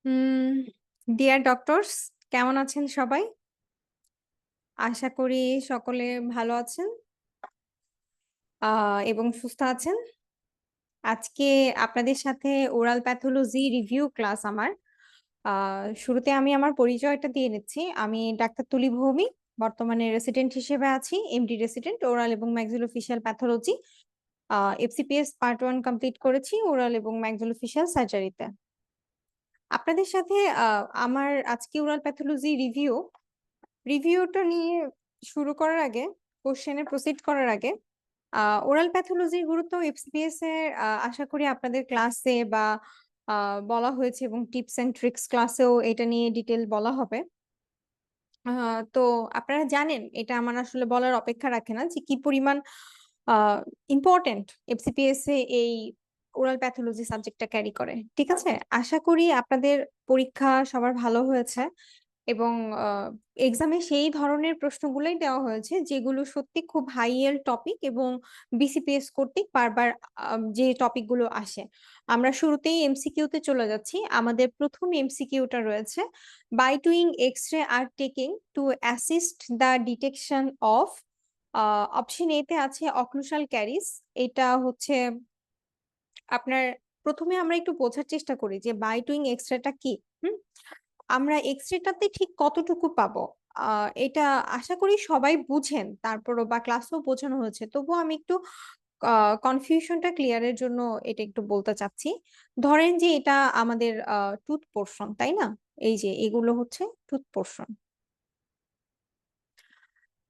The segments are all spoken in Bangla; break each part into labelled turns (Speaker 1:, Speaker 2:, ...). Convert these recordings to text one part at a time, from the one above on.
Speaker 1: উম ডিয়ার ডক্টরস, কেমন আছেন সবাই? আশা করি সকলে ভালো আছেন আ এবং সুস্থ আছেন। আজকে আপনাদের সাথে ওরাল প্যাথোলজি রিভিউ ক্লাস আমার। আ শুরুতে আমি আমার পরিচয়টা দিয়ে নিচ্ছি। আমি ডাক্তার তুলি ভৌমিক। বর্তমানে রেসিডেন্ট হিসেবে আছি। এমডি রেসিডেন্ট ওরাল এবং maxillofacial pathology. FCPS part 1 complete করেছি ওরাল এবং ম্যাক্সিলোফেশিয়াল সার্জারিতে। আপনাদের সাথে আ আমার আজকে ওরাল প্যাথোলজি রিভিউটা নিয়ে শুরু করার আগে, কোশ্চেন এ প্রসিড করার আগে, আ ওরাল প্যাথোলজির গুরুত্ব এফসিপিএস এর আশা করি আপনাদের ক্লাসে বা আ বলা হয়েছে এবং টিপস অ্যান্ড ট্রিকস ক্লাসেও এটা নিয়ে ডিটেইল বলা হবে। আ তো আপনারা জানেন এটা আমার আসলে বলার অপেক্ষা রাখে না যে কি পরিমাণ আ ইম্পোর্টেন্ট এফসিপিএস এ এই ওরাল প্যাথোলজি সাবজেক্টটা ক্যারি করে। ঠিক আছে? আশা করি আপনাদের পরীক্ষা সবার ভালো হয়েছে। এবং আ এক্সামে সেই ধরনের প্রশ্নগুলাই দেওয়া হয়েছে যেগুলো সত্যি খুব হাই yield টপিক এবং বিসিপিএস কর্তৃক বারবার যে টপিক গুলো আসে। আমরা শুরুতেই এমসিকিউ তে চলে যাচ্ছি। আমাদের ১ম এমসিকিউটা রয়েছে, "By doing X-ray are taking to assist the detection of" option A তে আছে অক্লুসাল ক্যারিজ। এটা হচ্ছে আপনার ১ম এ আমরা একটু বোঝার চেষ্টা করি যে বাই ডুইং এক্স-রে টা কি? হুম? আমরা এক্স-রে টাতে ঠিক কতটুকু পাবো? আ এটা আশা করি সবাই বুঝেন। তারপরও বা ক্লাসেও বোঝানো হয়েছে। তবুও আমি একটু আ কনফিউশন টা ক্লিয়ার এর জন্য এটা একটু বলতে চাচ্ছি। ধরেন যে এটা আমাদের টুথ পোরশন, তাই না? এই যে এগুলো হচ্ছে টুথ পোরশন।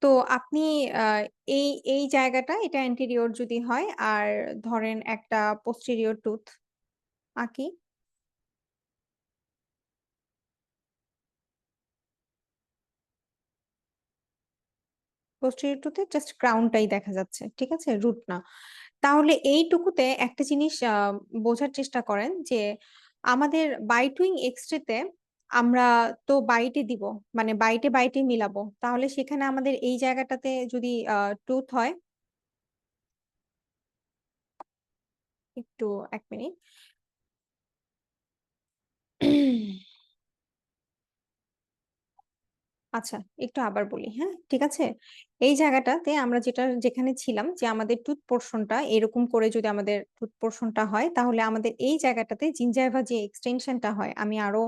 Speaker 1: তো আপনি আ এই জায়গাটা এটা অ্যান্টেরিয়র যদি হয় আর ধরেন একটা পোস্টেরিয়র টুথ আঁকি। পোস্টেরিয়র টুথে জাস্ট ক্রাউন টাই দেখা যাচ্ছে। ঠিক আছে? রুট না। তাহলে এইটুকুতে একটা জিনিস বোঝার চেষ্টা করেন যে, আমাদের বাইটুইং এক্স-রে তে আমরা তো বাইটে দিব। মানে বাইটে মিলাবো। তাহলে সেখানে আমাদের এই জায়গাটাতে যদি টুথ হয়, একটু ১ মিনিট। আচ্ছা, একটু আবার বলি, হ্যাঁ? ঠিক আছে? এই জায়গাটাতে আমরা যেখানে ছিলাম যে আমাদের টুথ পোরশন টা এরকম করে যদি আমাদের টুথ পোরশন টা হয়, তাহলে আমাদের এই জায়গাটাতে জিনজাইভা যে এক্সটেনশন টা হয়, আমি আরো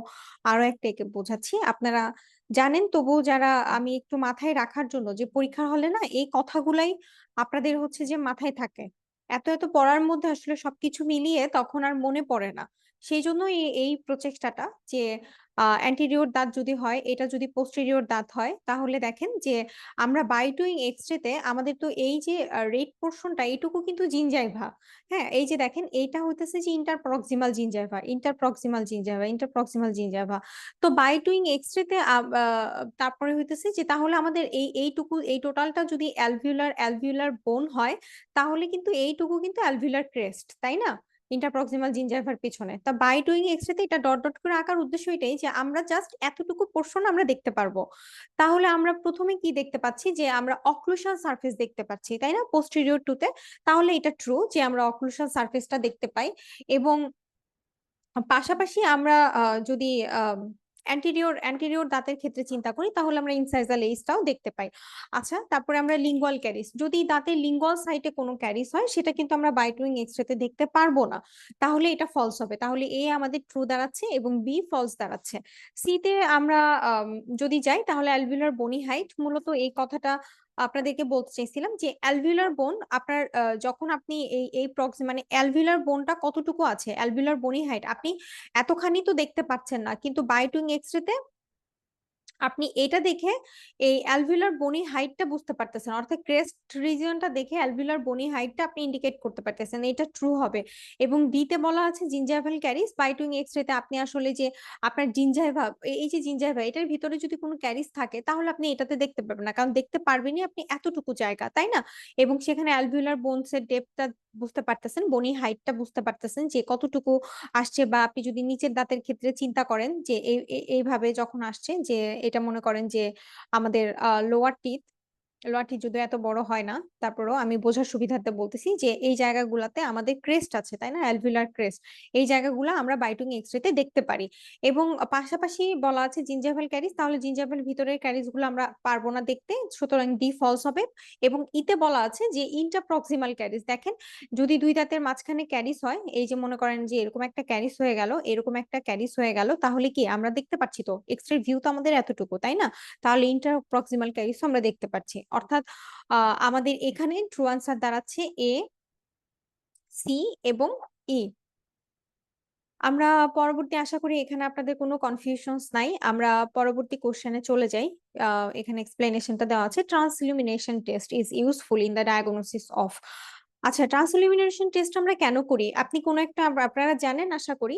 Speaker 1: একটা একে বোঝাচ্ছি। আপনারা জানেন তবুও যারা আমি একটু মাথায় রাখার জন্য যে পরীক্ষার হলে না এই কথাগুলাই আপনাদের হচ্ছে যে মাথায় থাকে। এত পড়ার মধ্যে আসলে সবকিছু মিলিয়ে তখন আর মনে পড়ে না। সেইজন্য এই প্রচেষ্টাটা যে anterior দাঁত যদি হয়, এটা যদি posterior দাঁত হয়, তাহলে দেখেন যে আমরা by doing X-ray তে আমাদের তো এই যে রেড পোরশন টা এইটুকু কিন্তু জিনজাইভা। হ্যাঁ? এই যে দেখেন এইটা হইতেছে যে interproximal জিনজাইভা। তো by doing X-ray তে তারপরে হইতেছে যে তাহলে আমাদের এইটুকু এই টোটালটা যদি alveolar বোন হয়, তাহলে কিন্তু এইটুকু কিন্তু alveolar crest, তাই না? ইন্টারপ্রক্সিমাল জিনজাইভার পেছনে। তা বাই ডুইং এক্স-রে তে এটা ডট করে আঁকার উদ্দেশ্য এটাই যে আমরা জাস্ট এতটুকু পোরশন আমরা দেখতে পারবো। তাহলে আমরা ১ম এ কি দেখতে পাচ্ছি যে আমরা অক্লুশাল সারফেস দেখতে পাচ্ছি, তাই না? পোস্টেরিয়র টুথ এ। তাহলে এটা ট্রু যে আমরা অক্লুশাল সারফেসটা দেখতে পাই এবং পাশাপাশি আমরা যদি অ্যান্টেরিয়র দাঁতের ক্ষেত্রে চিন্তা করি তাহলে আমরা ইনসাইজাল এইজটাও দেখতে পাই। আচ্ছা, তারপরে আমরা লিঙ্গুয়াল ক্যারিজ। যদি দাঁতের লিঙ্গুয়াল সাইটে কোনো ক্যারিজ হয় সেটা কিন্তু আমরা বাই ডুইং এক্স-রে তে দেখতে পারবো না। তাহলে এটা ফলস হবে। তাহলে A আমাদের ট্রু দাঁড়াচ্ছে এবং B ফলস দাঁড়াচ্ছে। সি তে আমরা আম যদি যাই তাহলে অ্যালভিওলার বনি হাইট, মূলত এই কথাটা আপনাদেরকে বলতে চাইছিলাম যে অ্যালভিওলার বোন আপনার যখন আপনি মানে অ্যালভিওলার বোনটা কতটুকু আছে, অ্যালভিওলার বনি হাইট আপনি এতখানি তো দেখতে পাচ্ছেন না। কিন্তু বাই ডুইং এক্স-রে তে আপনি এটা দেখে এই অ্যালভিওলার বনি হাইটটা বুঝতে পারতেছেন। অর্থাৎ ক্রেস্ট রিজিয়নটা দেখে অ্যালভিওলার বনি হাইটটা আপনি ইন্ডিকেট করতে পারতেছেন। এটা ট্রু হবে। এবং ডি তে বলা আছে জিঞ্জাইভাল ক্যারিজ। বাই ডুইং এক্স-রে তে আপনি আসলে যে আপনার জিঞ্জাইভা এই যে জিঞ্জাইভা এটার ভিতরে যদি কোনো ক্যারিজ থাকে তাহলে আপনি এটাতে দেখতে পারবেন না। কারণ দেখতে পারবেনই আপনি এতটুকু জায়গা, তাই না? এবং সেখানে অ্যালভিওলার বোনস এর ডেপথটা বুঝতে পারতেছেন, বনি হাইটটা বুঝতে পারতেছেন যে কতটুকু আসছে, বা আপনি যদি নিচের দাঁতের ক্ষেত্রে চিন্তা করেন যে এইভাবে যখন আসছে যে এটা মনে করেন যে আমাদের লোয়ার টিথ। লোয়ারটি যদিও এত বড় হয় না, তারপরেও আমি বোঝার সুবিধার্থে বলতেছি যে এই জায়গাগুলাতে আমাদের ক্রেস্ট আছে, তাই না? Alveolar crest. এই জায়গাগুলা আমরা বাইটুং এক্স-রে দেখতে পারি। এবং পাশাপাশি বলা আছে জিঞ্জাভাল ক্যারিজ, তাহলে জিঞ্জাভাল ভিতরের ক্যারিজ গুলো আমরা পারবো না দেখতে, সুতরাং ডি ফলস হবে। এবং ইতে বলা আছে যে ইন্টারপ্রক্সিমাল ক্যারিজ, দেখেন যদি দুই দাঁতের মাঝখানে ক্যারিজ হয়, এই যে মনে করেন যে এরকম একটা ক্যারিজ হয়ে গেল, এরকম একটা ক্যারিজ হয়ে গেল, তাহলে কি আমরা দেখতে পাচ্ছি? তো এক্স রে ভিউ তো আমাদের এতটুকু, তাই না? তাহলে ইন্টারপ্রক্সিমাল ক্যারিজ আমরা দেখতে পাচ্ছি। অর্থাৎ আমাদের এখানে ট্রু আনসার দাঁড়াচ্ছে এ, সি এবং ই। আমরা পরবর্তী, আশা করি এখানে আপনাদের কোনো কনফিউশনস নাই। আমরা পরবর্তী কোশ্চেনে চলে যাই। এখানে এক্সপ্লেনেশনটা দেওয়া আছে, transillumination test is useful in the diagnosis of. আচ্ছা, ট্রান্সইলুমিনেশন টেস্ট আমরা কেন করি? আপনি কোনো একটা, আপনারা জানেন আশা করি,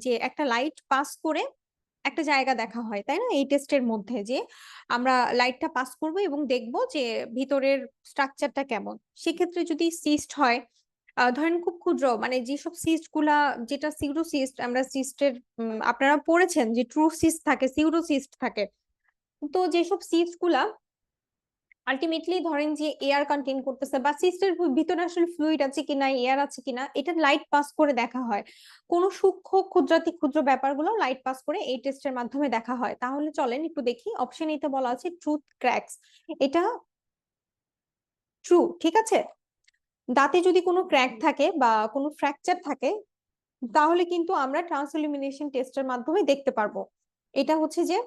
Speaker 1: যে একটা লাইট পাস করে একটা জায়গা দেখা হয়, তাই না? এই টেস্টের মধ্যে যে আমরা লাইটটা পাস করব এবং দেখব যে ভিতরের স্ট্রাকচারটা কেমন। সেক্ষেত্রে যদি সিস্ট হয়, ধরেন খুব ক্ষুদ্র, মানে যেসব সিস্ট গুলা, যেটা সিউডো সিস্ট, আমরা সিস্টের আপনারা পড়েছেন যে ট্রু সিস্ট থাকে, সিউডো সিস্ট থাকে। তো যেসব সিস্ট গুলা আলটিমেটলি ধরেন যে এয়ার কন্টেইন করতেছে, বা সিস্টের ভিতরে আসলে ফ্লুইড আছে কিনা, এয়ার আছে কিনা, এটা লাইট পাস করে দেখা হয়। কোন সূক্ষ্ম ক্ষুদ্রাতি ক্ষুদ্র ব্যাপারগুলো লাইট পাস করে এই টেস্টের মাধ্যমে দেখা হয়। তাহলে চলেন একটু দেখি। অপশন এতে বলা আছে ট্রুথ ক্র্যাকস, এটা ট্রু, ঠিক আছে? দাঁতে যদি কোনো ক্র্যাক থাকে বা কোনো ফ্র্যাকচার থাকে, তাহলে কিন্তু আমরা ট্রান্সইলুমিনেশন টেস্টের মাধ্যমে দেখতে পারবো। এটা হচ্ছে যে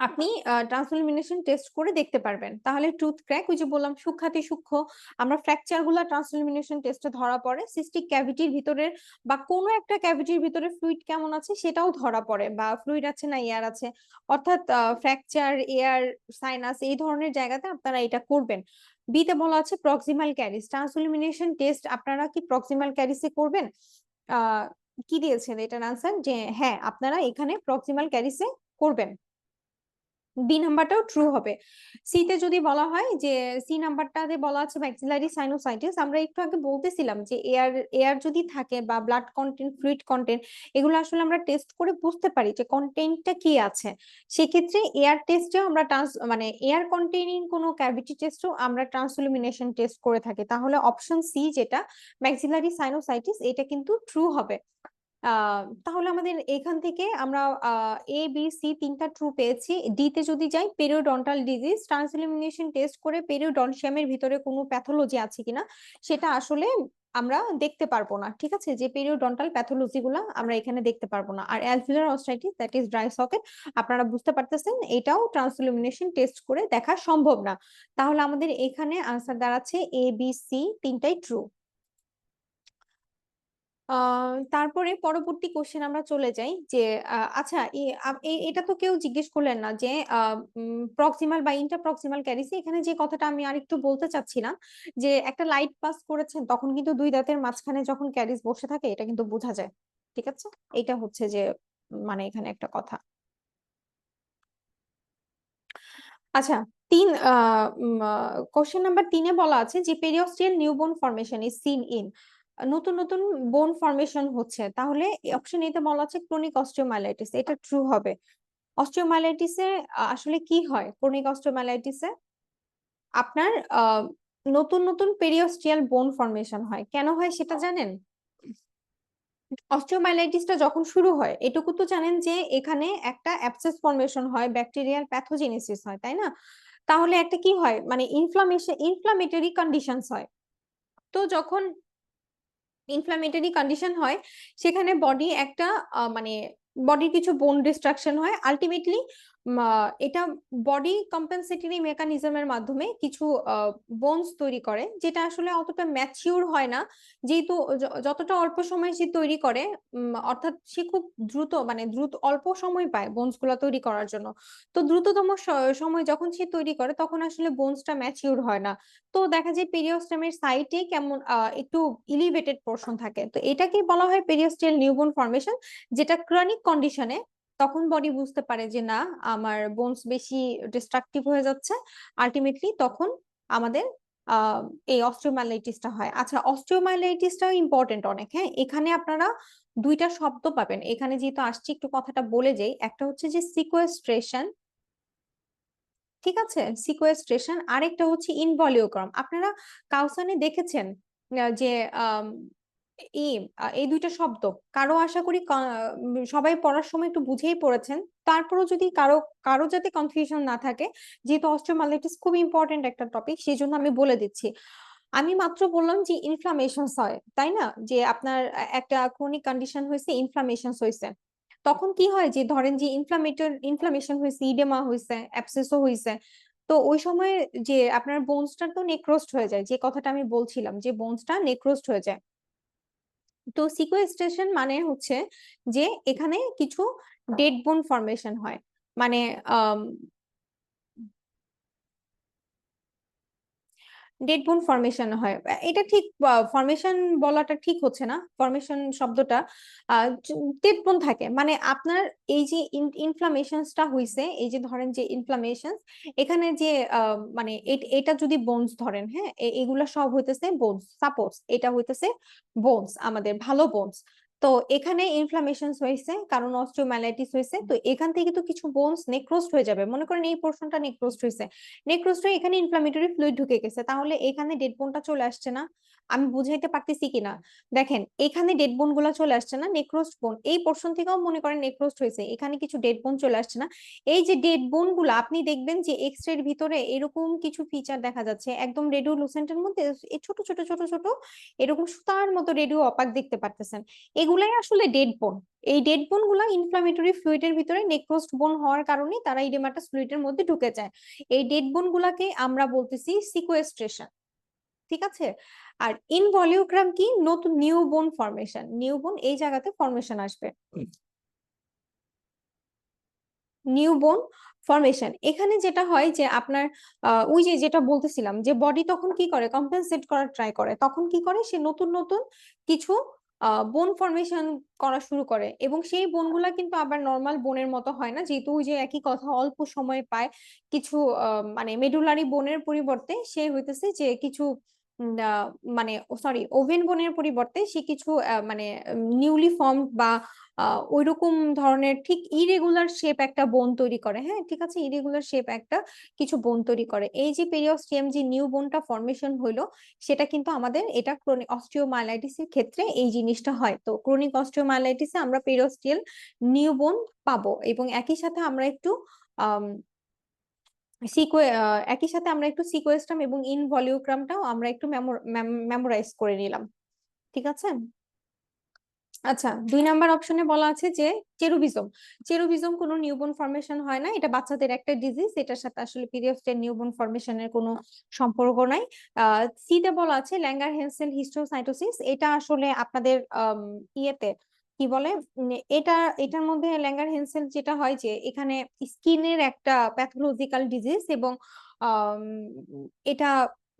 Speaker 1: আপনি ট্রান্সইলুমিনেশন টেস্ট করে দেখতে পারবেন। তাহলে টুথ ক্র্যাক, ওই যে বললাম সূক্ষ্মাতি সূক্ষ্ম, আমরা ফ্র্যাকচার গুলা ট্রান্সইলুমিনেশন টেস্টে ধরা পড়ে। সিস্টিক ক্যাভিটির ভিতরের বা কোনো একটা ক্যাভিটির ভিতরে ফ্লুইড কেমন আছে সেটাও ধরা পড়ে, বা ফ্লুইড আছে না এয়ার আছে। অর্থাৎ ফ্র্যাকচার, এয়ার, সাইনাস, এই ধরনের জায়গাতে আপনারা এটা করবেন। বিতে বলা আছে প্রক্সিমাল ক্যারিজ, ট্রান্সইলুমিনেশন টেস্ট আপনারা কি প্রক্সিমাল ক্যারিজে করবেন? আহ কি দিয়েছেন এটার আনসার, যে হ্যাঁ আপনারা এখানে প্রক্সিমাল ক্যারিজে করবেন। বি নাম্বারটাও ট্রু হবে। সি তে যদি বলা হয় যে, সি নাম্বারটাতে বলা আছে ম্যাক্সিলারি সাইনোসাইটিস, আমরা একটু আগে বলতেছিলাম যে এয়ার এয়ার যদি থাকে বা ব্লাড কন্টেন্ট, ফ্লুইড কন্টেন্ট, এগুলো আসলে আমরা টেস্ট করে বুঝতে পারি যে কন্টেন্টটা কি আছে। সেক্ষেত্রে এয়ার টেস্টেও আমরা মানে এয়ার কন্টেইনিং কোনো ক্যাভিটি টেস্টও আমরা ট্রান্সইলুমিনেশন টেস্ট করে থাকি। তাহলে অপশন সি যেটা ম্যাক্সিলারি সাইনোসাইটিস, এটা কিন্তু ট্রু হবে। তাহলে আমাদের এখান থেকে আমরা এ বি সি তিনটা ট্রু পেয়েছি। ডি তে যদি যাই, পেরিওডন্টাল ডিজিজ, ট্রান্সইলুমিনেশন টেস্ট করে পেরিওডন্সিয়ামের ভিতরে কোনো প্যাথোলজি আছে কিনা সেটা আসলে আমরা দেখতে পারবো না, ঠিক আছে? যে পেরিওডন্টাল প্যাথোলজি গুলা আমরা এখানে দেখতে পারবো না। আর alveolar osteitis, that is dry socket, আপনারা বুঝতে পারতেছেন এটাও ট্রান্সইলুমিনেশন টেস্ট করে দেখা সম্ভব না। তাহলে আমাদের এখানে আনসার দাঁড়াচ্ছে এ বি সি তিনটাই ট্রু। তারপরে পরবর্তী কোশ্চেন আমরা চলে যাই যে আচ্ছা, এটা তো কেউ জিজ্ঞেস করলেন না যে প্রক্সিমাল বা ইন্টারপ্রক্সিমাল ক্যারিসি, এখানে যে কথাটা আমি আরেকটু বলতে চাচ্ছিলাম, যে একটা লাইট পাস করেছেন তখন কিন্তু দুই দাঁতের মাঝখানে যখন ক্যারিস বসে থাকে এটা কিন্তু বোঝা যায়, ঠিক আছে? এটা হচ্ছে যে মানে এখানে একটা কথা। আচ্ছা, তিন কোশ্চেন নাম্বার 3-এ বলা আছে যে periosteal নিউবোন formation is seen in, নতুন নতুন বোন ফরমেশন হচ্ছে। তাহলে অপশন এ তে বলা আছে ক্রনিক অস্টিওমাইলাইটিস, এটা ট্রু হবে। অস্টিওমাইলাইটিসে আসলে কি হয়? ক্রনিক অস্টিওমাইলাইটিসে আপনার নতুন নতুন পেরিওস্টিয়াল বোন ফরমেশন হয়। কেন হয় সেটা জানেন? অস্টিওমাইলাইটিসটা যখন শুরু হয়, এটুকু তো জানেন যে এখানে একটা অ্যাবসেস ফরমেশন হয়, ব্যাকটেরিয়াল প্যাথোজেনেসিস হয়, তাই না? তাহলে একটা কি হয়, মানে ইনফ্লামেটরি কন্ডিশনস হয়। তো যখন ইনফ্লামেটরি কন্ডিশন হয়, সেখানে বডি একটা মানে বডির কিছু বোন ডিস্ট্রাকশন হয় আলটিমেটলি। এটা বডি কম্পেনসেটরি মেকানিজমের মাধ্যমে কিছু বোনস তৈরি করে, যেটা আসলে অতটা ম্যাচিউর হয় না। যেহেতু যতটা অল্প সময় সে তৈরি করে, অর্থাৎ সে খুব দ্রুত, মানে দ্রুত অল্প সময় পায় বোনস গুলা তৈরি করার জন্য। তো দ্রুততম সময় যখন সে তৈরি করে তখন আসলে বোনসটা ম্যাচিউর হয় না। তো দেখা যায় পেরিওস্টেমের সাইটে কেমন একটু ইলিভেটেড পোর্শন থাকে, তো এটাকে বলা হয় পেরিওস্টিয়াল নিউবোন ফরমেশন। যেটা ক্রনিক কন্ডিশনে তখন বডি বুঝতে পারে যে না, আমার বোনস বেশি ডিস্ট্রাকটিভ হয়ে যাচ্ছে, আলটিমেটলি তখন আমাদের আহ এই অস্টিওমাইলাইটিসটা হয়। আচ্ছা, অস্টিওমাইলাইটিসটাও ইম্পর্টেন্ট অনেক, হ্যাঁ? এখানে আপনারা দুইটা শব্দ পাবেন এখানে, যেহেতু আসছে একটু কথাটা বলে যাই। একটা হচ্ছে যে সিকোয়েস্ট্রেশন, ঠিক আছে, সিকোয়েস্ট্রেশন। আরেকটা হচ্ছে ইনভলিওগ্রাম। আপনারা কাউসানে দেখেছেন যে এই দুইটা শব্দ কারো আশা করি সবাই পড়ার সময় একটু বুঝেই পড়েছেন। তারপরও যদি কারো কারো যাতে কনফিউশন না থাকে, যেহেতু অস্টিওমাইলাইটিস খুব ইম্পর্টেন্ট একটা টপিক, সেই জন্য আমি বলে দিচ্ছি। আমি মাত্র বললাম যে ইনফ্লামেশনস হয়, তাই না? যে আপনার একটা ক্রনিক কন্ডিশন হয়েছে, ইনফ্লামেশনস হয়েছে, তখন কি হয় যে ধরেন যে ইনফ্লামেশন হয়েছে, ইডেমা হয়েছে, অ্যাবসেসও হয়েছে, তো ওই সময় যে আপনার বোনসটা তো নেক্রোস্ট হয়ে যায়, যে কথাটা আমি বলছিলাম যে বোনসটা নেক্রোস্ট হয়ে যায়। তো সিকোয়েস্ট্রেশন মানে হচ্ছে যে এখানে কিছু ডেড বোন ফর্মেশন হয়, মানে আহ ডেড বোন ফর্মেশন হয়। এটা ঠিক ফর্মেশন বলাটা ঠিক হচ্ছে না, ফর্মেশন শব্দটা ডেড বোন থাকে মানে আপনার এই যে ইনফ্লামেশনসটা হইছে, এই যে ধরেন যে ইনফ্লামেশন, এখানে যে মানে এটা যদি বোনস ধরেন, হ্যাঁ, এগুলা সব হইতেছে বোনস, সাপোজ এটা হইতেছে বোনস, আমাদের ভালো বোনস। তো এখানে ইনফ্লামেশন হয়েছে কারণ অস্টিওমাইলাইটিস হয়েছে, তো এখান থেকে তো কিছু বোনস নেক্রোস্ট হয়ে যাবে, মনে করেন এই পোর্শনটা নেক্রোস্ট হয়েছে, নেক্রোস্ট হয়ে এখানে ইনফ্লামেটরি ফ্লুইড ঢুকে গেছে, তাহলে এখানে ডেড বোনটা চলে আসছে না? আমি বুঝাইতে পারতেছি কিনা দেখেন, এখানে ডেড বোন গুলা চলে আসছে না, নেক্রোস্ট বোন এই পোর্শন থেকেও মনে করেন নেক্রোস্ট হয়েছে, এখানে কিছু ডেড বোন চলে আসছে না? এই যে ডেড বোন গুলা আপনি দেখবেন যে এক্স রের ভিতরে এরকম কিছু ফিচার দেখা যাচ্ছে, একদম রেডিও লুসেন্টের মধ্যে এই ছোট ছোট ছোট ছোট এরকম সুতার মতো রেডিও অপাক দেখতে পারতেছেন, এগুলাই আসলে ডেড বোন। এই ডেড বোন গুলা ইনফ্লামেটরি ফ্লুইডের ভিতরে নেক্রোস্ট বোন হওয়ার কারণে তারা ইডেমাটাস ফ্লুইডের মধ্যে ঢুকে যায়। এই ডেড বোন গুলাকে আমরা বলতেছি সিকোয়েস্ট্রেশন। ঠিক আছে। আর ইনভলিওগ্রাম কি? নতুন নিউ বোন ফরমেশন, নিউ বোন এই জায়গাতে ফরমেশন আসবে, নিউ বোন ফরমেশন। এখানে যেটা হয় যে আপনার ওই যে যেটা বলতেছিলাম যে বডি তখন কি করে, কম্পেনসেট করার ট্রাই করে, তখন কি করে সে নতুন নতুন কিছু বোন ফরমেশন করা শুরু করে, এবং সেই বোনগুলা কিন্তু আবার নর্মাল বোনের মতো হয় না, যেহেতু ওই যে একই কথা অল্প সময় পায় কিছু মানে মেডুলারি বোনের পরিবর্তে সে হইতেছে যে কিছু মানে সরি ওভেন বোনের পরিবর্তে সে কিছু মানে নিউলি ফর্মড বা ওইরকম ধরনের ঠিক ইরেগুলার শেপ একটা বোন তৈরি করে, হ্যাঁ ঠিক আছে, ইরেগুলার শেপ একটা কিছু বোন তৈরি করে। এই যে পেরিওস্টিয়াম যে নিউ বোনটা ফর্মেশন হইলো, সেটা কিন্তু আমাদের এটা ক্রনিক অস্টিওমাইলাইটিসের ক্ষেত্রে এই জিনিসটা হয়। তো ক্রনিক অস্টিওমাইলাইটিসে আমরা পেরিওস্টিয়াল নিউ বোন পাবো, এবং একই সাথে আমরা একটু আহ একই সাথে আমরা একটু সিকোয়েস্ট্রাম এবং ইনভলিওগ্রামটাও আমরা একটু মেমোরাইজ করে নিলাম। ঠিক আছে। আচ্ছা, 2 নাম্বার অপশনে বলা আছে যে চেরুবিজম। চেরুবিজম কোনো নিউবর্ন ফর্মেশন হয় না, এটা বাচ্চাদের একটা ডিজিজ, এটার সাথে আসলে পিরিয়ডসের নিউবর্ন ফর্মেশনের কোনো সম্পর্ক নাই। সি তে বলা আছে ল্যাঙ্গার হেন্সেল হিস্টোসাইটোসিস, এটা আসলে আপনাদের ইয়েতে কি বলে, এটা এটার মধ্যে ল্যাঙ্গার হেন্সেল যেটা হয় যে এখানে স্কিনের একটা প্যাথোলজিক্যাল ডিজিজ, এবং আম, এটা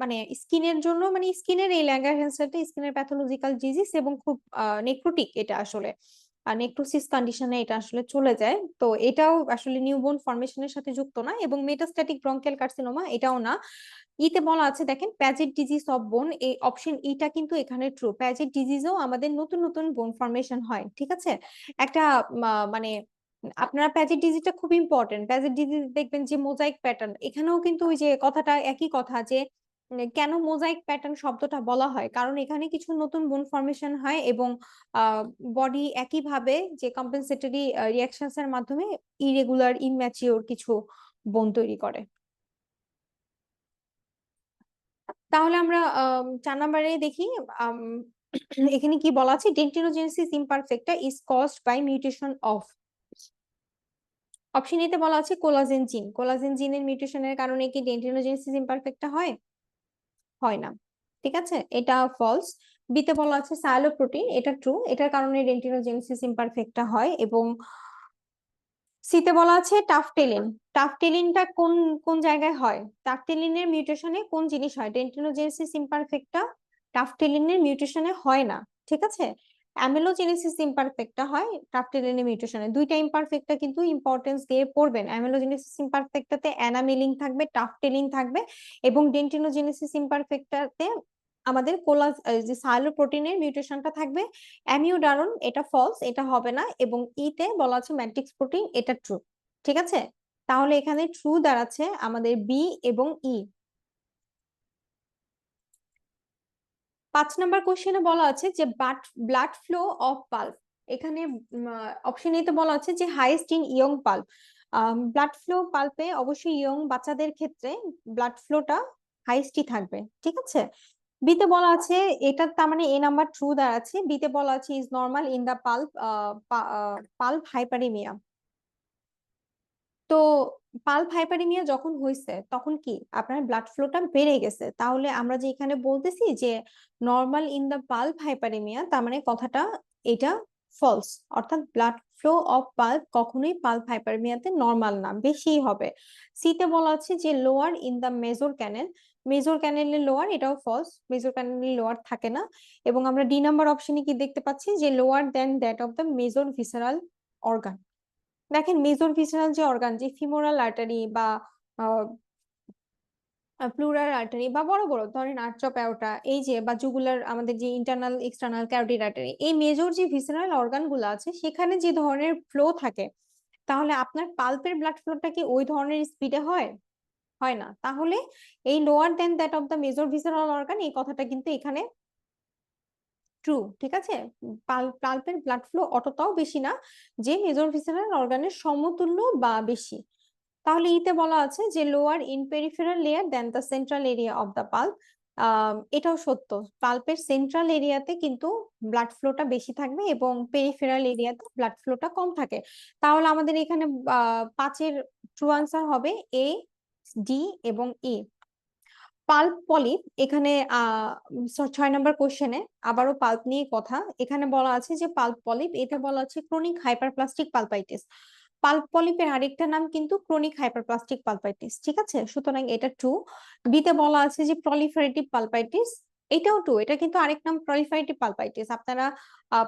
Speaker 1: মানে স্কিনের জন্য, মানে স্কিনের এই ল্যাঙ্গারহ্যান্সেলটা স্কিনের প্যাথোলজিক্যাল ডিজিজ, এবং খুব নেক্রোটিক এটা আসলে, নেক্রোসিস কন্ডিশনে এটা আসলে চলে যায়। তো এটাও আসলে নিউবর্ন ফর্মেশনের সাথে যুক্ত না, এবং মেটাস্ট্যাটিক ব্রঙ্কিয়াল কার্সিনোমা এটাও না। ইতে বলা আছে দেখেন প্যাজেট ডিজিজ অফ বোন, এই অপশন ইটা কিন্তু এখানে ট্রু, প্যাজেট ডিজিজও আমাদের নতুন নতুন বোন ফর্মেশন হয়। ঠিক আছে। একটা মানে আপনারা প্যাজেট ডিজিজটা খুব ইম্পর্টেন্ট, প্যাজেট ডিজিজ দেখবেন যে মোজাইক প্যাটার্ন, এখানেও কিন্তু ওই যে কথাটা একই কথা যে কেন মোজাইক প্যাটার্ন শব্দটা বলা হয়, কারণ এখানে কিছু নতুন বোন ফর্মেশন হয়, এবং বডি একইভাবে যে কম্পেনসেটরি রিয়াকশনস এর মাধ্যমে ইরেগুলার ইম্যাচিওর কিছু বোন তৈরি করে। তাহলে আমরা 4 নাম্বারে দেখি। আম, এখানে কি বলা আছে, dentinogenesis imperfecta is caused by mutation of. Option এতে বলা আছে কোলাজেন জিন, কোলাজেন জিনের মিউটেশনের কারণে কি ডেন্টিনোজেনেসিস ইমপারফেক্টা হয়? হয় না। ঠিক আছে, এটা ফলস। বিতে বলা আছে সায়ালোপ্রোটিন, এটা ট্রু, এটার কারণে ডেন্টিনোজেনেসিস ইমপারফেক্টা হয়। এবং সিতে বলা আছে টাফটেলিন, টাফটেলিনটা কোন কোন জায়গায় হয়, টাফটেলিনের মিউটেশনে কোন জিনিস হয়, ডেন্টিনোজেনেসিস ইমপারফেক্টা টাফটেলিনের মিউটেশনে হয় না। ঠিক আছে। অ্যামেলোজেনেসিস ইমপারফেক্টা হয় টাফটেলিনের মিউটেশনে। দুইটা ইমপারফেক্টা কিন্তু ইম্পর্টেন্স দিয়ে পড়বেন, অ্যামেলোজেনেসিস ইমপারফেক্টাতে অ্যানামিলিন থাকবে, টাফটেলিন থাকবে, এবং ডেন্টিনোজেনেসিস ইমপারফেক্টাতে আমাদের যে সাইলোপ্রোটিনের মিউটেশনটা থাকবে। অ্যামিওডারন এটা ফলস, এটা হবে না। এবং ইতে বলা আছে ম্যাট্রিক্স প্রোটিন, এটা ট্রু। ঠিক আছে। তাহলে এখানে ট্রু দাঁড়াচ্ছে আমাদের বি এবং ই। 5 নাম্বার কোশ্চেনে বলা আছে যে ব্লাড ফ্লো অফ পাল্প। এখানে অপশন এ তে বলা আছে যে highest in young pulp. Blood flow পাল্পে অবশ্যই ইয়ং বাচ্চাদের ক্ষেত্রে ব্লাড ফ্লোটা হাইয়েস্টই থাকবে, ঠিক আছে। বিতে বলা আছে, এটা তার মানে এ নাম্বার ট্রু দাঁড়াচ্ছে। বিতে বলা আছে is normal in the pulp pulp hyperaemia. তো পাল্প হাইপারিমিয়া যখন হয়েছে তখন কি আপনার ব্লাড ফ্লোটা বেড়ে গেছে। তাহলে আমরা যে এখানে বলতেছি যে normal in the pulp hyperaemia, তার মানে কথাটা এটা ফলস, অর্থাৎ ব্লাড ফ্লো অফ পাল্প কখনোই পাল্প হাইপারমিয়াতে নর্মাল না, বেশি হবে। সিতে বলা আছে যে lower in the major canal, major ক্যানেলের লোয়ার, এটাও ফলস, মেজর ক্যানেলের লোয়ার থাকে না। এবং আমরা ডি নাম্বার অপশনে কি দেখতে পাচ্ছি যে lower then that of the major visceral organ. দেখেন মেজর ভিসারাল যে অর্গান, যে ফিমোরাল আর্টারি বা প্লুরাল আর্টারি বা বড় বড় ধরেন আর্চ অফ অ্যাওর্টা, এই যে বা জুগুলার আমাদের যে ইন্টারনাল এক্সটার্নাল ক্যারোটিড আর্টারি, এই মেজর যে ভিসারাল অর্গান গুলো আছে সেখানে যে ধরনের ফ্লো থাকে, তাহলে আপনার পাল্পের ব্লাড ফ্লোটা কি ওই ধরনের স্পিডে হয়? হয় না। তাহলে এই lower then that of the major visceral organ, এই কথাটা কিন্তু এখানে ট্রু, ঠিক আছে। পাল্পের ব্লাড ফ্লো অতটাও বেশি না যে মেজর ভিসারাল অর্গানের সমতুল্য বা বেশি। তাহলে ইতে বলা আছে যে lower in peripheral layer then the central area of the pulp. এটাও সত্য, পাল্পের সেন্ট্রাল এরিয়াতে কিন্তু ব্লাড ফ্লোটা বেশি থাকবে এবং পেরিফেরাল এরিয়াতে ব্লাড ফ্লোটা কম থাকে। তাহলে আমাদের এখানে 5-এর ট্রু আনসার হবে এ, ডি এবং ই। পাল্প পলিপ, এখানে 6 নম্বর কোশ্চেনে আবারও পাল্প নিয়ে কথা। এখানে বলা আছে যে পাল্প পলিপ, এটা বলা আছে ক্রনিক হাইপারপ্লাস্টিক পালপাইটিস। পাল্প পলিপের আরেকটা নাম কিন্তু ক্রনিক হাইপারপ্লাস্টিক পালপাইটিস, ঠিক আছে, সুতরাং এটা ট্রু। বিতে বলা আছে যে প্রলিফারেটিভ পালপাইটিস, এটাও ট্রু, এটা কিন্তু আরেক নাম প্রলিফারেটিভ পালপাইটিস। আপনারা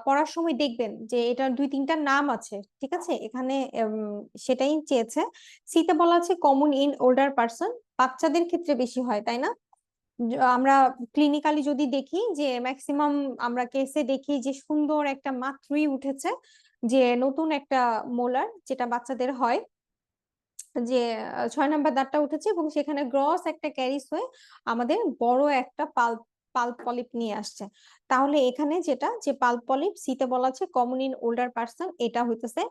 Speaker 1: পড়ার সময় দেখবেন যে এটার 2-3টা নাম আছে, ঠিক আছে, এখানে সেটাই চেয়েছে। সিতে বলা আছে কমন ইন ওল্ডার পারসন, বাচ্চাদের ক্ষেত্রে বেশি হয়, তাই না? আমরা ক্লিনিক্যালি যদি দেখি যে ম্যাক্সিমাম আমরা কেসে দেখি যে সুন্দর একটা মাত্রই উঠেছে, যে নতুন একটা মোলার যেটা বাচ্চাদের হয়, যে 6 নম্বর দাঁতটা উঠেছে এবং সেখানে গ্রস একটা ক্যারিস হয়ে আমাদের বড় একটা পাল্প পলিপ নিয়ে আসছে। তাহলে এখানে যেটা যে পাল্প পলিপ সিতে বলা আছে কমন ইন ওল্ডার পার্সন, এটা হইতেছে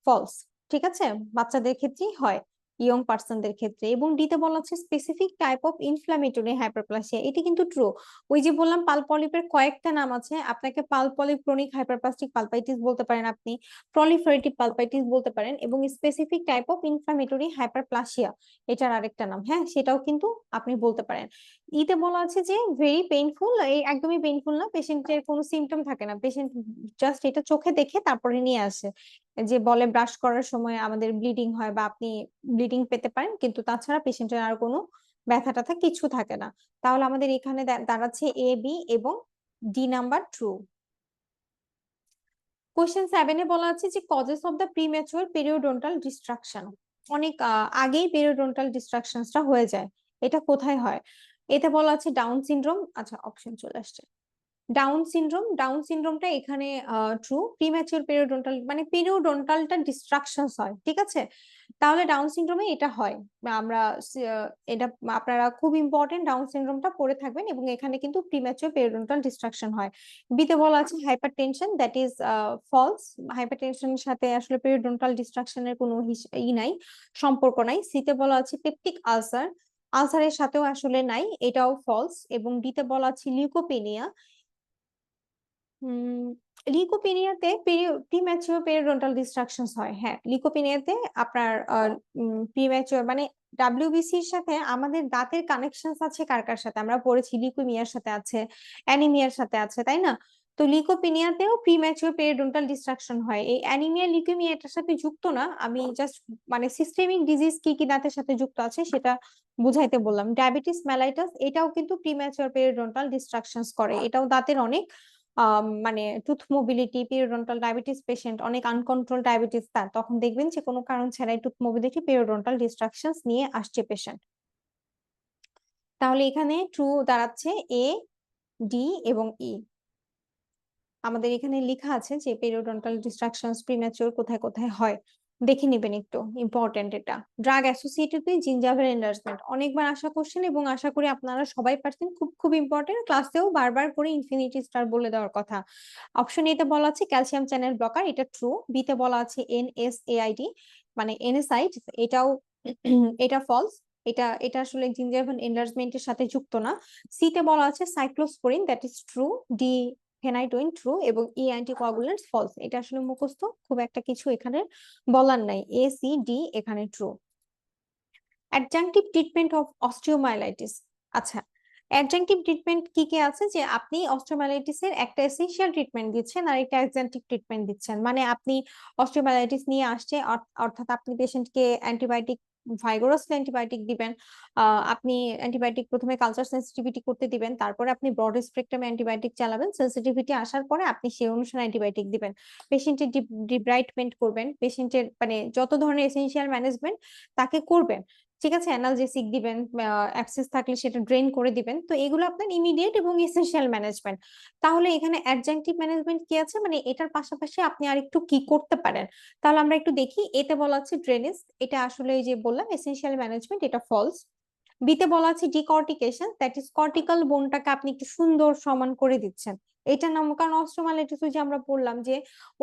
Speaker 1: ফলস, ঠিক আছে, বাচ্চাদের ক্ষেত্রেই হয়, ইয়ং পার্সনদের ক্ষেত্রে। এবং ডিতে বলা হচ্ছে specific type of inflammatory hyperplasia, এটি কিন্তু ট্রু। ওই যে বললাম পাল পলিপের কয়েকটা নাম আছে, আপনাকে পাল পলিপ ক্রনিক হাইপারপ্লাস্টিক পালপাইটিস বলতে পারেন, আপনি প্রলিফারেটিভ পালপাইটিস বলতে পারেন, এবং specific type of inflammatory hyperplasia এটার আরেকটা নাম, হ্যাঁ, সেটাও কিন্তু আপনি বলতে পারেন। ইতে বলা আছে যে ভেরি পেইনফুল, এই একদমই পেইনফুল না, পেশেন্টের কোনো সিমটম থাকে না, পেশেন্ট জাস্ট এটা চোখে দেখে তারপরে নিয়ে আসে, যে বলে ব্রাশ করার সময় আমাদের ব্লিডিং হয় বা আপনি ব্লিডিং পেতে পারেন, কিন্তু তাছাড়া পেশেন্টের আর কোনো ব্যথা ট্যাথা কিছু থাকে না। তাহলে আমাদের এখানে দাঁড়াচ্ছে এ, বি এবং ডি নাম্বার ট্রু। কোশ্চেন 7-এ বলা আছে যে causes of the premature periodontal destruction, অনেক আগেই পেরিওডন্টাল ডিস্ট্রাকশনসটা হয়ে যায়, এটা কোথায় হয়? এতে বলা আছে ডাউন সিনড্রোম, আচ্ছা অপশন চলে আসছে, ডাউন সিনড্রোম, ডাউন সিনড্রোমটা এখানে ট্রু, প্রিম্যাচিউর পেরিওডন্টাল মানে পেরিওডন্টালটা ডিস্ট্রাকশনস হয়, ঠিক আছে, তাহলে ডাউন সিনড্রোমে এটা হয়। আমরা এটা আপনারা খুব ইম্পর্টেন্ট, ডাউন সিনড্রোমটা পড়ে থাকবেন এবং এখানে কিন্তু প্রিম্যাচিউর পেরিওডন্টাল ডিস্ট্রাকশন হয়। বিতে বলা আছে হাইপারটেনশন, দ্যাট ইজ ফলস, হাইপারটেনশনের সাথে আসলে পেরিওডন্টাল ডিস্ট্রাকশনের কোনো নাই, সম্পর্ক নাই। সিতে বলা আছে পেপটিক আলসার, আলসারের সাথেও আসলে নাই, এটাও ফলস। এবং ডিতে বলা আছে লিউকোপেনিয়া, লিকোপিনিয়াতে প্রিম্যাচিওর পেরিওডন্টাল ডিস্ট্রাকশনস হয়, হ্যাঁ, লিকোপিনিয়াতে আপনার প্রিম্যাচিওর মানে ডাব্লিউবিসির সাথে আমাদের দাঁতের কানেকশন আছে কার কার সাথে, আমরা পড়েছি লিউকেমিয়ার সাথে আছে, অ্যানিমিয়ার সাথে আছে, তাই না? তো লিকোপিনিয়াতেও প্রিম্যাচিওর পেরিওডন্টাল ডিস্ট্রাকশন হয়। এই অ্যানিমিয়া লিউকেমিয়া এটার সাথে যুক্ত না, আমি জাস্ট মানে সিস্টেমিক ডিজিজ কি কি দাঁতের সাথে যুক্ত আছে সেটা বুঝাইতে বললাম। ডায়াবেটিস মেলাইটাস এটাও কিন্তু প্রিম্যাচিওর পেরিওডন্টাল ডিস্ট্রাকশনস করে, এটাও দাঁতের অনেক মানে টুথ মোবিলিটি, পিরিওডন্টাল ডায়াবেটিস পেশেন্ট, অনেক আনকন্ট্রোল ডায়াবেটিস, তার তখন দেখবেন যে কোনো কারণ ছাড়াই টুথ মোবিলিটি পিরিওডন্টাল ডিস্ট্রাকশনস নিয়ে আসছে পেশেন্ট। তাহলে এখানে ট্রু দাঁড়াচ্ছে এ, ডি এবং ই। আমাদের এখানে লেখা আছে যে পেরিওডন্টাল ডিস্ট্রাকশনস প্রিম্যাচিওর কোথায় কোথায় হয়। দেখে নিবেন একটু, ইম্পর্টেন্ট এটা। ড্রাগ অ্যাসোসিয়েটেড উইথ জিঞ্জাভাল এনলার্জমেন্ট, অনেকবার আশা করছেন এবং আশা করি আপনারা সবাই পারছেন। খুব খুব ইম্পর্টেন্ট, ক্লাসেও বারবার করে ইনফিনিটি স্টার বলে দেওয়ার কথা। অপশন এ তে বলা আছে ক্যালসিয়াম চ্যানেল ব্লকার, এটা ট্রু। বি তে বলা আছে এনএসএআইডি মানে এনএসাইড, এটাও এটা ফলস। এটা এটা আসলে জিঞ্জাভাল এনলার্জমেন্টের সাথে যুক্ত না। সি তে বলা আছে cyclosporin, that is true. D phenytoin true এবং ই অ্যান্টিকোয়াগুলেন্টস ফলস। এটা আসলে মুখস্থ, খুব একটা কিছু এখানে বলার নাই। এ সি ডি এখানে true. Adjunctive treatment of osteomyelitis. আচ্ছা, অ্যাডজাংটিভ ট্রিটমেন্ট কি কি আছে, যে আপনি অস্টিওমাইলাইটিসের একটা এসেনশিয়াল ট্রিটমেন্ট দিচ্ছেন আর একটা অ্যাডজাংটিভ ট্রিটমেন্ট দিচ্ছেন। মানে আপনি অস্টিওমাইলাইটিস নিয়ে আসছে, অর্থাৎ আপনি পেশেন্টকে অ্যান্টিবায়োটিক, ভাইগোরাসলি অ্যান্টিবায়োটিক দিবেন। আপনি অ্যান্টিবায়োটিক প্রথমে কালচার সেন্সিটিভিটি করতে দিবেন, তারপরে আপনি ব্রড স্পেকট্রামে অ্যান্টিবায়োটিক চালাবেন, সেন্সিটিভিটি আসার পরে আপনি সেই অনুসারে অ্যান্টিবায়োটিক দিবেন। পেশেন্টের ডিব্রাইটমেন্ট করবেন, পেশেন্টের মানে যত ধরনের এসেনশিয়াল ম্যানেজমেন্ট তাকে করবেন। ঠিক আছে, অ্যানালজেসিক দিবেন, অ্যাবসেস থাকলে সেটা ড্রেন করে দিবেন। তো এগুলো আপনার ইমিডিয়েট এবং এসেনশিয়াল ম্যানেজমেন্ট। তাহলে এখানে অ্যাডজাংটিভ ম্যানেজমেন্ট কি আছে, মানে এটার পাশাপাশি আপনি আর একটু কি করতে পারেন। তাহলে আমরা একটু দেখি। এতে বলা আছে ড্রেনেজ, এটা আসলে এই যে বললাম এসেনশিয়াল ম্যানেজমেন্ট, এটা ফলস। বিতে বলা আছে ডিকর্টিকেশন, দ্যাট ইজ কর্টিক্যাল বোনটাকে আপনি একটু সুন্দর সমান করে দিচ্ছেন। এটা নাম, কারণ অস্টিওমাইলাইটিস যে আমরা বললাম যে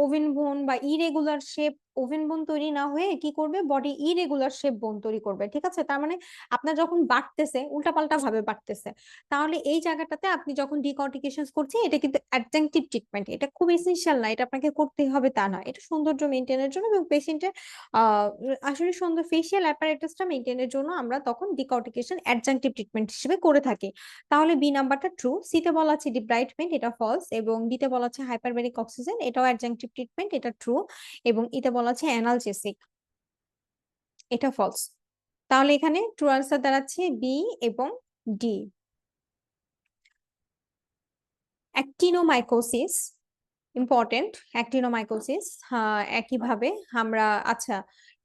Speaker 1: ওভেন বোন বা ইরেগুলার শেপ, ওভেন বোন তৈরি না হয়ে কি করবে, বডি ইরেগুলার শেপ বোন তৈরি করবে। ঠিক আছে, তার মানে আপনার যখন বাড়তেছে উল্টাপাল্টা ভাবে বাড়তেছে, তাহলে এই জায়গাটাতে আপনি যখন ডিকর্টিকেশন করছেন, এটা কিন্তু অ্যাডজাংটিভ ট্রিটমেন্ট, এটা খুব এসেনশিয়াল না, এটা আপনাকে করতেই হবে তা না। এটা সৌন্দর্য মেনটেনের জন্য এবং পেশেন্টের আহ আসলে সুন্দর ফেসিয়াল অ্যাপারেটাসটা মেনটেনের জন্য আমরা তখন ডিকর্টিকেশন অ্যাডজাংটিভ ট্রিটমেন্ট হিসেবে করে থাকি। তাহলে বি নাম্বারটা ট্রু। সি তে বলা আছে ডিব্রাইটমেন্ট, এটা ফলস। এবং ডি তে বলা আছে হাইপারবেরিক অক্সিজেন, এটাও অ্যাডজাংটিভ ট্রিটমেন্ট, এটা ট্রু। এবং ইতে বলা আছে অ্যানালজেসিক, এটা ফলস। তাহলে এখানে ট্রু আনসার দাঁড়াচ্ছে বি এবং ডি। অ্যাক্টিনোমাইকোসিস, ইম্পর্টেন্ট। অ্যাক্টিনোমাইকোসিস একইভাবে আমরা, আচ্ছা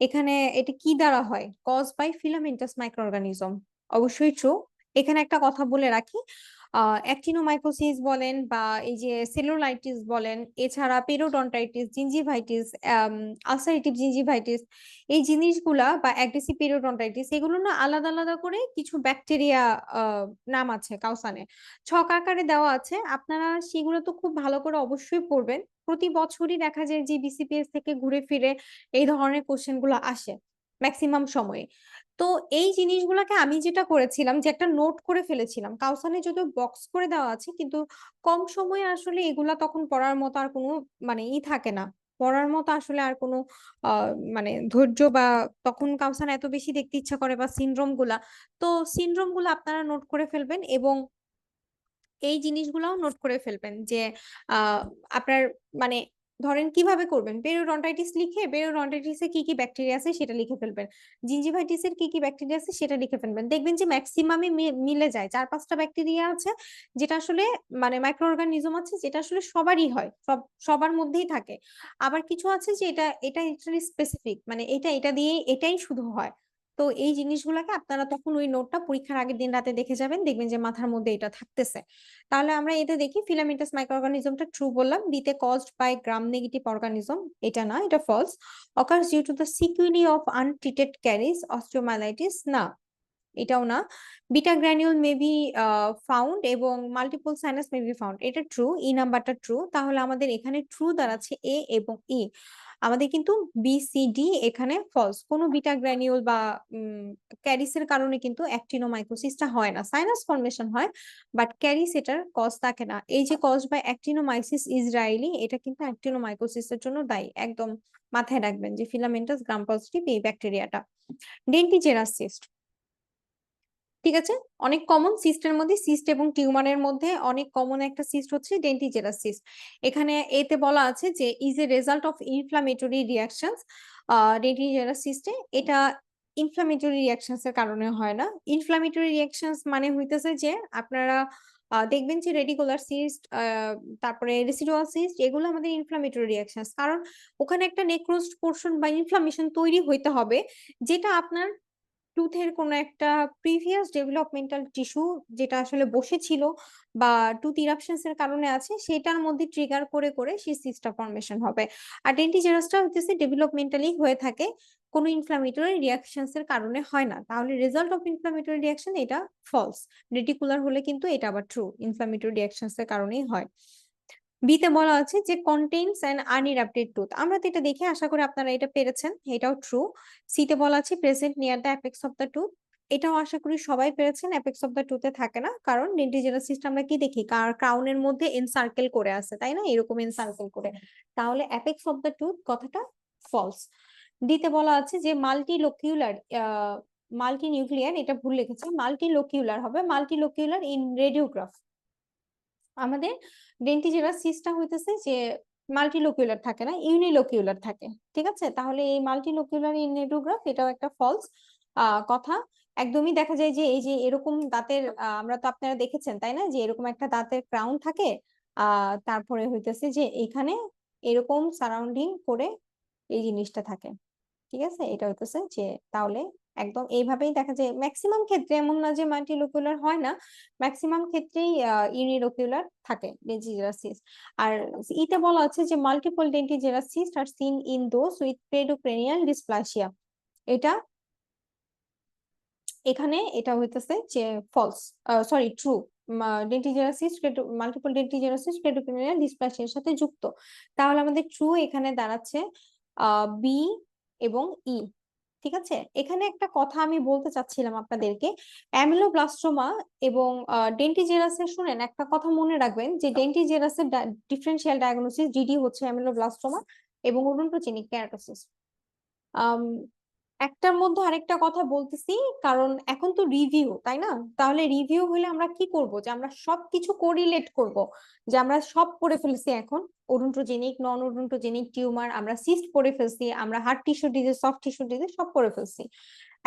Speaker 1: এখানে এটা কি দ্বারা হয়, কজ বাই ফিলামেন্টাস মাইক্রোঅর্গানিজম, অবশ্যই ট্রু। এখানে একটা কথা বলে রাখি, অ্যাক্টিনোমাইকোসিস বলেন বা এই যে সেলুলাইটিস বলেন, এছাড়া পেরিওডন্টাইটিস, জিঞ্জিভাইটিস, আলসারেটিভ জিঞ্জিভাইটিস, এই জিনিসগুলা বা অ্যাগ্রেসিভ পেরিওডন্টাইটিস, এগুলো না আলাদা আলাদা করে কিছু ব্যাকটেরিয়া নাম আছে কাউসানে, ছক আকারে দেওয়া আছে। আপনারা সেগুলো তো খুব ভালো করে অবশ্যই পড়বেন। প্রতি বছরই দেখা যায় যে বিসিপিএস থেকে ঘুরে ফিরে এই ধরনের কোশ্চেন গুলো আসে ম্যাক্সিমাম সময়ে। তো এই জিনিসগুলোকে আমি যেটা করেছিলাম যে একটা নোট করে ফেলেছিলাম, কাউসানে যদিও বক্স করে দেওয়া আছে, কিন্তু কম সময়ে আসলে এগুলা তখন পড়ার মতো আর কোনো মানে থাকে না, পড়ার মতো আসলে আর কোনো আহ মানে ধৈর্য বা তখন কাউসান এত বেশি দেখতে ইচ্ছা করে বা সিনড্রোম গুলা, তো সিনড্রোম গুলো আপনারা নোট করে ফেলবেন এবং এই জিনিসগুলাও নোট করে ফেলবেন যে আহ আপনার মানে ধরেন কিভাবে করবেন, পেরিওডন্টাইটিস লিখে পেরিওডন্টাইটিসে কি কি ব্যাকটেরিয়া আছে সেটা লিখে ফেলবেন, জিঞ্জিভাইটিসের কি কি ব্যাকটেরিয়া আছে সেটা লিখে ফেলবেন। দেখবেন যে ম্যাক্সিমামে মিলে যায়, 4-5টা ব্যাকটেরিয়া আছে যেটা আসলে মানে মাইক্রো অর্গানিজম আছে যেটা আসলে সবারই হয়, সবার মধ্যেই থাকে। আবার কিছু আছে যে এটা এটা স্পেসিফিক, মানে এটা এটা দিয়ে এটাই শুধু হয়। তো এই জিনিসগুলোকে আপনারা তখন ওই নোটটা পরীক্ষার আগের দিন রাতে দেখে যাবেন, দেখবেন যে মাথার মধ্যে এটা থাকতেছে। তাহলে আমরা এতে দেখি ফিলামেন্টাস মাইক্রোঅর্গানিজমটা ট্রু বললাম। বিতে caused by gram negative organism, এটা না, এটা false. Occurs due to the sequelae of untreated caries osteomyelitis, না, এটাও না। Beta granule may be found এবং multiple sinus may be found, এটা ট্রু। ই নাম্বারটা ট্রু। তাহলে আমাদের এখানে ট্রু দাঁড়াচ্ছে এ এবং ই। আমাদের কিন্তু বি সি ডি এখানে ফলস। কোনো বিটা গ্র্যানিউল বা ক্যারিসের কারণে কিন্তু অ্যাক্টিনোমাইকোসিসটা হয় না, সাইনাস ফর্মেশন হয়, বাট ক্যারিস এটার কজ থাকে না। এই যে কজ বাই অ্যাক্টিনোমাইসিস ইসরায়েলি, এটা কিন্তু অ্যাক্টিনোমাইকোসিসের জন্য দায়ী, একদম মাথায় রাখবেন যে ফিলামেন্টাস গ্রাম পজিটিভ এই ব্যাকটেরিয়াটা। ডেন্টিজেরাস সিস্ট, ঠিক আছে, অনেক কমন সিস্টের মধ্যে, সিস্ট এবং টিউমারের মধ্যে অনেক কমন একটা সিস্ট হচ্ছে ডেন্টিজেরাস সিস্ট। এখানে এতে বলা আছে যে is a result of inflammatory reactions. Dentigerous সিস্টে এটা ইনফ্লামেটরি রিয়াকশনস এর কারণে হয় না। ইনফ্লামেটরি রিয়াকশনস মানে হইতেছে যে আপনারা দেখবেন যে রেডিকুলার সিস্ট, তারপরে রেসিডুয়াল সিস্ট, এগুলো আমাদের ইনফ্লামেটরি রিয়াকশনস, কারণ ওখানে একটা নেক্রোজড পোর্শন বা ইনফ্লামেশন তৈরি হইতে হবে, যেটা আপনার টুথের কোনো একটা প্রিভিয়াস ডেভেলপমেন্টাল টিস্যু যেটা আসলে বসেছিল বা টুথ ইরাপশনস এর কারণে আছে সেটার মধ্যে ট্রিগার করে করে সেই সিস্টটা ফর্মেশন হবে। আর ডেন্টিজেরাসটা হচ্ছে ডেভেলপমেন্টালি হয়ে থাকে, কোনো ইনফ্লামেটরি রিঅ্যাকশনস এর কারণে হয় না। তাহলে রেজাল্ট অফ ইনফ্লামেটরি রিঅ্যাকশন এটা ফলস। রেটিকুলার হলে কিন্তু এটা আবার ট্রু, ইনফ্লামেটরি রিঅ্যাকশনস এর কারণেই হয়। বিতে বলা আছে যে কন্টেইনস অ্যান আনইরাপ্টেড টুথ। আমরা তো এটা দেখে আশা করি আপনারা এটা পেরেছেন, এটাও ট্রু। সিতে বলা আছে present near the apex of the tooth. এটাও আশা করি সবাই পেরেছেন, অ্যাপেক্স অফ দ্য টুথে থাকে না, কারণ ডেন্টিজেরাস সিস্টেম আমরা কি দেখি ক্রাউনের মধ্যে এনসার্কেল করে আছে, তাই না, এরকম এনসার্কেল করে। তাহলে অ্যাপেক্স অফ দ্য টুথ কথাটা ফলস। ডিতে বলা আছে যে মাল্টিলোকিউলার মাল্টি নিউক্লিয়ার, এটা ভুল লিখেছে, মাল্টিলোকিউলার হবে, মাল্টিলোকিউলার ইন রেডিওগ্রাফ। আমাদের ডেন্টিজেরাস সিস্টটা হইতেছে যে মাল্টিলোকিউলার থাকে না, ইউনিলোকিউলার থাকে, ঠিক আছে। তাহলে এই মাল্টিলোকিউলার ইন রেডিওগ্রাফ এটাও একটা ফলস কথা। একদমই দেখা যায় যে এই যে এরকম দাঁতের আমরা তো আপনারা দেখেছেন তাই না, যে এরকম একটা দাঁতের ক্রাউন থাকে, তারপরে হইতেছে যে এখানে এরকম সারাউন্ডিং করে এই জিনিসটা থাকে, ঠিক আছে। এটা হইতেছে যে তাহলে একদম এইভাবেই দেখা যায়, ম্যাক্সিমাম ক্ষেত্রে এমন না যে মাল্টিলোকুলার হয় না, ম্যাক্সিমাম ক্ষেত্রেই ইউনিলোকুলার থাকে ডেন্টিজেরাসিস। আর ইতে বলা আছে যে multiple dentigerous cysts are seen in those with cleidocranial dysplasia. এটা এখানে এটা হইতেছে যে false, sorry true. Dentigerous cysts multiple dentigerous cysts cleidocranial ডিসপ্লাসিয়ার সাথে যুক্ত। তাহলে আমাদের ট্রু এখানে দাঁড়াচ্ছে বি এবং ই, ঠিক আছে। এখানে একটা কথা আমি বলতে চাচ্ছিলাম আপনাদেরকে, অ্যামিলোব্লাস্টোমা এবং ডেন্টিজেরাসের, শুনেন একটা কথা মনে রাখবেন যে ডেন্টিজেরাসের ডিফারেন্সিয়াল ডায়াগনোসিস ডিডি হচ্ছে অ্যামিলোব্লাস্টোমা এবং ওডোন্টোজেনিক কেরাটোসিস। একটার মধ্যে আরেকটা কথা বলতেছি, কারণ এখন তো রিভিউ, তাই না। তাহলে রিভিউ হলে আমরা কি করব, যে আমরা সবকিছু কোরিলেট করব, যে আমরা সব পড়ে ফেলছি এখন, ওডোন্টোজেনিক নন ওডোন্টোজেনিক টিউমার, আমরা সিস্ট পড়ে ফেলছি, আমরা heart tissue disease soft tissue disease সব পড়ে ফেলছি।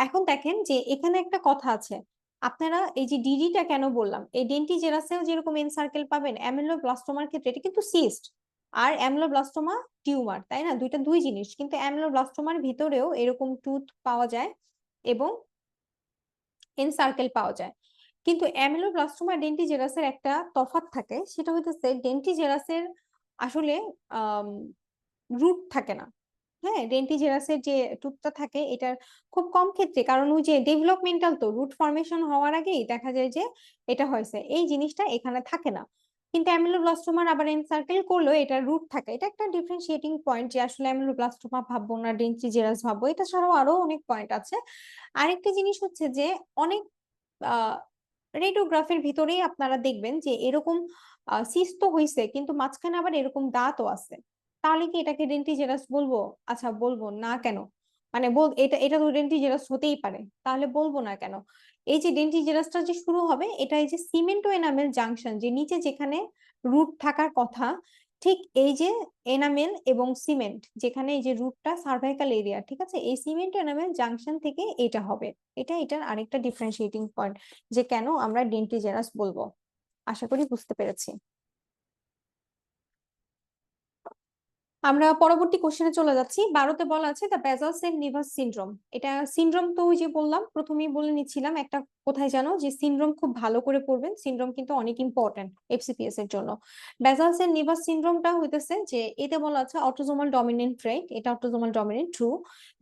Speaker 1: এখন দেখেন যে এখানে একটা কথা আছে, আপনারা এই যে ডিডিটা কেন বললাম, এই ডেন্টিজেরাসেও যেরকম এনসার্কেল পাবেন, অ্যামিলোব্লাস্টোমার ক্ষেত্রে এটা কিন্তু সিস্ট আর অ্যামিলোব্লাস্টোমা টিউমার, তাই না, দুইটা দুই জিনিস, কিন্তু অ্যামিলোব্লাস্টোমার ভিতরেও এরকম টুথ পাওয়া যায় এবং এনসার্কেল পাওয়া যায়। কিন্তু অ্যামিলোব্লাস্টোমা ডেন্টিজেরাসের একটা তফাৎ থাকে, সেটা হইতেছে ডেন্টিজেরাসের আসলে রুট থাকে না। হ্যাঁ, ডেন্টিজেরাসের যে টুথটা থাকে এটার খুব কম ক্ষেত্রে, কারণ ওই যে ডেভেলপমেন্টাল তো রুট ফর্মেশন হওয়ার আগেই দেখা যায় যে এটা হয়েছে, এই জিনিসটা এখানে থাকে না। কিন্তু অ্যামিলোব্লাস্টোমার আবার এনসার্কেল করলেও এটা রুট থাকে, এটা একটা ডিফারেন্সিয়েটিং পয়েন্ট, যে আসলে অ্যামিলোব্লাস্টোমা ভাববো না ডেন্টিজেরাস ভাববো, এটা ছাড়াও আরো অনেক পয়েন্ট আছে। আরেকটা জিনিস হচ্ছে যে অনেক রেডিওগ্রাফের ভিতরেই আপনারা দেখবেন যে এরকম সিস্ট তো হইছে কিন্তু মাঝখানে আবার এরকম দাঁতও আছে, তাহলে কি এটাকে ডেন্টিজেরাস বলবো? আচ্ছা বলবো না কেন, মানে এটা এটা তো ডেন্টিজেরাস হতেই পারে, তাহলে বলবো না কেন? এই যে ডেন্টিজেরাসটা যে শুরু হবে, এটা এই যে সিমেন্টো এনামেল জাংশন, যে নিচে যেখানে রুট থাকার কথা, ঠিক এই যে এনামেল এবং সিমেন্ট যেখানে এই যে রুটটা সার্ভাইকাল এরিয়া, ঠিক আছে, এই সিমেন্ট এনামেল জাংশন থেকে এটা হবে। এটা এটার আরেকটা ডিফারেন্সিয়েটিং পয়েন্ট, যে কেন আমরা ডেন্টিজেরাস বলবো। আশা করি বুঝতে পেরেছি। আমরা পরবর্তী কোশ্চেনে চলে যাচ্ছি। 12তে বলা আছে দ্য বেসাল সেল নিভাস সিনড্রোম। এটা সিনড্রোম তো ওই যে বললাম, প্রথমেই বলে নিচ্ছিলাম একটা, কোথায় জানো, যে সিনড্রোম খুব ভালো করে পড়বেন, সিনড্রোম কিন্তু অনেক ইম্পর্টেন্ট এফসিপিএস এর জন্য। বেসাল সেল নিভাস সিনড্রোমটা হইতেছে যে এতে বলা আছে অটোজোমাল ডমিনেন্ট ট্রেট, এটা অটোজোমাল ডমিনেন্ট ট্রু।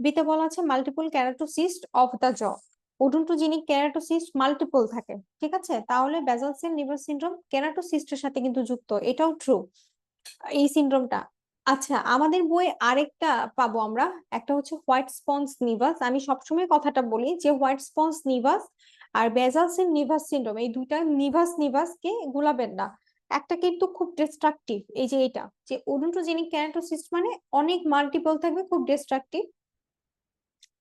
Speaker 1: বিতে বলা আছে মাল্টিপল ক্যারাটোসিস্ট অফ দ্য জ, ওডোন্টোজেনিক কেরাটোসিস্ট মাল্টিপল থাকে, ঠিক আছে। তাহলে বেসাল সেল নিভাস সিনড্রোম কেরাটোসিস্টের সাথে কিন্তু যুক্ত, এটাও ট্রু এই সিনড্রোমটা। আচ্ছা, আমাদের বই আরেকটা পাবো আমরা, একটা হচ্ছে হোয়াইট স্পঞ্জ নিভাস। আমি সবসময় কথাটা বলি যে হোয়াইট স্পঞ্জ নিভাস আর বেসাল সেল নিভাস সিনড্রোম, এই দুইটা নিভাস নিভাসকে গুলাবেন না। একটা কিন্তু খুব ডিস্ট্রাকটিভ, এই যে এটা যে ওডোন্টোজেনিক কেরাটোসিস্ট মানে অনেক মাল্টিপল থাকবে, খুব ডিস্ট্রাকটিভ।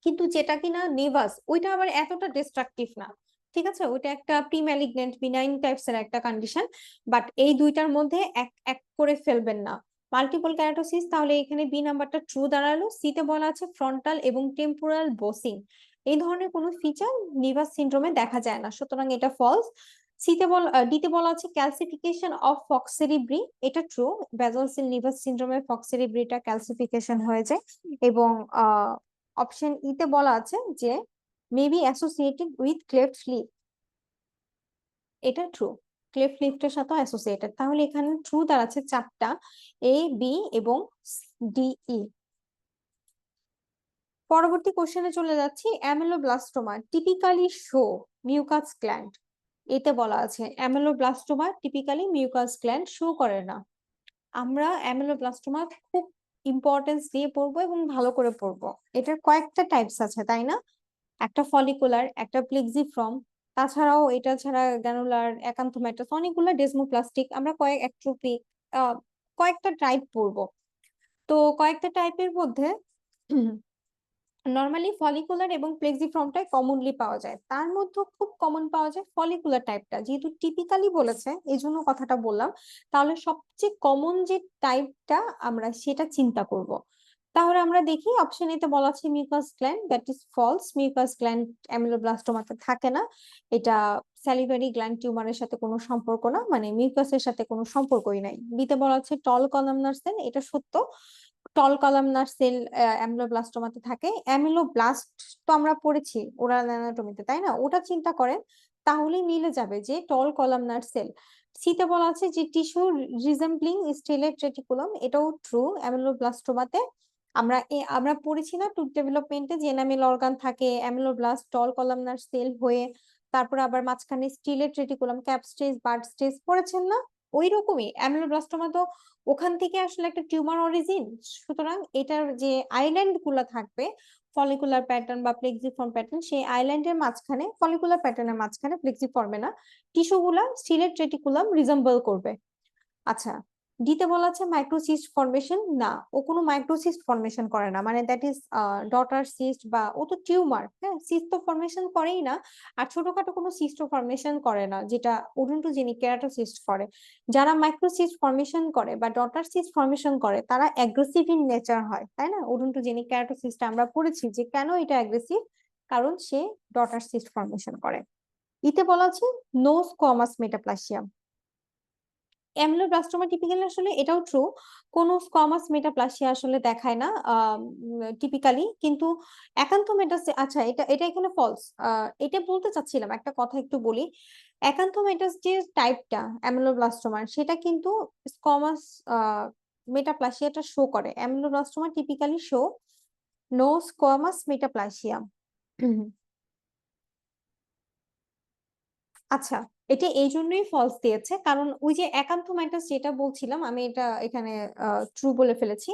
Speaker 1: কিন্তু যেটা কিনা নেভাস, ওইটা আবার এতটা ডিস্ট্রাকটিভ না, ঠিক আছে, ওইটা একটা প্রিম্যালিগনেন্ট বিনাইন টাইপস এর একটা কন্ডিশন। বাট এই দুইটার মধ্যে এক এক করে ফেলবেন না। মাল্টিপল ক্যারাটোসিস, তাহলে এখানে বি নাম্বারটা ট্রু দাঁড়ালো। সিতে বলা আছে ফ্রন্টাল এবং টেম্পোরাল বোসিং, এই ধরনের কোনো ফিচার নিভাস সিনড্রোমে দেখা যায় না, সুতরাং এটা ফলস। ডিতে বলা আছে ক্যালসিফিকেশন অফ ফক্সেরিব্রি, এটা ট্রু। বেসাল সেল নিভাস সিনড্রোমে ফক্সেরিব্রিটা ক্যালসিফিকেশন হয়ে যায়। এবং অপশন ইতে বলা আছে যে may be associated with cleft lip, এটা ট্রু। ক্লেফট লিফটের সাথে অ্যাসোসিয়েটেড, তাহলে এখানে ট্রু দাঁড়াচ্ছে 4টা, এ বি এবং ডি ই। পরবর্তী কোশ্চেনে চলে যাচ্ছি। অ্যামেলোব্লাস্টোমা টিপিক্যালি শো মিউকাস গ্ল্যান্ড, এতে বলা আছে অ্যামেলোব্লাস্টোমা টিপিক্যালি মিউকাস গ্ল্যান্ড শো করে না। আমরা অ্যামেলোব্লাস্টোমা খুব ইম্পর্টেন্স দিয়ে পড়বো এবং ভালো করে পড়বো। এটার কয়েকটা টাইপস আছে, তাই না? একটা ফলিকুলার, একটা প্লেক্সিফর্ম, তাছাড়াও এটা ছাড়া গ্রানুলার, অ্যাকান্থোম্যাটাস, অনেকগুলো ডেসমোপ্লাস্টিক, আমরা কয়েক অ্যাট্রোপিক, কয়েকটা টাইপ পড়বো। তো কয়েকটা টাইপের মধ্যে নর্মালি ফলিকুলার এবং প্লেক্সিফর্মটাই কমনলি পাওয়া যায়, তার মধ্যে খুব কমন পাওয়া যায় ফলিকুলার টাইপটা। যেহেতু টিপিক্যালি বলেছে এই জন্য কথাটা বললাম, তাহলে সবচেয়ে কমন যে টাইপটা আমরা সেটা চিন্তা করব। তাহলে আমরা দেখি অপশন এতে বলা আছে mucous gland, that is false. Mucous gland অ্যামেলোব্লাস্টোমাতে থাকে না, এটা স্যালিভারি গ্ল্যান্ড টিউমারের সাথে কোনো সম্পর্ক না, মানে মিউকাসের সাথে কোনো সম্পর্কই নাই। বিতে বলা আছে টল কলামনার সেল, এটা সত্য। টল কলামনার সেল অ্যামেলোব্লাস্টোমাতে থাকে। অ্যামিলোব্লাস্ট তো আমরা পড়েছি ওরাল অ্যানাটমিতে, তাই না? ওটা চিন্তা করেন, তাহলেই মিলে যাবে যে টল কলামনার সেল। সিতে বলা আছে যে টিস্যু রিজেম্বলিং স্টেলেট রেটিকুলাম, এটাও ট্রু অ্যামেলোব্লাস্টোমাতে। আমরা পড়েছি না টুথ ডেভেলপমেন্টে যে এনামেল অর্গান থাকে, অ্যামেলোব্লাস্ট টল কলামনার সেল হয়ে তারপরে আবার মাঝখানে স্টিলেট reticulum, cap stage, bird stage পড়েছেন না? ওই রকমই অ্যামেলোব্লাস্টোমা তো ওখান থেকে আসলে একটা টিউমার অরিজিন। সুতরাং এটার যে আইল্যান্ড গুলা থাকবে, ফলিকুলার প্যাটার্ন বা প্লেক্সিফর্ম প্যাটার্ন, সেই আইল্যান্ডের মাঝখানে, ফলিকুলার প্যাটার্নের মাঝখানে প্লেক্সিফর্মে না, টিস্যু গুলা সিলেট রেটিকুলাম রিজেম্বল করবে। আচ্ছা, ডিতে বলা আছে মাইক্রোসিস্ট ফর্মেশন, না ও কোনো মাইক্রোসিস্ট ফর্মেশন করে না, মানে দ্যাট ইজ ডটার সিস্ট, বা ও তো টিউমার, হ্যাঁ, সিস্ট তো ফর্মেশন করেই না। আর ছোটখাটো কোনো সিস্ট ফর্মেশন করে না, যেটা ওডোন্টোজেনিক কেরাটোসিস্ট করে। যারা মাইক্রোসিস্ট ফর্মেশন করে বা ডটার সিস্ট ফর্মেশন করে তারা অ্যাগ্রেসিভ ইন নেচার হয়, তাই না? ওডোন্টোজেনিক কেরাটোসিস্ট আমরা পড়েছি যে কেন এটা অ্যাগ্রেসিভ, কারণ সে ডটার সিস্ট ফর্মেশন করে। ইতে বলা আছে নো স্কোয়ামাস মেটাপ্লাসিয়া। অ্যামিলোব্লাস্টোমা টিপিক্যালি আসলে এটাও ট্রু, কোনো স্কোয়ামাস মেটাপ্লাসিয়া আসলে দেখায় না টিপিক্যালি, কিন্তু অ্যাকান্থোমেটাস, আচ্ছা এটা এটা এখানে ফলস। এটা বলতে চাচ্ছিলাম, একটা কথা একটু বলি। অ্যাকান্থোমেটাস যে টাইপটা অ্যামিলোব্লাস্টোমার, সেটা কিন্তু স্কোয়ামাস মেটাপ্লাসিয়াটা শো করে। Ameloblastoma typically show no squamous metaplasia. আচ্ছা, এটা এই জন্যই ফলস দিয়েছে, কারণ ওই যে একান্থোমাইটাস যেটা বলছিলাম আমি, এটা এখানে ট্রু বলে ফেলেছি।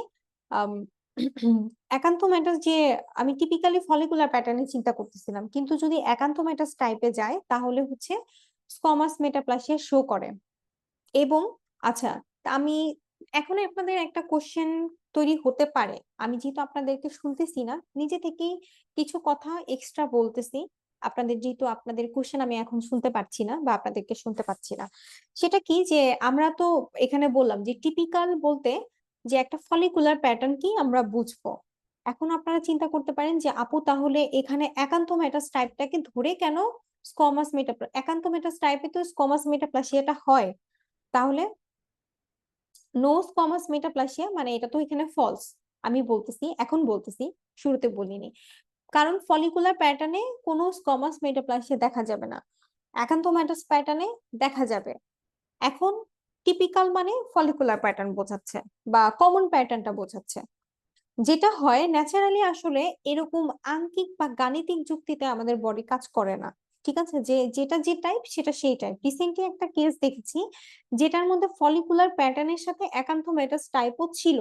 Speaker 1: একান্থোমাইটাস যে আমি টিপিক্যালি ফলিকুলার প্যাটার্নে চিন্তা করতেছিলাম, কিন্তু যদি একান্থোমাইটাস টাইপে যায় তাহলে হচ্ছে স্কোয়ামাস মেটাপ্লাসিয়া শো করে। এবং আচ্ছা, তা আমি এখন আপনাদের একটা কোশ্চেন তৈরি হতে পারে, আমি যেহেতু আপনাদেরকে শুনতেছি না, নিজে থেকেই কিছু কথা এক্সট্রা বলতেছি আপনাদের, যেহেতু আপনাদের কোশ্চেন আমি এখন শুনতে পাচ্ছি না বা আপনাদেরকে শুনতে পাচ্ছি না। সেটা কি, যে আমরা তো এখানে বললাম যে টিপিক্যাল বলতে যে একটা ফলিকুলার প্যাটার্ন কি আমরা বুঝবো। এখন আপনারা চিন্তা করতে পারেন যে আপু তাহলে এখানে একান্থোমাটাস টাইপটাকে ধরে কেন স্কোয়ামাস একান্থোমাটাস টাইপে তো স্কোয়ামাস মেটাপ্লাসিয়াটা হয়, তাহলে নো স্কোয়ামাস মেটাপ্লাসিয়া মানে এটা তো এখানে ফলস। আমি বলতেছি, এখন বলতেছি, শুরুতে বলিনি। কারণ ফলিকুলার প্যাটার্নে কোনো স্কোয়ামাস মেটাপ্লাসিয়া দেখা যাবে না, অ্যাকান্থোমাটাস প্যাটার্নে দেখা যাবে। এখন টিপিক্যাল মানে ফলিকুলার প্যাটার্ন বোঝাচ্ছে বা কমন প্যাটার্নটা বোঝাচ্ছে। যেটা হয় ন্যাচারালি আসলে এরকম আঙ্কিক বা গাণিতিক যুক্তিতে আমাদের বডি কাজ করে না। ঠিক আছে, যে যেটা যে টাইপ সেটা সেই টাইপ। রিসেন্টলি একটা কেস দেখেছি যেটার মধ্যে ফলিকুলার প্যাটার্নের সাথে একান্থোমেটাস টাইপও ছিল।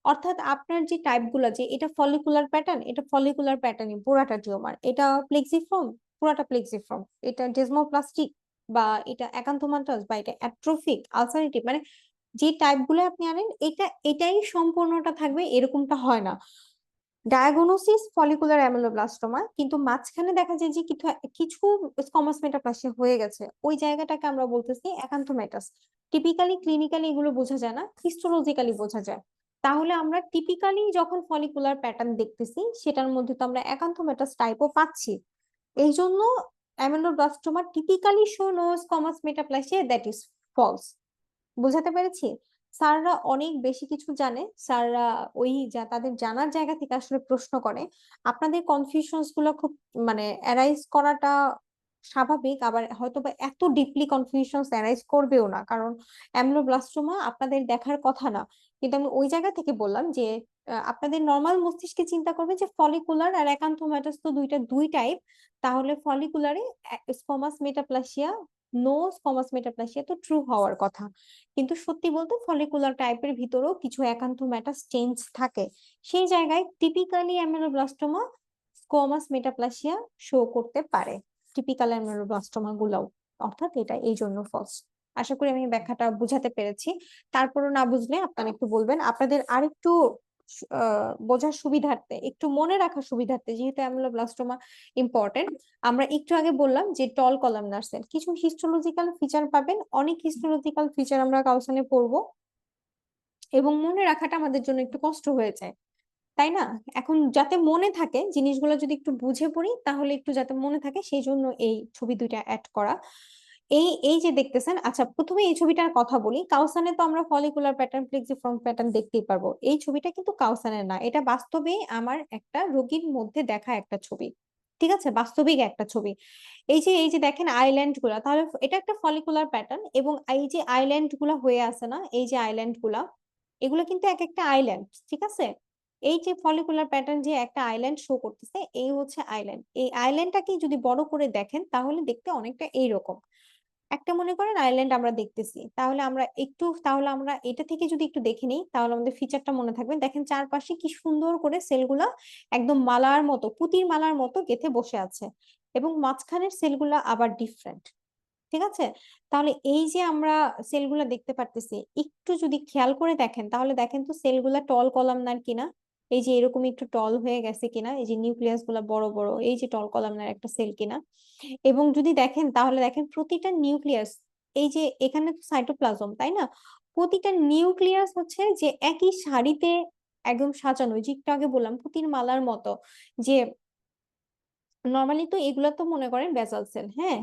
Speaker 1: অর্থাৎ আপনার যে টাইপ গুলা, যে এটা ফলিকুলার প্যাটার্ন, এটা ফলিকুলার প্যাটার্নই পুরাটা টিউমার, এটা প্লেক্সিফর্ম পুরাটা প্লেক্সিফর্ম, এটা ডেসমোপ্লাস্টিক বা এটা একান্থোমাটাস বা এটা অ্যাট্রোফিক আলসারেটিভ, মানে যে টাইপ গুলো আপনি আনেন এটাই সম্পূর্ণটা থাকবে এরকমটা হয় না। ডায়াগনোসিস ফলিকুলার অ্যামেলোব্লাস্টোমা, কিন্তু মাঝখানে দেখা যায় যে কিছু কিছু স্কোয়ামাস মেটাপ্লাসিয়া হয়ে গেছে, ওই জায়গাটাকে আমরা বলতেছি একান্থোমেটাস। টিপিক্যালি ক্লিনিক্যালি এগুলো বোঝা যায় না, হিস্টোলজিক্যালি বোঝা যায়। তাহলে আমরা টিপিক্যালি যখন ফলিকুলার প্যাটার্ন দেখতেছি সেটার মধ্যে তো আমরা একান্থোমেটাস টাইপও পাচ্ছি। এই জন্য ameloblastoma typically show no squamous metaplasia, that is false. বুঝাতে পেরেছি? স্যাররা অনেক বেশি কিছু জানে, স্যাররা ওই যা তাদের জানার জায়গা থেকে আসলে প্রশ্ন করে। আপনাদের কনফিউশনস গুলো খুব মানে অ্যারাইজ করাটা স্বাভাবিক, আবার হয়তো বা এত ডিপলি কনফিউশনস অ্যারাইজ করবেও না, কারণ অ্যামলোব্লাস্টোমা আপনাদের দেখার কথা না। কিন্তু আমি ওই জায়গা থেকে বললাম যে আপনাদের নর্মাল মস্তিষ্কে চিন্তা করবে যে ফলিকুলার আর অ্যাকান্থোম্যাটাস তো দুই টাইপ, তাহলে ফলিকুলারে squamous metaplasia, no squamous metaplasia তো ট্রু হওয়ার কথা। কিন্তু সত্যি বলতে ফলিকুলার টাইপের ভিতরেও কিছু অ্যাকান্থোম্যাটাস চেঞ্জ থাকে। সেই জায়গায় টিপিক্যালি অ্যামেলোব্লাস্টোমা স্কোমাস মেটাপ্লাসিয়া শো করতে পারে, টিপিক্যাল অ্যামেলোব্লাস্টোমা গুলাও। অর্থাৎ এটা এই জন্য ফলস। আশা করি আমি ব্যাখ্যাটা বুঝাতে পেরেছি। তারপরও না বুঝলে আপনারা একটু বলবেন। আপনাদের আরেকটু বোঝার সুবিধার্থে, একটু মনে রাখার সুবিধার্থে, যেহেতু অ্যামেলোব্লাস্টোমা ইম্পর্টেন্ট, আমরা একটু আগে বললাম যে টল কলামনার সেল কিছু হিস্টোলজিক্যাল ফিচার পাবেন, অনেক হিস্টোলজিক্যাল ফিচার আমরা কাউসানে পড়বো, এবং মনে রাখাটা আমাদের জন্য একটু কষ্ট হয়ে যায়, তাই না? এখন যাতে মনে থাকে জিনিসগুলো, যদি একটু বুঝে পড়ি তাহলে একটু যাতে মনে থাকে, সেই জন্য এই ছবি দুইটা অ্যাড করা। এই এই যে দেখতেছেন, আচ্ছা প্রথমে এই ছবিটার কথা বলি। কাউসানে তো আমরা ফলিকুলার প্যাটার্ন, প্লেক্সিফর্ম প্যাটার্ন দেখতেই পারবো। এই ছবিটা কিন্তু কাউসানের না, এটা বাস্তবে আমার একটা রোগীর মধ্যে দেখা একটা ছবি। ঠিক আছে, বাস্তবিক একটা ছবি। এই যে দেখেন আইল্যান্ড গুলা, তাহলে এটা একটা ফলিকুলার প্যাটার্ন, এবং এই যে আইল্যান্ড গুলা হয়ে আছে না, এই যে আইল্যান্ড গুলা, এগুলো কিন্তু এক একটা আইল্যান্ড। ঠিক আছে, এই যে ফলিকুলার প্যাটার্ন যে একটা আইল্যান্ড শো করতেছে, এই হচ্ছে আইল্যান্ড। এই আইল্যান্ডটাকে যদি বড় করে দেখেন তাহলে দেখতে অনেকটা এইরকম। একটা মনে করেন আইল্যান্ড আমরা দেখতেছি, তাহলে আমরা এটা থেকে যদি একটু দেখে নিই তাহলে আমাদের ফিচারটা মনে থাকবে। দেখেন চারপাশে কি সুন্দর করে সেলগুলা একদম মালার মতো, পুতির মালার মতো গেঁথে বসে আছে, এবং মাঝখানের সেলগুলা আবার ডিফারেন্ট। ঠিক আছে, তাহলে এই যে আমরা সেলগুলা দেখতে পারতেছি, একটু যদি খেয়াল করে দেখেন তাহলে দেখেন তো সেলগুলা টল কলামনার কিনা। এই যে এরকম একটু টল হয়ে গেছে কিনা, এই যে নিউক্লিয়াস গুলা বড় বড়, এই যে টল কলামনার একটা সেল কিনা। এবং যদি দেখেন তাহলে দেখেন প্রতিটা নিউক্লিয়াস, এই যে এখানে তো সাইটোপ্লাজম, তাই না? প্রতিটা নিউক্লিয়াস হচ্ছে যে একই সারিতে একদম সাজানো, যে একটু আগে বললাম পুতির মালার মতো। যে নর্মালি তো এগুলা তো মনে করেন বেজাল সেল, হ্যাঁ,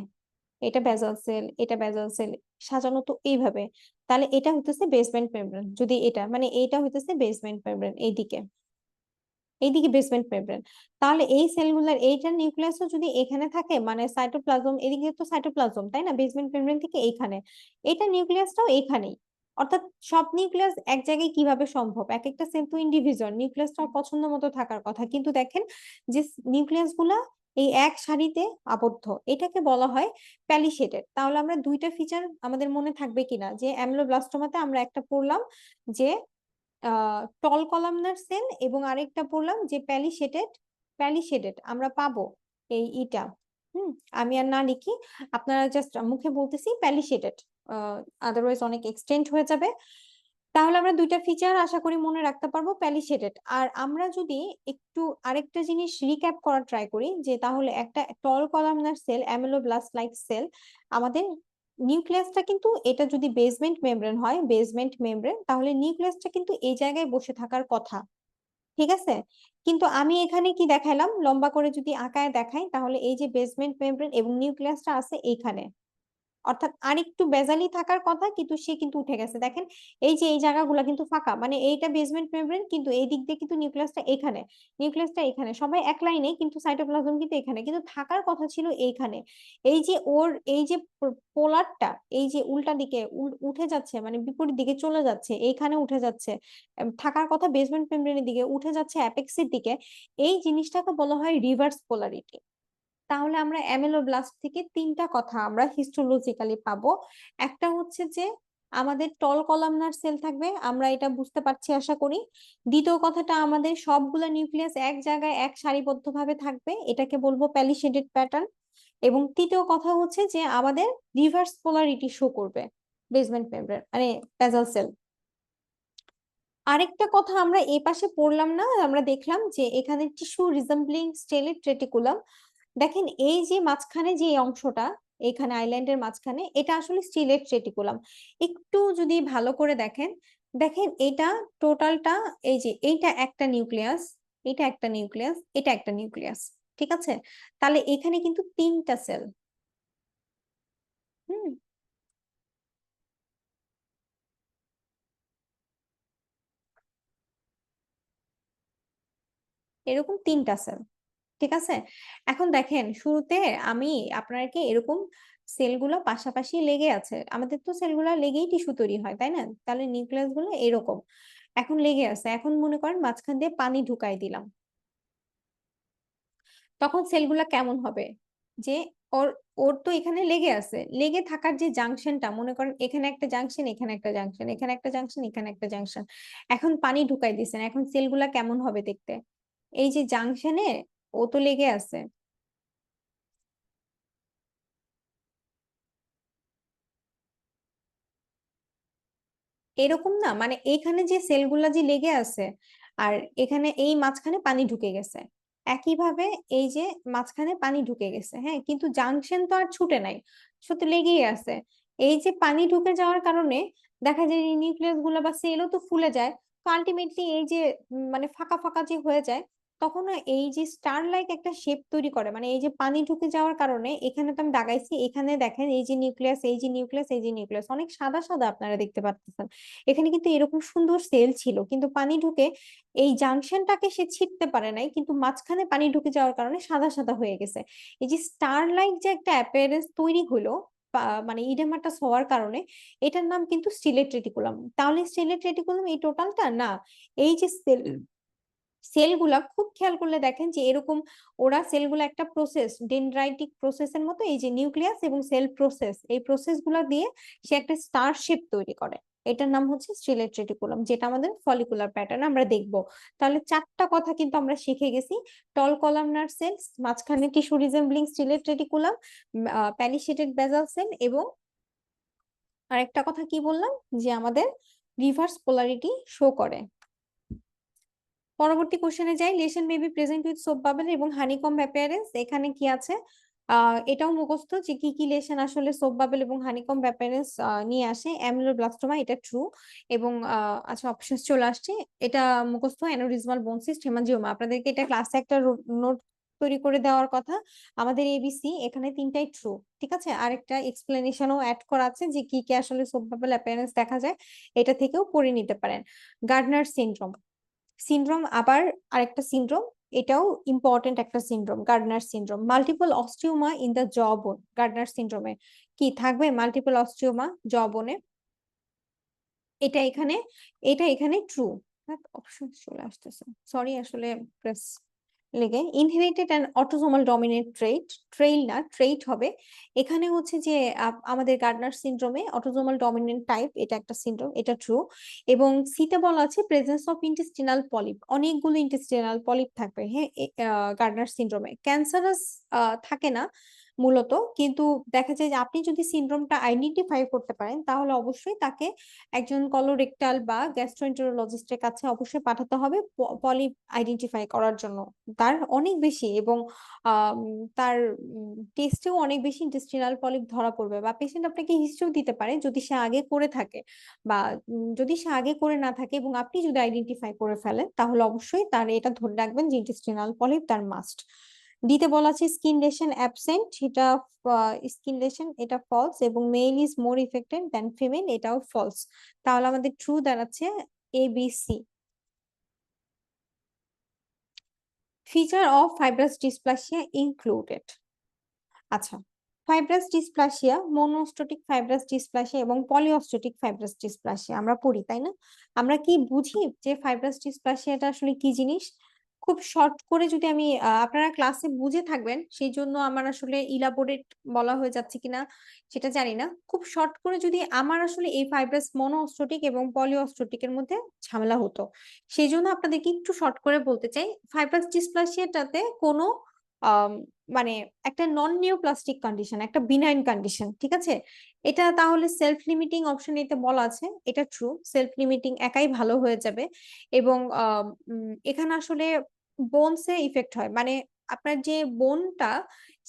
Speaker 1: এটা বেজাল সেল, এটা বেজাল সেল, সাজানো তো এইভাবে। তাহলে এটা হইতেছে বেসমেন্ট মেমব্রেন, যদি এটা মানে এইটা হইতেছে বেসমেন্ট মেমব্রেন, এইদিকে বেসমেন্ট মেমব্রেন। তাহলে এই সেলগুলার এইটার নিউক্লিয়াসও যদি এখানে থাকে, মানে সাইটোপ্লাজম, এদিকে তো সাইটোপ্লাজম, তাই না, বেসমেন্ট মেমব্রেন থেকে এইখানে, এটা নিউক্লিয়াসটাও এইখানেই। অর্থাৎ সব নিউক্লিয়াস এক জায়গায় কিভাবে সম্ভব? এক একটা সেল তো ইন্ডিভিজুয়াল, নিউক্লিয়াসটা পছন্দ মতো থাকার কথা, কিন্তু দেখেন যে নিউক্লিয়াস গুলা এই এক সারিতে আবদ্ধ, এটাকে বলা হয় প্যালিশেডেড। তাহলে আমরা দুইটা ফিচার আমাদের মনে থাকবে কিনা, যে অ্যামলোব্লাস্টোমাতে আমরা একটা পড়লাম যে টল কলামনার সেল, এবং আরেকটা পড়লাম যে প্যালিশেডেড আমরা পাবো এই ইটা। আমি আর না লিখি, আপনারা জাস্ট মুখে বলতেছি প্যালিশেডেড, আদারওয়াইজ অনেক এক্সটেন্ড হয়ে যাবে। তাহলে আমরা দুইটা ফিচার আশা করি মনে রাখতে পারবো, প্যালিশেডেড। আর আমরা যদি একটু আরেকটা জিনিস রিক্যাপ করার ট্রাই করি, যে তাহলে একটা টল কলামনার সেল, অ্যামেলোব্লাস্ট লাইক সেল, আমাদের নিউক্লিয়াসটা কিন্তু, এটা যদি বেসমেন্ট মেমব্রেন হয়, বেসমেন্ট মেমব্রেন, তাহলে নিউক্লিয়াসটা কিন্তু এই জায়গায় বসে থাকার কথা। ঠিক আছে, কিন্তু আমি এখানে কি দেখাইলাম, লম্বা করে যদি আঁকায় দেখাই, তাহলে এই যে বেসমেন্ট মেমব্রেন এবং নিউক্লিয়াসটা আছে এইখানে, অর্থাৎ আরেকটু বেজালি থাকার কথা, কিন্তু সে কিন্তু উঠে গেছে। দেখেন এই যে এই জায়গাগুলো কিন্তু ফাঁকা, মানে এইটা বেসমেন্ট মেমব্রেন, কিন্তু এই দিক দিয়ে কিন্তু নিউক্লিয়াসটা এখানে, নিউক্লিয়াসটা এখানে, সবাই এক লাইনে, কিন্তু সাইটোপ্লাজম কিন্তু এখানে, কিন্তু থাকার কথা ছিল এইখানে। এই যে ওর এই যে পোলারটা, এই যে উল্টা দিকে উঠে যাচ্ছে, মানে বিপরীত দিকে চলে যাচ্ছে, এইখানে উঠে যাচ্ছে, থাকার কথা বেসমেন্ট মেমব্রেনের দিকে উঠে যাচ্ছে অ্যাপেক্সের দিকে, এই জিনিসটাকে বলা হয় রিভার্স পোলারিটি। তাহলে আমরা অ্যামেলোব্লাস্ট থেকে তিনটা কথা আমরা হিস্টোলজিক্যালি পাবো। একটা হচ্ছে যে আমাদের টল কলামনার সেল থাকবে, আমরা এটা বুঝতে পারছি আশা করি। দ্বিতীয় কথাটা, আমাদের সবগুলা নিউক্লিয়াস এক জায়গায় এক সারিবদ্ধভাবে থাকবে, এটাকে বলবো প্যালিশেডেড প্যাটার্ন। এবং তৃতীয় কথা হচ্ছে যে আমাদের রিভার্স পোলারিটি শো করবে বেসমেন্ট মেমব্রেন মানে বেসাল সেল। আরেকটা কথা আমরা এই পাশে পড়লাম না, আমরা দেখলাম যে এখানে টিস্যু রিজেম্বলিং স্টেলেট রেটিকুলাম। দেখেন এই যে মাঝখানে যে অংশটা, এখানে আইল্যান্ডের মাঝখানে, এটা আসলে স্টিলেট রেটিকুলাম। একটু যদি ভালো করে দেখেন, দেখেন এটা টোটালটা, এই যে এইটা একটা নিউক্লিয়াস, এটা একটা নিউক্লিয়াস, এটা একটা নিউক্লিয়াস। ঠিক আছে, তাহলে এখানে কিন্তু তিনটা সেল। হুম এরকম 3টা সেল, ঠিক আছে। এখন দেখেন শুরুতে আমি আপনাকে এরকম সেলগুলো পাশাপাশি লেগে আছে, আমাদের তো সেলগুলো লেগেই টিস্যু তৈরি হয় তাই না, তাহলে নিউক্লিয়াস গুলো এরকম এখন লেগে আছে। এখন মনে করেন মাঝখান দিয়ে পানি ঢুকাই দিলাম, তখন সেলগুলা কেমন হবে? যে ওর ওর তো এখানে লেগে আছে, লেগে থাকার যে জাংশনটা, মনে করেন এখানে একটা জাংশন, এখানে একটা জাংশন, এখানে একটা জাংশন, এখানে একটা জাংশন, এখন পানি ঢুকাই দিচ্ছেন, এখন সেলগুলা কেমন হবে দেখতে? এই যে জাংশনে ও তো লেগে আছে, এরকম না, মানে এইখানে যে সেলগুলা যে লেগে আছে আর এখানে এই মাঝখানে পানি ঢুকে গেছে, একইভাবে এই যে মাঝখানে পানি ঢুকে গেছে, হ্যাঁ, কিন্তু জাংশন তো আর ছুটে নাই, শুধু লেগেই আছে। এই যে পানি ঢুকে যাওয়ার কারণে দেখা যায় নিউক্লিয়াস গুলা বা সেলও তো ফুলে যায়, তো আলটিমেটলি এই যে মানে ফাঁকা ফাঁকা যে হয়ে যায়, তখন না এই যে স্টার লাইক একটা শেপ তৈরি করে, মানে এই যে পানি ঢুকে যাওয়ার কারণে, এখানে তো আমি দাগাইছি, এখানে দেখেন এই যে নিউক্লিয়াস, এই যে নিউক্লিয়াস, এই যে নিউক্লিয়াস অনেক সাদা সাদা আপনারা দেখতে পাচ্ছেন, এখানে কিন্তু এরকম সুন্দর সেল ছিল, কিন্তু পানি ঢুকে এই জাংশনটাকে সে ছিটতে পারে নাই, কিন্তু মাঝখানে পানি ঢুকে যাওয়ার কারণে সাদা সাদা হয়ে গেছে। এই যে স্টার লাইক যে একটা অ্যাপিয়ারেন্স তৈরি হলো মানে ইডেমাটাস হওয়ার কারণে, এটার নাম কিন্তু স্টিলেট রেটিকুলাম। তাহলে স্টিলেট রেটিকুলাম এই টোটালটা না, এই যে সেলগুলা খুব খেয়াল করলে দেখেন যে এরকম ওরা সেলগুলা একটা প্রসেস, ডেনড্রাইটিক প্রসেসের মতো, এই যে নিউক্লিয়াস এবং সেল প্রসেস, এই প্রসেস গুলা দিয়ে সে একটা স্টার শেপ তৈরি করে, এটার নাম হচ্ছে স্টিলেট রেটিকুলাম, যেটা আমাদের ফলিকুলার প্যাটার্ন আমরা দেখব। তাহলে 4টা কথা কিন্তু আমরা শিখে গেছি: টল কলামনার সেল, মাঝখানে tissue resembling stellate reticulum, palisaded basal cell, এবং আরেকটা কথা কি বললাম, যে আমাদের রিভার্স পোলারিটি শো করে। পরবর্তী কোশ্চেনে যাই। Lesion may be present with soap bubble এবং হানিকম অ্যাপিয়ারেন্স, এখানে কি আছে? এটাও মুখস্থ যে কি কি লেশন আসলে সোপ বাবল এবং হানিকম অ্যাপিয়ারেন্স নিয়ে আসে। অ্যামিলোব্লাস্টোমা, এটা ট্রু, এবং আচ্ছা অপশন চলে আসছে, এটা মুখস্থ। অ্যানোরিজমাল বোন সিস্ট, হেমাঞ্জিওমা, আপনাদেরকে এটা ক্লাসে একটা নোট তৈরি করে দেওয়ার কথা। আমাদের এবিসি এখানে 3টাই ট্রু, ঠিক আছে। আরেকটা এক্সপ্লেনেশনও অ্যাড করা আছে যে কি কি আসলে সোপ বাবল অ্যাপিয়ারেন্স দেখা যায়, এটা থেকেও পড়ে নিতে পারেন। গার্ডনার সিনড্রোম, সিনড্রোম আবার আরেকটা সিনড্রোম, এটাও ইম্পর্টেন্ট একটা syndrome, Gardner syndrome. Multiple osteoma in the jaw bone, Gairdner সিনড্রোমে কি থাকবে? মাল্টিপল অস্টিওমা জ বোনে, এটা এখানে, এটা এখানে ট্রু। অপশন চলে আসতেছে, সরি আসলে প্রেস লেগে। Inherited and autosomal dominant trait, trail না ট্রেইট হবে। এখানে হচ্ছে যে আমাদের গার্ডনার সিনড্রোমে অটোসোমাল ডমিনেন্ট টাইপ, এটা একটা সিনড্রোম, এটা ট্রু। এবং সিতে বলা আছে প্রেজেন্স অফ ইন্টেস্টিনাল পলিপ, অনেকগুলো ইন্টেস্টিনাল পলিপ থাকবে, হ্যাঁ, গার্ডনার সিনড্রোমে। ক্যান্সারাস থাকে না মূলত, কিন্তু দেখা যায় যে আপনি যদি সিনড্রোমটা আইডেন্টিফাই করতে পারেন, তাহলে অবশ্যই তাকে একজন কলোরেক্টাল বা গ্যাস্ট্রোএন্টারোলজিস্টের কাছে অবশ্যই পাঠাতে হবে পলিপ আইডেন্টিফাই করার জন্য। তার অনেক বেশি, এবং আম, তার টেস্টেও অনেক বেশি ইন্টেস্টিনাল পলিপ ধরা পড়বে, বা পেশেন্ট আপনাকে হিস্ট্রিও দিতে পারে যদি সে আগে করে থাকে, বা যদি সে আগে করে না থাকে এবং আপনি যদি আইডেন্টিফাই করে ফেলেন, তাহলে অবশ্যই তার এটা ধরে রাখবেন যে ইন্টেস্টিনাল পলিপ তার মাস্ট। দিতে বলা আছে স্কিন লেশন অ্যাবসেন্ট, এটা স্কিন লেশন, এটা ফলস, এবং male is more affected than female, এটাও ফলস। তাহলে আমাদের ট্রু দাঁড়াচ্ছে ABC। Feature of fibrous dysplasia included, আচ্ছা, fibrous dysplasia, monostotic fibrous dysplasia এবং পলিঅস্টোটিক ফাইব্রাস ডিসপ্লাসিয়া আমরা পড়ি তাই না? আমরা কি বুঝি যে ফাইব্রাস ডিসপ্লাসিয়াটা আসলে কি জিনিস? খুব শর্ট করে যদি আমি আপনারা ক্লাসে বুঝে থাকবেন, সেই জন্য আমার আসলে ইলাবোরেট বলা হয়ে যাচ্ছে কিনা সেটা জানি না। খুব শর্ট করে যদি আমার আসলে এই ফাইব্রাস মনোঅস্টোটিক এবং পলিঅস্টোটিকের মধ্যে ঝামেলা হতো, সেই জন্য আপনাদেরকে একটু শর্ট করে বলতে চাই, ফাইব্রাস ডিসপ্লাসিয়াটাতে কোনো আহ মানে একটা নন নিওপ্লাস্টিক কন্ডিশন, একটা বিনাইন কন্ডিশন, ঠিক আছে। এটা তাহলে সেলফ লিমিটিং অপশন এতে বলা আছে, এটা ট্রু, সেলফ লিমিটিং একাই ভালো হয়ে যাবে। এবং এখানে আসলে বোনসে ইফেক্ট হয়, মানে আপনার যে বোনটা,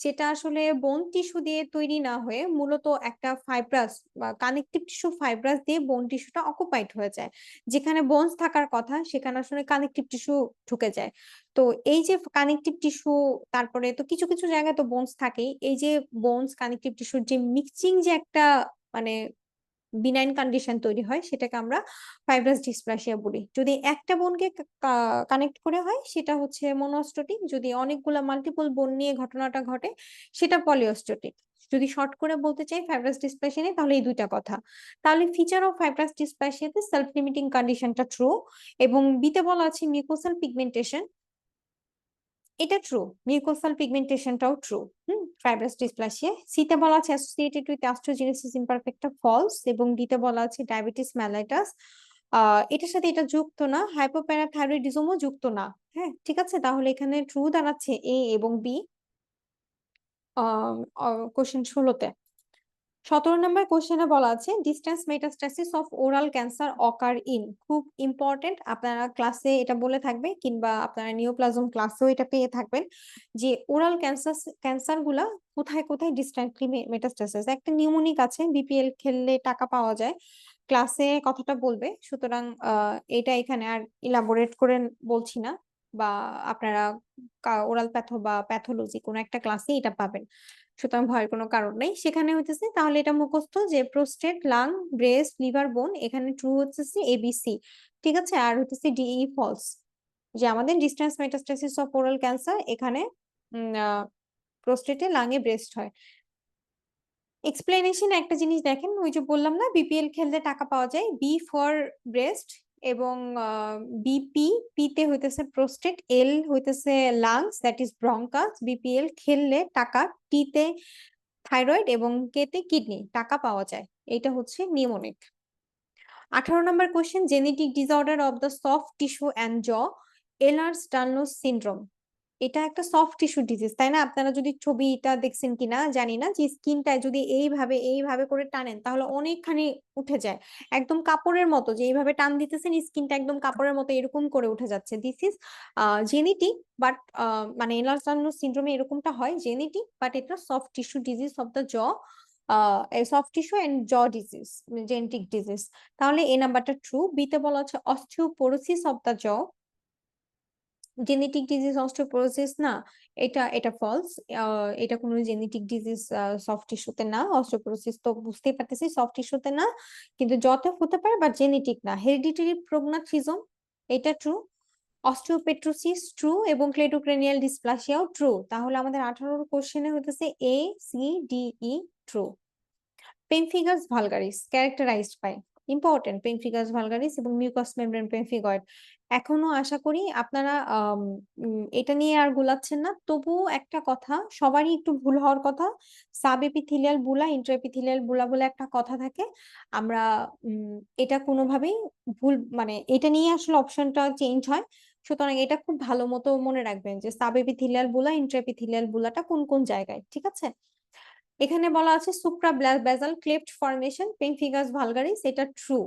Speaker 1: সেটা আসলে বোন টিস্যু দিয়ে তৈরি না হয়ে মূলত একটা ফাইব্রাস বা কানেকটিভ টিস্যু, ফাইব্রাস দিয়ে বোন টিস্যুটা অকুপাইড হয়ে যায়, যেখানে বোনস থাকার কথা সেখানে আসলে কানেকটিভ টিস্যু ঢুকে যায়। তো এই যে কানেকটিভ টিস্যু, তারপরে তো কিছু কিছু জায়গায় তো বোনস থাকেই, এই যে বোনস কানেকটিভ টিস্যুর যে মিক্সিং যে একটা মানে বিনাইন কন্ডিশন তৈরি হয় সেটাকে আমরা ফাইব্রাস ডিসপ্লাসিয়া বলি। যদি একটা বোনকে কানেক্ট করে হয় সেটা হচ্ছে মনোস্টোটিক, যদি অনেকগুলা মাল্টিপল বোন নিয়ে ঘটনাটা ঘটে সেটা পলিওস্টোটিক। যদি শর্ট করে বলতে চাই ফাইব্রাস ডিসপ্লাসিয়া নিয়ে তাহলে এই দুইটা কথা। তাহলে ফিচার অফ ফাইব্রাস ডিসপ্লাসিয়াতে সেলফ লিমিটিং কন্ডিশনটা ট্রু, এবং বিতে বলা আছে মিউকোসাল পিগমেন্টেশন, এটা ট্রু, মিউকোসাল পিগমেন্টেশনটাও ট্রু। Fibrous dysplasia. সিতে বলা আছে associated with osteogenesis imperfecta false, এবং ডিতে বলা আছে ডায়াবেটিস মেলাইটাস। এটার সাথে এটা যুক্ত না, হাইপোপ্যারাথাইরয়েডিজমও যুক্ত না। হ্যাঁ, ঠিক আছে, তাহলে এখানে ট্রু দাঁড়াচ্ছে এ এবং বি কোশ্চেন 16তে। 17 নম্বর কোশ্চেনে বলা আছে distance metastasis of oral cancer occur in, খুব ইম্পর্টেন্ট, আপনারা ক্লাসে এটা বলে থাকবে কিংবা আপনারা নিওপ্লাজম ক্লাসেও এটা পেয়ে থাকবেন যে ওরাল ক্যান্সার গুলা কোথায় কোথায় ডিস্টেন্টলি মেটাস্টাসিস। একটা নিউমোনিক আছে, বিপিএল খেললে টাকা পাওয়া যায়, ক্লাসে কথাটা বলবে, সুতরাং এটা এখানে আর ইলাবোরেট করে বলছি না, বা আপনারা ওরাল প্যাথো বা প্যাথোলজি কোনো একটা ক্লাসে এটা পাবেন, সুতরাং ভয়ের কোনো কারণ নেই। সেখানে হইতেছে তাহলে এটা মুখস্থ যে প্রোস্টেট, লাং, ব্রেস্ট, লিভার, বোন, এখানে ট্রু হচ্ছে এবিসি, ঠিক আছে, আর হচ্ছে ডিই ফলস, যে আমাদের distance metastasis of oral cancer এখানে প্রোস্টেটে, লাঙে, ব্রেস্ট হয়। এক্সপ্লেনেশন একটা জিনিস দেখেন, ওই যে বললাম না বিপিএল খেললে টাকা পাওয়া যায়, বি ফর ব্রেস্ট এবং বিপি, পিতে হইতেছে প্রোস্টেট, এল হইতেছে lungs that is bronchus, BPL খেললে টাকা, টিতে থাইরয়েড এবং কেতে কিডনি, টাকা পাওয়া যায়, এটা হচ্ছে pneumonic. 18 number question genetic disorder of the soft tissue and জ, এলার্স ডানলস সিনড্রোম, এটা একটা সফট টিস্যু ডিজিজ, তাই না? আপনারা যদি ছবিটা দেখছেন কিনা জানি না, যে স্কিনটায় যদি এইভাবে এইভাবে করে টানেন তাহলে অনেকখানি উঠে যায়, একদম কাপড়ের মতো, যে এইভাবে টান দিতেছেন স্কিনটা একদম কাপড়ের মতো এরকম করে উঠে যাচ্ছে, দিস ইজ জেনেটিক, বাট মানে এলার্স ডানলস সিনড্রোমে এরকমটা হয় জেনেটিক, বাট এটা soft tissue disease of the জ, সফট টিস্যু এন্ড জ ডিজিজ, জেনেটিক ডিজিজ। তাহলে এই নাম্বারটা ট্রু। বিতে বলা হচ্ছে অস্টিওপোরোসিস অফ দ্য জ, জেনেটিক ডিজিজ অস্টিওপোরোসিস না, এটা ফলস, এটা কোনো জেনেটিক ডিজিজ সফট টিস্যুতে না, অস্টিওপোরোসিস তো বুঝতেই পারতেছি সফট টিস্যুতে না, কিন্তু যতে হতে পারে বাট জেনেটিক না। হেরিডিটারি প্রোগনাথিজম, এটা ট্রু। অস্টিওপেট্রোসিস ট্রু, এবং ক্লেডোক্রেনিয়াল ডিসপ্লাসিয়াও ট্রু। তাহলে আমাদের 18 কোশ্চেনে হতেছে A C D E true. Pemphigus vulgaris characterised by, important, pemphigus vulgaris এবং মিউকাস মেমব্রেন পেমফিগয়েড। এখনো আশা করি আপনারা এটা নিয়ে আর গুলাচ্ছেন না, তবুও একটা কথা সবারই একটু ভুল হওয়ার কথা, সাব এপিথেলিয়াল বুলা, ইন্ট্রাএপিথেলিয়াল বুলা বলে একটা কথা থাকে, আমরা এটা কোনোভাবেই ভুল, মানে এটা নিয়ে আসলে অপশনটা চেঞ্জ হয়, সুতরাং এটা খুব ভালো মতো মনে রাখবেন যে সাব এপিথেলিয়াল বুলা, ইন্ট্রাএপিথেলিয়াল বুলাটা কোন কোন জায়গায়, ঠিক আছে। এখানে বলা আছে supra basal cleft formation pemphigus vulgaris, এটা true.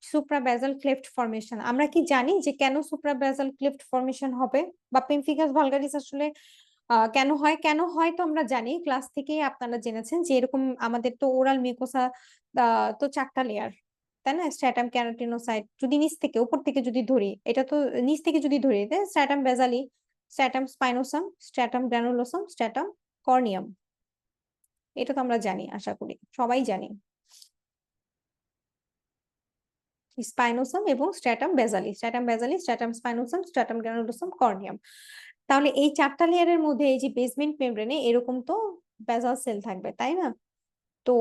Speaker 1: Supra basal cleft formation, আমরা কি জানি যে কেন সুপ্রা বেসাল ক্লেফট ফরমেশন হবে, বা পেমফিগাস ভালগারিস আসলে কেন হয় তো আমরা জানি, ক্লাস থেকেই আপনারা জেনেছেন যে এরকম আমাদের তো ওরাল মিউকোসা তো 4টা লেয়ার, তাই না? স্ট্র্যাটাম ক্যারোটিনোসাইট, যদি নিচ থেকে উপর থেকে যদি ধরি, এটা তো নিচ থেকে যদি ধরি, স্ট্র্যাটাম বেসালি, স্ট্র্যাটাম স্পাইনোসাম, স্ট্র্যাটাম গ্রানুলোসাম, স্ট্র্যাটাম কর্নিয়াম, এটা তো আমরা জানি, আশা করি সবাই জানি, স্পাইনোসাম এবং স্ট্র্যাটাম বেসালি, স্ট্র্যাটাম স্পাইনোসাম, স্ট্র্যাটাম গ্রানুলোসাম, কর্নিয়াম। তাহলে এই 4টা লেয়ারের মধ্যে এই যে বেসমেন্ট মেমব্রেনে এরকম তো বেসাল সেল থাকবে, তাই না? তো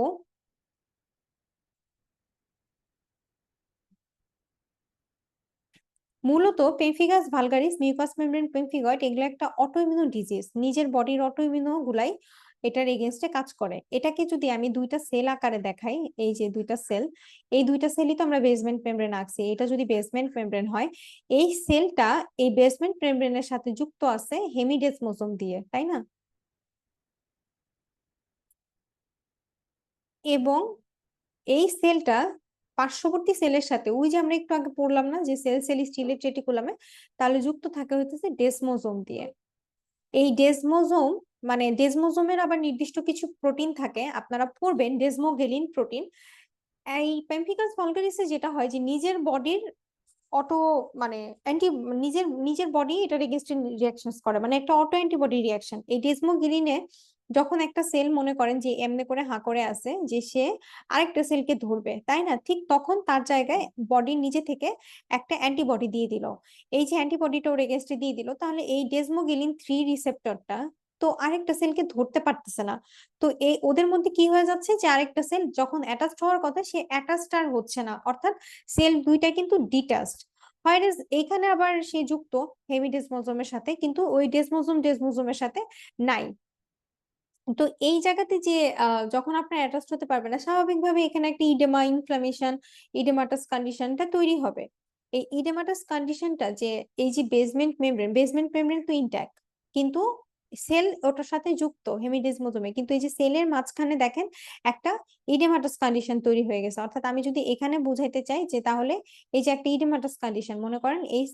Speaker 1: মূলত pemphigus vulgaris, mucus membrane pemphigoid, এগুলো একটা অটোইমিউন ডিজিজ, নিজের বডির অটোইমিউন গুলাই এটার এগেনস্টে কাজ করে। এটাকে যদি আমি দুইটা সেল আকারে দেখাই, এই যে দুইটা সেল, এই দুইটা সেলই তো আমরা বেসমেন্ট মেমব্রেন আঁকছি, এটা যদি বেসমেন্ট মেমব্রেন হয়, এই সেলটা এই বেসমেন্ট মেমব্রেনের সাথে যুক্ত আছে হেমিডেসমোসোম দিয়ে, তাই না? এবং এই সেলটা পার্শ্ববর্তী সেলের সাথে, ওই যে আমরা একটু আগে পড়লাম না যে সেল স্টিলেট রেটিকুলামে, তাহলে যুক্ত থাকে হইতেছে ডেসমোজোম দিয়ে। এই ডেসমোজোম, মানে ডেসমোজোমের আবার নির্দিষ্ট কিছু প্রোটিন থাকে, আপনারা পড়বেন ডেসমোগেলিন প্রোটিন। এই পেমফিগাস ভালগারিসে যেটা হয় যে নিজের বডির অটো, মানে অ্যান্টি, নিজের নিজের বডি এটার এগেইনস্টে রিঅ্যাকশনস করে, মানে একটা অটো অ্যান্টিবডি রিঅ্যাকশন, এই ডেসমোগেলিনে যখন একটা সেল মনে করেন যে এমনি করে হাঁ করে আছে যে সে আরেকটা সেলকে ধরবে, তাই না? ঠিক তখন তার জায়গায় বডি নিজে থেকে একটা অ্যান্টিবডি দিয়ে দিল। এই যে অ্যান্টিবডিটা ওর এগেইনস্টে দিয়ে দিল, তাহলে এই ডেসমোগিলিন 3 রিসেপ্টরটা তো আরেকটা সেলকে ধরতে পারতেছে না। তো এই ওদের মধ্যে কি হয়ে যাচ্ছে যে আরেকটা সেল যখন অ্যাটাচড হওয়ার কথা সে অ্যাটাচড আর হচ্ছে না, অর্থাৎ সেল দুইটা কিন্তু ডিটাচড। হোয়াইরাস এইখানে আবার সে যুক্ত হেমিডেসমোজোমের সাথে, কিন্তু ওই ডেসমোজোমের সাথে নাই। তো এই জায়গাতে যে যখন আপনার অ্যাটাচড হতে পারবে না, স্বাভাবিকভাবে এখানে একটা ইডেমা, ইনফ্লামেশন, ইডেমাটাস কন্ডিশনটা তৈরি হবে। এই ইডেমাটাস কন্ডিশনটা যে এই যে বেসমেন্ট মেমব্রেন তো ইনট্যাক্ট, কিন্তু সেল ওটার সাথে যুক্ত হেমিডেসমোজোমে, কিন্তু এই যে সেলের মাঝখানে দেখেন একটা ইডেমাটাস কন্ডিশন তৈরি হয়ে গেছে। অর্থাৎ আমি যদি এখানে বুঝাইতে চাই যে তাহলে এই যে একটা ইডেমাটাস কন্ডিশন, মনে করেন এই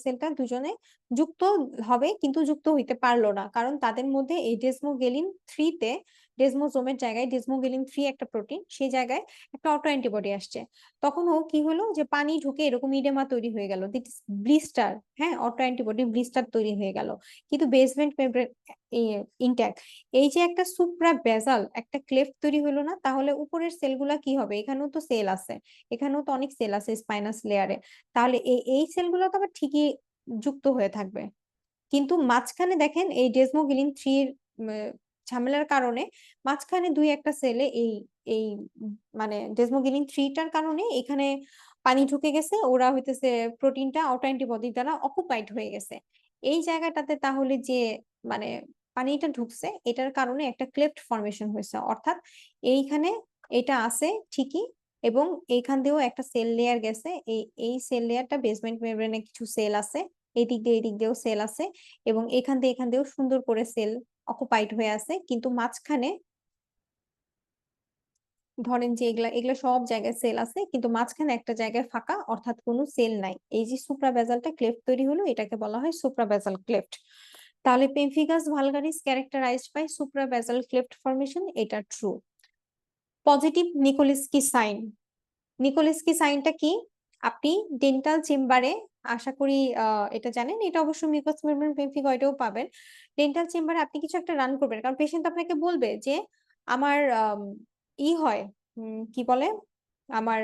Speaker 1: সেলটা দুজনে যুক্ত হবে কিন্তু যুক্ত হইতে পারলো না, কারণ তাদের মধ্যে এই ডেসমোগেলিন 3 তে, ডেসমোজোমের জায়গায় ডেসমোগেলিন 3 একটা প্রোটিন, সেই জায়গায় একটা অটো অ্যান্টিবডি আসছে। তখন ও কি হলো যে পানি ঢুকে এরকম ইডেমা তৈরি হয়ে গেল, দিট ইজ ব্লিস্টার। হ্যাঁ, অটো অ্যান্টিবডি ব্লিস্টার তৈরি হয়ে গেল, কিন্তু বেসমেন্ট মেমব্রেন ইনট্যাক্ট। এই যে একটা সুপ্রা বেসাল একটা ক্লেফট তৈরি হলো না, তাহলে উপরের সেলগুলা কি হবে? এখানেও তো সেল আছে, এখানেও তো অনেক সেল আছে স্পাইনাস লেয়ারে, তাহলে এই সেলগুলো তো আবার ঠিকই যুক্ত হয়ে থাকবে। কিন্তু মাঝখানে দেখেন এই ডেসমোগিলিন 3 এর ঝামেলার কারণে মাঝখানে দুই একটা সেলে এই এই মানে ডেসমোগিলিন 3 টার কারণে এখানে পানি ঢুকে গেছে, ওরা হইতেছে প্রোটিনটা অটো অ্যান্টিবডি দ্বারা অকুপাইড হয়ে গেছে এই জায়গাটাতে। তাহলে যে মানে পানিটা ঢুকছে এটার কারণে একটা ক্লেফট ফর্মেশন হয়েছে, অর্থাৎ এইখানে এটা আছে ঠিকই, এবং এইখান দিয়েও একটা সেল লেয়ার গেছে। এই সেল লেয়ারটা বেসমেন্ট মেমব্রেনে কিছু সেল আছে, এই দিক দিয়েও সেল আছে, এবং এখান দিয়েও সুন্দর করে সেল অকুপাইড হয়ে আছে, কিন্তু মাঝখানে ধরেন যে এগুলা এগুলা সব জায়গায় সেল আছে, কিন্তু মাঝখানে একটা জায়গায় ফাঁকা, অর্থাৎ কোনো সেল নাই। এই যে সুপ্রাবেজালটা ক্লেফট তৈরি হলো, এটাকে বলা হয় সুপ্রাবেজাল ক্লেফট। তাহলে pemphigus vulgaris characterised by suprabasal cleft formation, এটা true. Positive Nikolsky sign. Nikolsky সাইনটা কি? আপনি ডেন্টাল চেম্বারে, আশা করি এটা জানেন, এটা অবশ্য মিউকাস মেমব্রেন পেমফিগয়েডেও পাবেন। ডেন্টাল চেম্বারে আপনি কিছু একটা রান করবেন, কারণ পেশেন্ট আপনাকে বলবে যে আমার হয়, কি বলে, আমার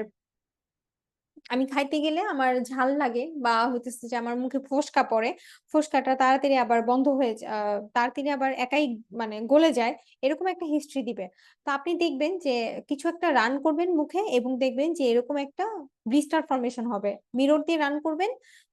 Speaker 1: আমি খাইতে গেলে আমার ঝাল লাগে, বা হইতেছে যে আমার মুখে ফোস্কা পড়ে, ফোস্কাটা তাড়াতাড়ি আবার বন্ধ হয়ে তাড়াতাড়ি আবার একাই মানে গলে যায়, এরকম একটা হিস্ট্রি দিবে। তো আপনি দেখবেন যে কিছু একটা রান করবেন মুখে, এবং দেখবেন যে এরকম একটা ব্লিস্টার ফর্মেশন হবে। মিরর দিয়ে রান করবেন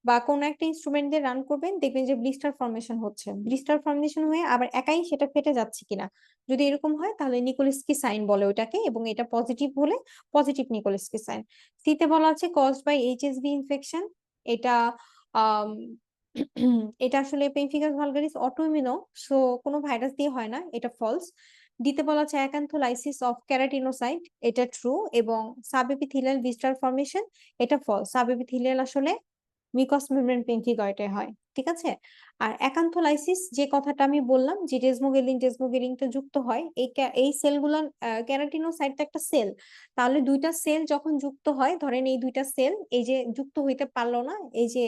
Speaker 1: বা কোনো একটা ইনস্ট্রুমেন্ট দিয়ে রান করবেন, দেখবেন যে ব্লিস্টার ফর্মেশন হচ্ছে, ব্লিস্টার ফর্মেশন হয়ে আবার একাই সেটা ফেটে যাচ্ছে কিনা। যদি এরকম হয় তাহলে নিকোলস্কি সাইন বলে ওটাকে, এবং এটা পজিটিভ হলে পজিটিভ নিকোলস্কি সাইন। সিতে বলা আছে কজড বাই এইচএসভি ইনফেকশন। এটা আম, এটা আসলে পেমফিগাস ভালগারিস অটোইমিউনো, সো কোনো ভাইরাস দিয়ে হয় না, এটা ফলস। দিতে বলা আছে অ্যাকান্থোলাইসিস অফ ক্যারাটিনোসাইট, এটা ট্রু। এবং সাবএপিথেলিয়াল ভিস্টার ফর্মেশন, এটা ফলস। সাবএপিথেলিয়াল আসলে মিউকাস মেমব্রেন পেমফিগয়েডে হয়, ঠিক আছে। আর অ্যাকান্থোলাইসিস যে কথাটা আমি বললাম যে ডেসমোগেলিনটা যুক্ত হয় এই সেলগুলো, ক্যারাটিনোসাইট তো একটা সেল, তাহলে দুইটা সেল যখন যুক্ত হয়, ধরেন এই দুইটা সেল এই যে যুক্ত হইতে পারলো না, এই যে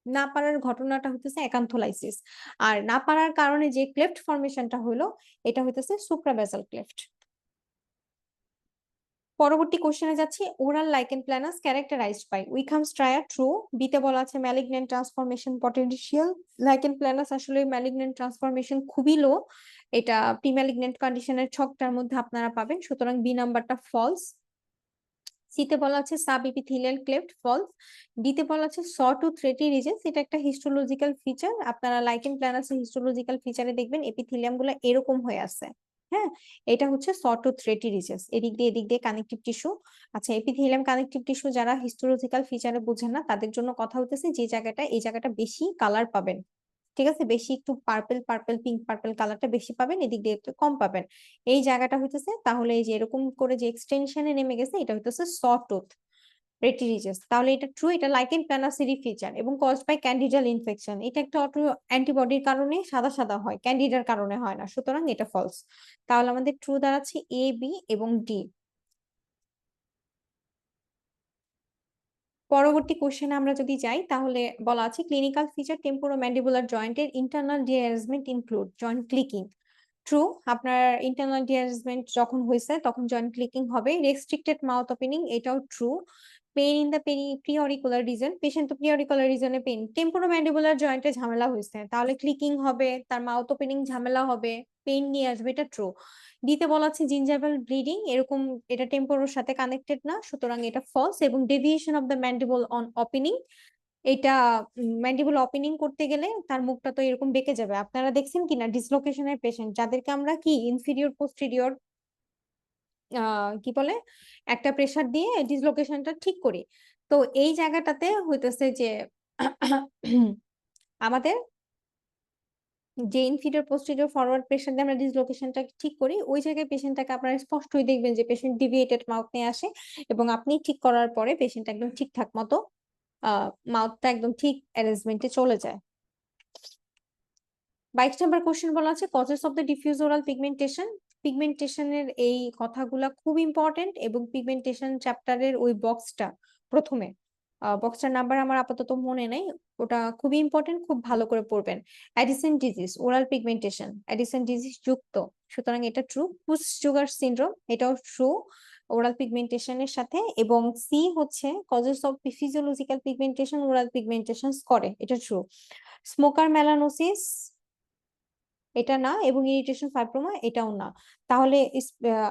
Speaker 1: না পারার ঘটনাটা হইতেছে অ্যাকান্থোলাইসিস। আর না পারার কারণে যে ক্লেফট ফর্মেশনটা হলো, এটা হইতেছে সুপ্রাবেসাল ক্লেফট। পরবর্তী কোশ্চেনে যাচ্ছি। Oral lichen planus characterised by Wickham striae, true. বিতে বলা আছে malignant transformation potential. Lichen planus আসলে ম্যালিগন্যান্ট ট্রান্সফরমেশন খুবই লো, এটা প্রি ম্যালিগন্যান্ট কন্ডিশনের ছকটার মধ্যে আপনারা পাবেন, সুতরাং বি নাম্বারটা ফলস। সিতে বলা আছে সাব এপিথেলিয়াল ক্লেফট, ফলস। ডিতে বলা আছে স টু থ্রেটি রিজেস, এটা একটা হিস্টোলজিক্যাল ফিচার। আপনারা লাইকেন প্ল্যানাসের হিস্টোলজিক্যাল ফিচারে দেখবেন এপিথেলিয়াম গুলো এরকম হয়ে আছে। হ্যাঁ, এটা হচ্ছে স টু থ্রেটি রিজেস, এদিক দিয়ে কানেকটিভ টিস্যু। আচ্ছা, এপিথেলিয়াম কানেকটিভ টিস্যু যারা হিস্টোলজিক্যাল ফিচারে বোঝেন না তাদের জন্য কথা হতেছে যে জায়গাটা, এই জায়গাটা বেশি কালার পাবেন, ঠিক আছে, বেশি একটু পার্পেল পিঙ্ক পার্পেল কালারটা বেশি পাবেন, এদিক দিয়ে একটু কম পাবেন এই জায়গাটা হইতেছে। তাহলে এই যে এরকম করে যে এক্সটেনশনে নেমে গেছে, এটা হইতেছে সটুথ রেটিরিজেস। তাহলে এটা ট্রু, এটা লাইকেন প্ল্যানাসেরই ফিচার, এবং কজড বাই ক্যান্ডিডাল ইনফেকশন, এটা একটা অটো অ্যান্টিবডির কারণে সাদা সাদা হয়, ক্যান্ডিডার কারণে হয় না, সুতরাং এটা ফলস। তাহলে আমাদের ট্রু দাঁড়াচ্ছে এ, বি এবং ডি। পরবর্তী কোশ্চেনে আমরা যদি যাই, তাহলে বলা আছে ক্লিনিক্যাল ফিচার টেম্পোরোম্যান্ডিবুলার জয়েন্টের internal derangement include joint clicking. True. আপনার ইন্টারনাল ডিয়ারেজমেন্ট যখন হয়েছে তখন জয়েন্ট ক্লিকিং হবে। রেস্ট্রিক্টেড মাউথ ওপেনিং, এটাও true. Pain in the preauricular region, patient তো প্রিঅরিকুলার রিজনে পেইন। টেম্পোরোম্যান্ডিবুলার জয়েন্টে ঝামেলা হয়েছে, তাহলে ক্লিকিং হবে, তার মাউথ ওপেনিং ঝামেলা হবে, পেইন নিয়ে আসবে, এটা ট্রু। দিতে বলা আছে জিঞ্জাভাল ব্লিডিং, এরকম এটা টেম্পোরোর সাথে কানেক্টেড না, সুতরাং এটা ফলস। এবং deviation of the mandible on opening, এটা ম্যান্ডিবল ওপেনিং করতে গেলে তার মুখটা তো এরকম বেঁকে যাবে। আপনারা দেখছেন কিনা ডিসলোকেশনের পেশেন্ট যাদেরকে আমরা কি ইনফিরিয়র পোস্টেরিয়র কি বলে একটা প্রেসার দিয়ে ডিসলোকেশনটা ঠিক করি, তো এই জায়গাটাতে হইতেছে যে আমাদের যে ইনফিরিয়র পোস্টেরিয়র ফরওয়ার্ড প্রেসার দিয়ে আমরা ডিসলোকেশনটা ঠিক করি, ওই জায়গায় পেশেন্টটাকে আপনারা স্পষ্টই দেখবেন যে পেশেন্ট ডিভিয়েটেড মাউথ নিয়ে আসে, এবং আপনি ঠিক করার পরে পেশেন্ট একদম ঠিকঠাক মতো মাউথটা একদম ঠিক অ্যারেঞ্জমেন্টে চলে যায়। 22 নম্বর কোশ্চেন বলা আছে causes of the diffuse oral pigmentation. পিগমেন্টেশনের এই কথাগুলা খুব ইম্পর্টেন্ট, এবং পিগমেন্টেশন চ্যাপ্টারের ওই বক্সটা প্রথমে, বক্সটার নাম্বার আমার আপাতত মনে নেই, ওটা খুবই ইম্পর্টেন্ট, খুব ভালো করে পড়বেন। Edison disease, oral pigmentation, Edison disease যুক্ত, সুতরাং এটা ট্রু। পুস সুগার সিনড্রোম, এটাও ট্রু ওরাল পিগমেন্টেশনের সাথে। এবং সি হচ্ছে causes of physiological pigmentation oral pigmentation করে, এটা ট্রু। স্মোকার মেলানোসিস এটা না, এবং ইরিটেশন ফাইব্রোমা এটাও না। তাহলে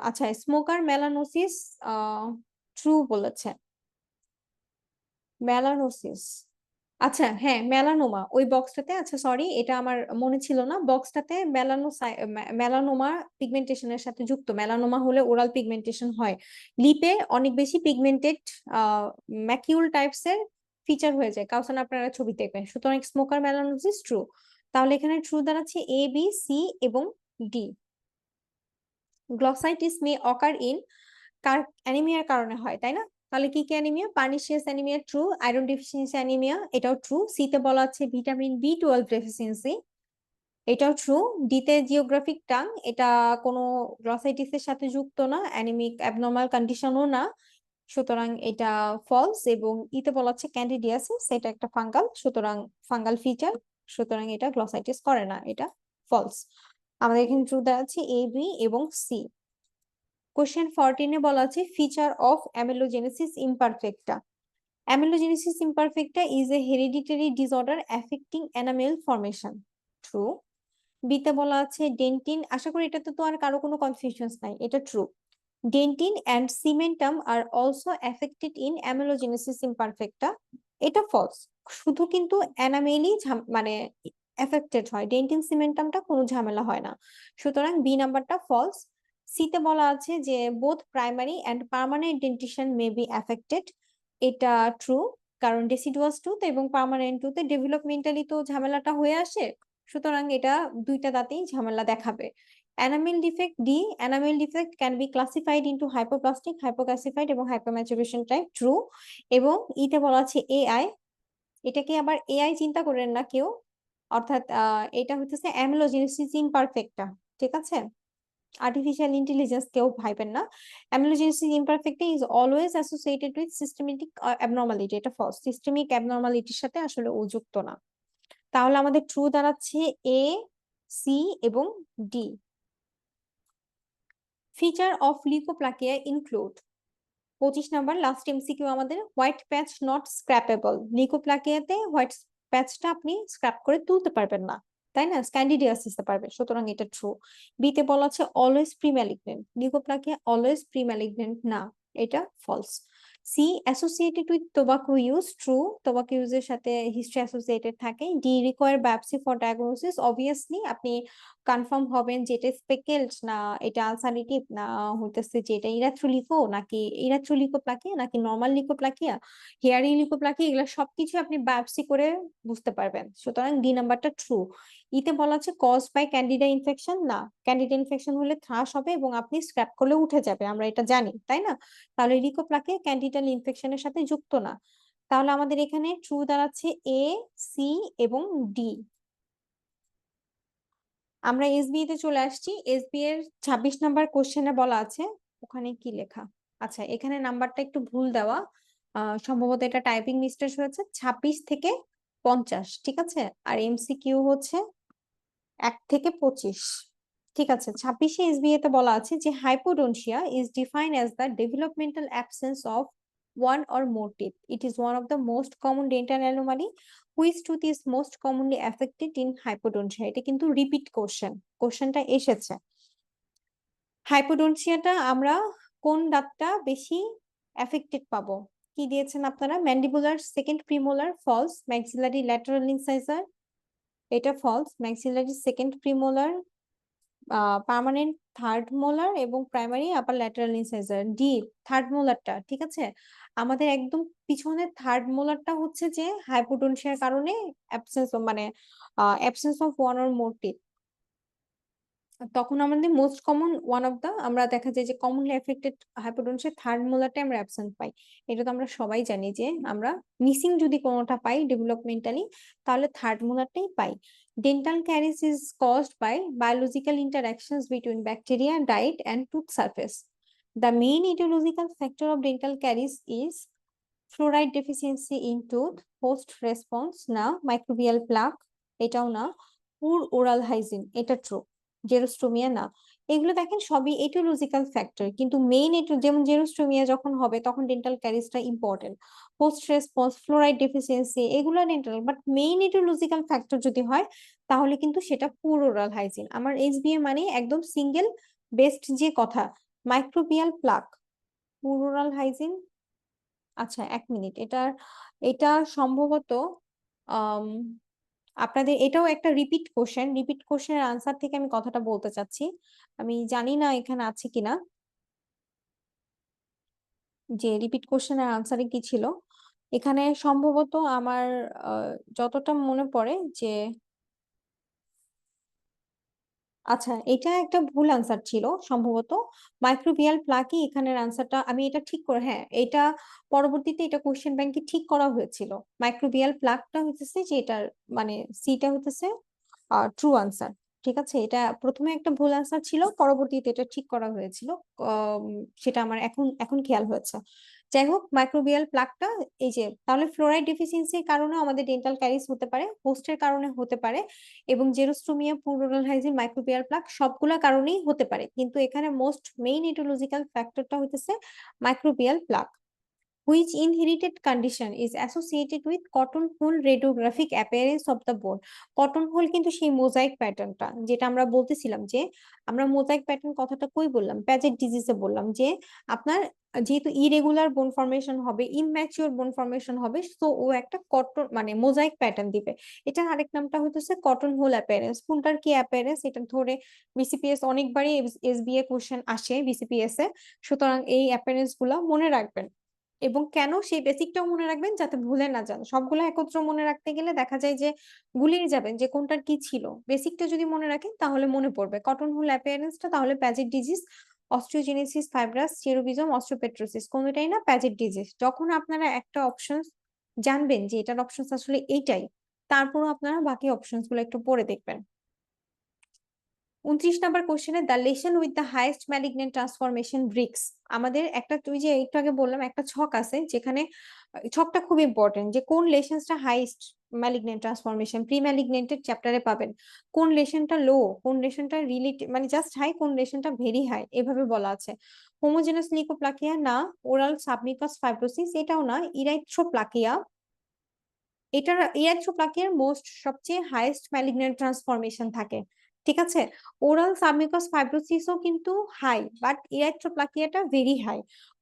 Speaker 1: আচ্ছা, স্মোকার মেলানোসিস ট্রু বলেছে। মেলানোসিস, আচ্ছা হ্যাঁ মেলানোমা ওই বক্সটাতে, আচ্ছা সরি এটা আমার মনে ছিল না, বক্সটাতে মেলানোমা পিগমেন্টেশনের সাথে যুক্ত। মেলানোমা হলে ওরাল পিগমেন্টেশন হয়, লিপে অনেক বেশি পিগমেন্টেড ম্যাকিউল টাইপস এর ফিচার হয়ে যায়, কাউসান আপনারা ছবি দেখবেন, সুতরাং স্মোকার মেলানোসিস ট্রু। তাহলে এখানে ট্রু দাঁড়াচ্ছে এ বি সি এবং D. Glossitis may occur in, অ্যানিমিয়ার কারণে হয় তাই না? তাহলে কি কি anaemia? Pernicious anaemia true, iron deficiency anaemia এটাও ট্রু। সি তে বলা আছে ভিটামিন বি 12 ডেফিসিয়েন্সি, এটাও ট্রু। ডি তে জিওগ্রাফিক টাং, এটা কোনো গ্লসাইটিস এর সাথে যুক্ত না, অ্যানিমিক অ্যাবনর্মাল কন্ডিশনও না, সুতরাং এটা ফলস। এবং ইতে বলা আছে ক্যান্ডিডিয়াসিস, এটা একটা ফাঙ্গাল, সুতরাং ফাঙ্গাল ফিচার, সুতরাং এটা গ্লসাইটিস করে না, এটা ফলস। আমাদের এখানে ট্রু দেওয়া আছে এ বি এবং সি। কোশ্চেন 14 এ বলা আছে feature of amelogenesis imperfecta. Amelogenesis imperfecta is a hereditary disorder affecting enamel formation, true. বিতে বলা আছে ডেন্টিন, আশা করি এটাতে তো আর কারো কোনো কনফিউশনস নাই, এটা true. Dentin and cementum are also affected in amelogenesis imperfecta, এটা ফলস। শুধু কিন্তু এনামেলই মানে এফেক্টেড হয়, ডেন্টিন সিমেন্টামটা কোনো ঝামেলা হয় না, সুতরাং বি নাম্বারটা ফলস। সিতে বলা আছে যে both primary and permanent dentition may be affected, এটা ট্রু, কারণ ডেসিডুয়াস টুথ এবং পার্মানেন্ট টুথে ডেভেলপমেন্টালি তো ঝামেলাটা হয়ে আসে, সুতরাং এটা দুইটা দাঁতেই ঝামেলা দেখাবে। Enamel defect D, enamel defect can be classified into hypoplastic, hypocalcified এবং হাইপোম্যাচুরেশন টাইপ, ট্রু। এবং ইতে বলা আছে এআই, এটাকে আবার এআই চিন্তা করেন না কেউ, অর্থাৎ এটা হচ্ছে অ্যামেলোজেনেসিস ইমপারফেক্টা, ঠিক আছে? আর্টিফিশিয়াল ইন্টেলিজেন্স কেউ ভাইবেন না। Amelogenesis imperfecta is always associated with systematic abnormality, এটা ফলস, সিস্টেমিক অ্যাবনর্মালিটির সাথে আসলে ও যুক্ত না। তাহলে আমাদের ট্রু দাঁড়াচ্ছে এ সি এবং D. Feature of leukoplakia include, 25 number last MCQ আমাদের, হোয়াইট প্যাচ নট স্ক্র্যাপেবল। লিউকোপ্লাকিয়াতে হোয়াইট প্যাচটা আপনি স্ক্র্যাপ করে তুলতে পারবেন না, তাই না? স্ক্যান্ডিডিয়াসিসে পারবে, সুতরাং এটা ট্রু। বিতে বলা আছে always premalignant, leukoplakia always premalignant না, এটা false. C associated with tobacco use, true, tobacco ইউজের সাথে হিস্ট্রি অ্যাসোসিয়েটেড থাকে। D require biopsy for diagnosis, obviously আপনি কনফার্ম হবেন যে এটা স্পেকেলড না, এটা আলসারেটিভ না, হইতেছে যে এটা ইরাথ্রোলিকো নাকি ইরাথ্রোলিকোপ্লাকিয়া নাকি নরমাল লিকোপ্লাকিয়া, হেয়ারি লিকোপ্লাকিয়া, এগুলো সবকিছু আপনি বায়োপসি করে বুঝতে পারবেন, সুতরাং ডি নাম্বারটা ট্রু। ইতে বলা আছে কজ বাই ক্যান্ডিডা ইনফেকশন, না, ক্যান্ডিডা ইনফেকশন হলে থ্রাশ হবে এবং আপনি স্ক্র্যাপ করলে উঠে যাবে, আমরা এটা জানি তাই না? তাহলে লিকোপ্লাকিয়া ক্যান্ডিডাল ইনফেকশনের সাথে যুক্ত না। তাহলে আমাদের এখানে ট্রু দাঁড়াচ্ছে এ সি এবং ডি। আমরা এসবি তে চলে আসছি। এসবি এর 26 নাম্বার কোশ্চেনে বলা আছে, ওখানে কি লেখা, আচ্ছা এখানে নাম্বারটা একটু ভুল দেওয়া, সম্ভবত এটা টাইপিং মিস্টেক হয়েছে, 26 থেকে 50, ঠিক আছে? আর এমসিকিউ হচ্ছে 1 থেকে 25, ঠিক আছে, 26 এসবিএ তে বলা আছে যে hypodontia is defined as the developmental absence of one or more teeth. It is one of the most common dental anomaly. Which tooth is most commonly affected in hypodontia? এটা কিন্তু রিপিট কোশ্চেনটা এসেছে। হাইপোডনশিয়াটা আমরা কোন দাঁতটা বেশি এফেক্টেড পাবো? কি দিয়েছেন আপনারা? Mandibular second premolar false, maxillary lateral incisor এটা false, maxillary second premolar, permanent third molar এবং primary upper lateral incisor. D third মোলারটা, ঠিক আছে। আমাদের একদম পিছনে থার্ড মোলারটা হচ্ছে যে হাইপোডনশিয়ার কারণে absence of one or more teeth. তখন আমাদের most common one of the আমরা দেখা যায় যে কমনলি এফেক্টেড হাইপোডনশিয়া থার্ড মোলারটা আমরা অ্যাবসেন্ট পাই। এটা তো আমরা সবাই জানি যে আমরা মিসিং যদি কোনোটা পাই ডেভেলপমেন্টালি তাহলে থার্ড মোলারটাই পাই। Dental caries is caused by biological interactions between bacteria, diet and tooth surface. The main etiological factor of dental caries is fluoride deficiency in tooth, host response না, মাইক্রোবিয়াল প্লাক এটাও না, পুর ওরাল হাইজিন এটা ট্রু, জেরোস্টোমিয়া না। এগুলো দেখেন সবই এটিওলজিক্যাল ফ্যাক্টর, কিন্তু মেইন যেমন জেরোস্টোমিয়া যখন হবে তখন ডেন্টাল ক্যারিসটা important, host response, fluoride deficiency এগুলো dental, but main aetiological factor যদি হয় তাহলে কিন্তু সেটা পুর ওরাল হাইজিন। আমার এইচবিএ মানে একদম সিঙ্গেল বেস্ট যে কথা, মাইক্রোবিয়াল প্লাক, পুর ওরাল হাইজিন। আচ্ছা, 1 মিনিট, এটা সম্ভবত আম, আপনাদের এটাও একটা রিপিট কোশ্চেনের আনসার থেকে আমি কথাটা বলতে চাচ্ছি। আমি জানি না এখানে আছে কিনা যে রিপিট কোশ্চেনের আনসারে কি ছিল। এখানে সম্ভবত আমার যতটা মনে পড়ে যে আচ্ছা, এটা একটা ভুল আনসার ছিল সম্ভবত, মাইক্রোবিয়াল প্লাকই এখানের আনসারটা। আমি এটা ঠিক করে, হ্যাঁ এটা পরবর্তীতে এটা কোশ্চেন ব্যাংকে ঠিক করা হয়েছিল। মাইক্রোবিয়াল প্লাকটা হইতেছে যে এটার মানে সিটা হইতেছে ট্রু আনসার। ঠিক আছে, এটা প্রথমে একটা ভুল আনসার ছিল, পরবর্তীতে এটা ঠিক করা হয়েছিল। আম, সেটা আমার এখন এখন খেয়াল হয়েছে। যাই হোক, মাইক্রোবিয়াল প্লাকটা এই যে, তাহলে ফ্লোরাইড ডেফিসিয়েন্সির কারণে আমাদের ডেন্টাল ক্যারিস হতে পারে, হোস্টের কারণে হতে পারে, এবং জেরোস্টোমিয়া, পুরোরাল হাইজিন, মাইক্রোবিয়াল প্লাক সবগুলা কারণেই হতে পারে, কিন্তু এখানে মোস্ট মেইন ইটিওলজিক্যাল ফ্যাক্টরটা হইতেছে microbial plaque. Which inherited condition is associated with cotton hole radiographic appearance of the bone? Cotton wool কিন্তু সেই মোজাইক প্যাটার্নটা, যেটা আমরা বলতেছিলাম যে আমরা মোজাইক প্যাটার্ন কথাটা কই বললাম, প্যাজেট ডিজিজে বললাম যে আপনার যেহেতু ইরেগুলার বোন ফর্মেশন হবে, ইমম্যাচিওর বোন ফর্মেশন হবে, তো ও একটা কটন মানে মোজাইক প্যাটার্ন দিবে। এটার আরেক নামটা হচ্ছে কটন হোল অ্যাপিয়ারেন্স। কোনটার কি অ্যাপিয়ারেন্স এটা ধরে বিসিপিএস অনেকবারই এসবিএ কোশ্চেন আসে বিসিপিএস এ, সুতরাং এই অ্যাপিয়ারেন্স গুলা মনে রাখবেন। এবং কেন সেই বেসিকটাও মনে রাখবেন যাতে ভুলে না যান। সবগুলো একত্র মনে রাখতে গেলে দেখা যায় যে গুলিয়ে যাবেন যে কোনটার কি ছিল। বেসিকটা যদি মনে রাখেন তাহলে মনে পড়বে। কটন হোল অ্যাপিয়ারেন্সটা তাহলে প্যাজেট ডিজিজ, অস্টিওজেনেসিস ফাইব্রাস, চেরুবিজম, অস্টিওপেট্রোসিস কোনটাই না, প্যাজেট ডিজিজ। যখন আপনারা একটা অপশন জানবেন যে এটার অপশন আসলে এইটাই, তারপরও আপনারা বাকি অপশনস গুলো একটু পড়ে দেখবেন। 29 নাম্বার কোশ্চেনে the lesion with the highest malignant transformation ব্রিক্স। আমাদের একটা, তুই যে একটু আগে বললাম একটা ছক আছে যেখানে ছকটা খুব ইম্পর্টেন্ট, যে কোন লেশনসটা হাইয়েস্ট ম্যালিগনেন্ট ট্রান্সফরমেশন প্রি ম্যালিগনেন্টের চ্যাপ্টারে পাবেন, কোন লেশনটা লো, কোন লেশনটা রিলেটিভ মানে জাস্ট হাই, কোন লেশনটা ভেরি হাই, এভাবে বলা আছে। হোমোজেনাস লিকোপ্লাকিয়া না, ওরাল সাবমিউকাস ফাইব্রোসিস এটাও না, ইরাইথ্রোপ্লাকিয়া, এটার ইরাইথ্রোপ্লাকিয়ার সবচেয়ে হাইয়েস্ট ম্যালিগন্যান্ট ট্রান্সফরমেশন থাকে। ঠিক আছে, ওরাল সাবমিউকাস ফাইব্রোসিসও কিন্তু হাই, বাট ইরাইথ্রোপ্লাকিয়াটা very high.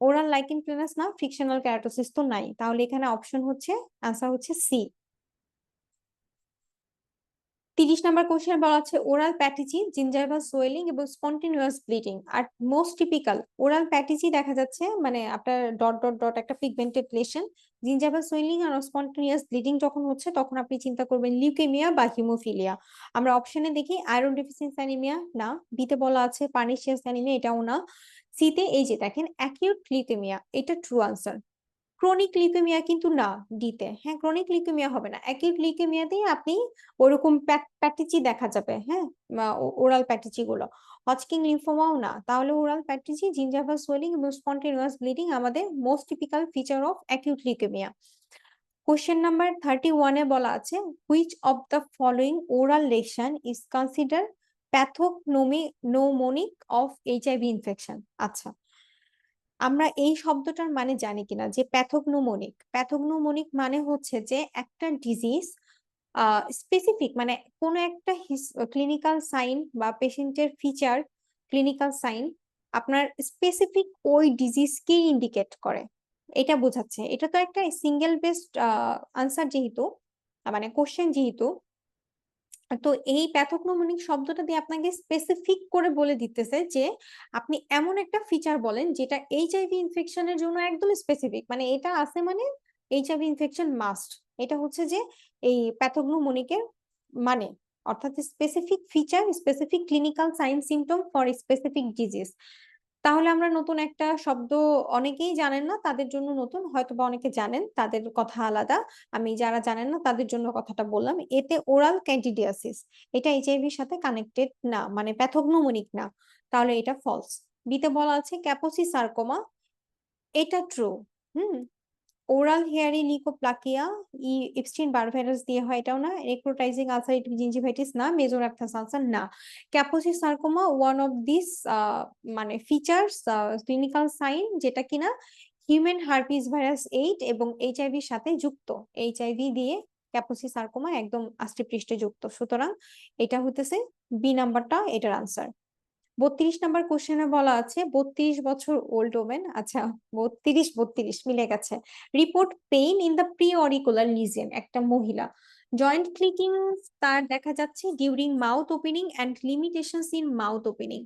Speaker 1: Oral lichen planus না, ফ্রিকশনাল কেরাটোসিস তো নাই, তাহলে এখানে অপশন হচ্ছে আনসার হচ্ছে সি। 30 নাম্বার কোশ্চেন বলা আছে ওরাল প্যাটিজি, জিঞ্জাইভাল সোয়েলিং এবং স্পন্টিনিউয়াস ব্লিডিং। আর মোস্ট টিপিক্যাল ওরাল প্যাটিজি দেখা যাচ্ছে মানে আপনার ডট ডট ডট একটা পিগমেন্টেড লেশন, জিঞ্জাইভাল সোয়েলিং আর স্পন্টিনিউয়াস ব্লিডিং যখন হচ্ছে তখন আপনি চিন্তা করবেন লিউকেমিয়া বা হিমোফিলিয়া। আমরা অপশনে দেখি আয়রন ডেফিসিয়েন্সি অ্যানিমিয়া না, বিতে বলা আছে পার্নিশিয়াস অ্যানিমিয়া এটাও না, সিতে এই যে দেখেন অ্যাকিউট লিউকেমিয়া এটা ট্রু আনসার। ক্রনিক লিউকেমিয়া কিন্তু না ডিতে, হ্যাঁ ক্রনিক লিউকেমিয়া হবে না, অ্যাকিউট লিউকেমিয়াতেই আপনি ওরকম প্যাটিচি দেখা যাবে, হ্যাঁ ওরাল প্যাটিচি গুলো। হজকিং লিম্ফোমাও না, তাহলে ওরাল প্যাটিচি, জিঞ্জাইভাল সোয়েলিং এবং স্পন্টেনিয়াস ব্লিডিং আমাদের most typical feature of acute leukaemia. Question number 31-এ বলা আছে which of the following oral lesion is consider pathognomonic of HIV infection. আচ্ছা, আমরা এই শব্দটার মানে জানি কিনা যে প্যাথোগনোমোনিক মানে হচ্ছে যে একটা ডিজিজ স্পেসিফিক, মানে কোনো একটা ক্লিনিক্যাল সাইন বা পেশেন্টের ফিচার, ক্লিনিক্যাল সাইন আপনার স্পেসিফিক ওই ডিজিজকেই ইন্ডিকেট করে, এটা বোঝাচ্ছে। এটা তো একটা সিঙ্গেল বেসড আনসার যেহেতু, মানে কোশ্চেন যেহেতু, তো এই প্যাথোগনোমোনিক শব্দটা দিয়ে আপনাকে স্পেসিফিক করে বলে দিতেছে যে আপনি এমন একটা ফিচার বলেন যেটা এইচআইভি ইনফেকশনের জন্য একদম স্পেসিফিক, মানে এটা আছে মানে এইচআইভি ইনফেকশন মাস্ট। এটা হচ্ছে যে এই প্যাথোগনোমোনিকের মানে, অর্থাৎ specific feature, specific clinical sign symptom for specific disease. তাহলে আমরা নতুন একটা শব্দ, অনেকেই জানেন না তাদের জন্য নতুন, হয়তো বা অনেকে জানেন তাদের কথা আলাদা, আমি যারা জানেন না তাদের জন্য কথাটা বললাম। এতে ওরাল ক্যান্ডিডিয়াসিস, এটা এইচআইভির সাথে কানেক্টেড না, মানে প্যাথোগনোমোনিক না, তাহলে এটা ফলস। বিতে বলা আছে ক্যাপোসি সার্কোমা, এটা ট্রু। হুম, ওরাল হেয়ারি লিকোপ্লাকিয়া ইপস্টিন বার ভাইরাস দিয়ে হয়, এটাও না। নেক্রোটাইজিং আলসারেটিভ জিঞ্জিভাইটিস না। মেজোরাপথাস আলসার না। ক্যাপোসি সার্কোমা ওয়ান অফ দিস মানে ফিচার্স, ক্লিনিক্যাল সাইন, যেটা কিনা হিউম্যান হার্পিস ভাইরাস 8 এবং এইচআইভির সাথে যুক্ত। এইচআইভি দিয়ে ক্যাপোসি সার্কোমা একদম আষ্টে পৃষ্ঠে যুক্ত, সুতরাং এটা হইতেছে বি নাম্বারটা এটার আনসার। 32 নাম্বার কোশ্চেনে বলা আছে 32 বছর ওল্ড ওমেন, আচ্ছা 32 মিলে গেছে। Report pain in the preauricular lesion, একটা মহিলা। জয়েন্ট ক্লিকিং তার দেখা যাচ্ছে during mouth opening and limitations in mouth opening.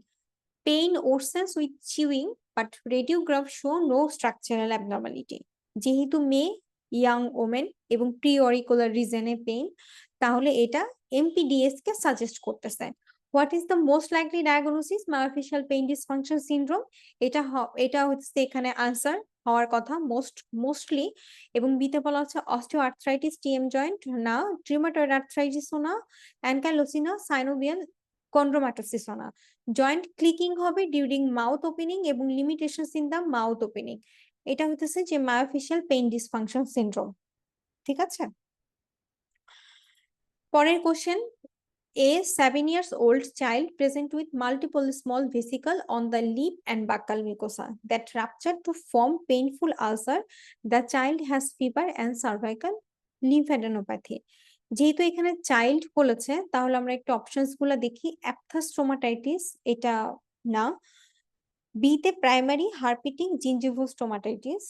Speaker 1: Pain worsens with chewing but radiograph show no structural abnormality. যেহেতু মেয়ে, ইয়াং ওমেন এবং প্রি অরিকুলার রিজনে পেইন, তাহলে এটা এমপিডিএস কে সাজেস্ট করতেছে। What is the most likely diagnosis? Myofascial pain dysfunction syndrome. এটা হচ্ছে এখানে আনসার হওয়ার কথা মোস্টলি। এবং বিতে বলা হচ্ছে অস্টিও আর্থ্রাইটিস টিএম জয়েন্ট না, ট্রিউমাটয়েড আর্থ্রাইটিসও না, অ্যানকাইলোসিনা সাইনোভিয়াল কন্ড্রোমাটোসিসও না। জয়েন্ট ক্লিকিং হবে ডিউরিং মাউথ ওপেনিং এবং limitations in the mouth opening. এটা হইতেছে যে মায়োফেশিয়াল পেইন ডিসফাংশন সিনড্রোম। ঠিক আছে, পরের question. A 7 years old child present with multiple small vesicle on the lip and buccal mucosa that ruptured to form painful ulcer. The child has fever and cervical lymphadenopathy. যেহেতু এখানে চাইল্ড বলেছে, তাহলে আমরা একটু অপশনস গুলো দেখি। অ্যাপথাস স্টোমাটাইটিস, এটা না। বি তে প্রাইমারি হার্পিটিক জিঞ্জিভোস্টোমাটাইটিস,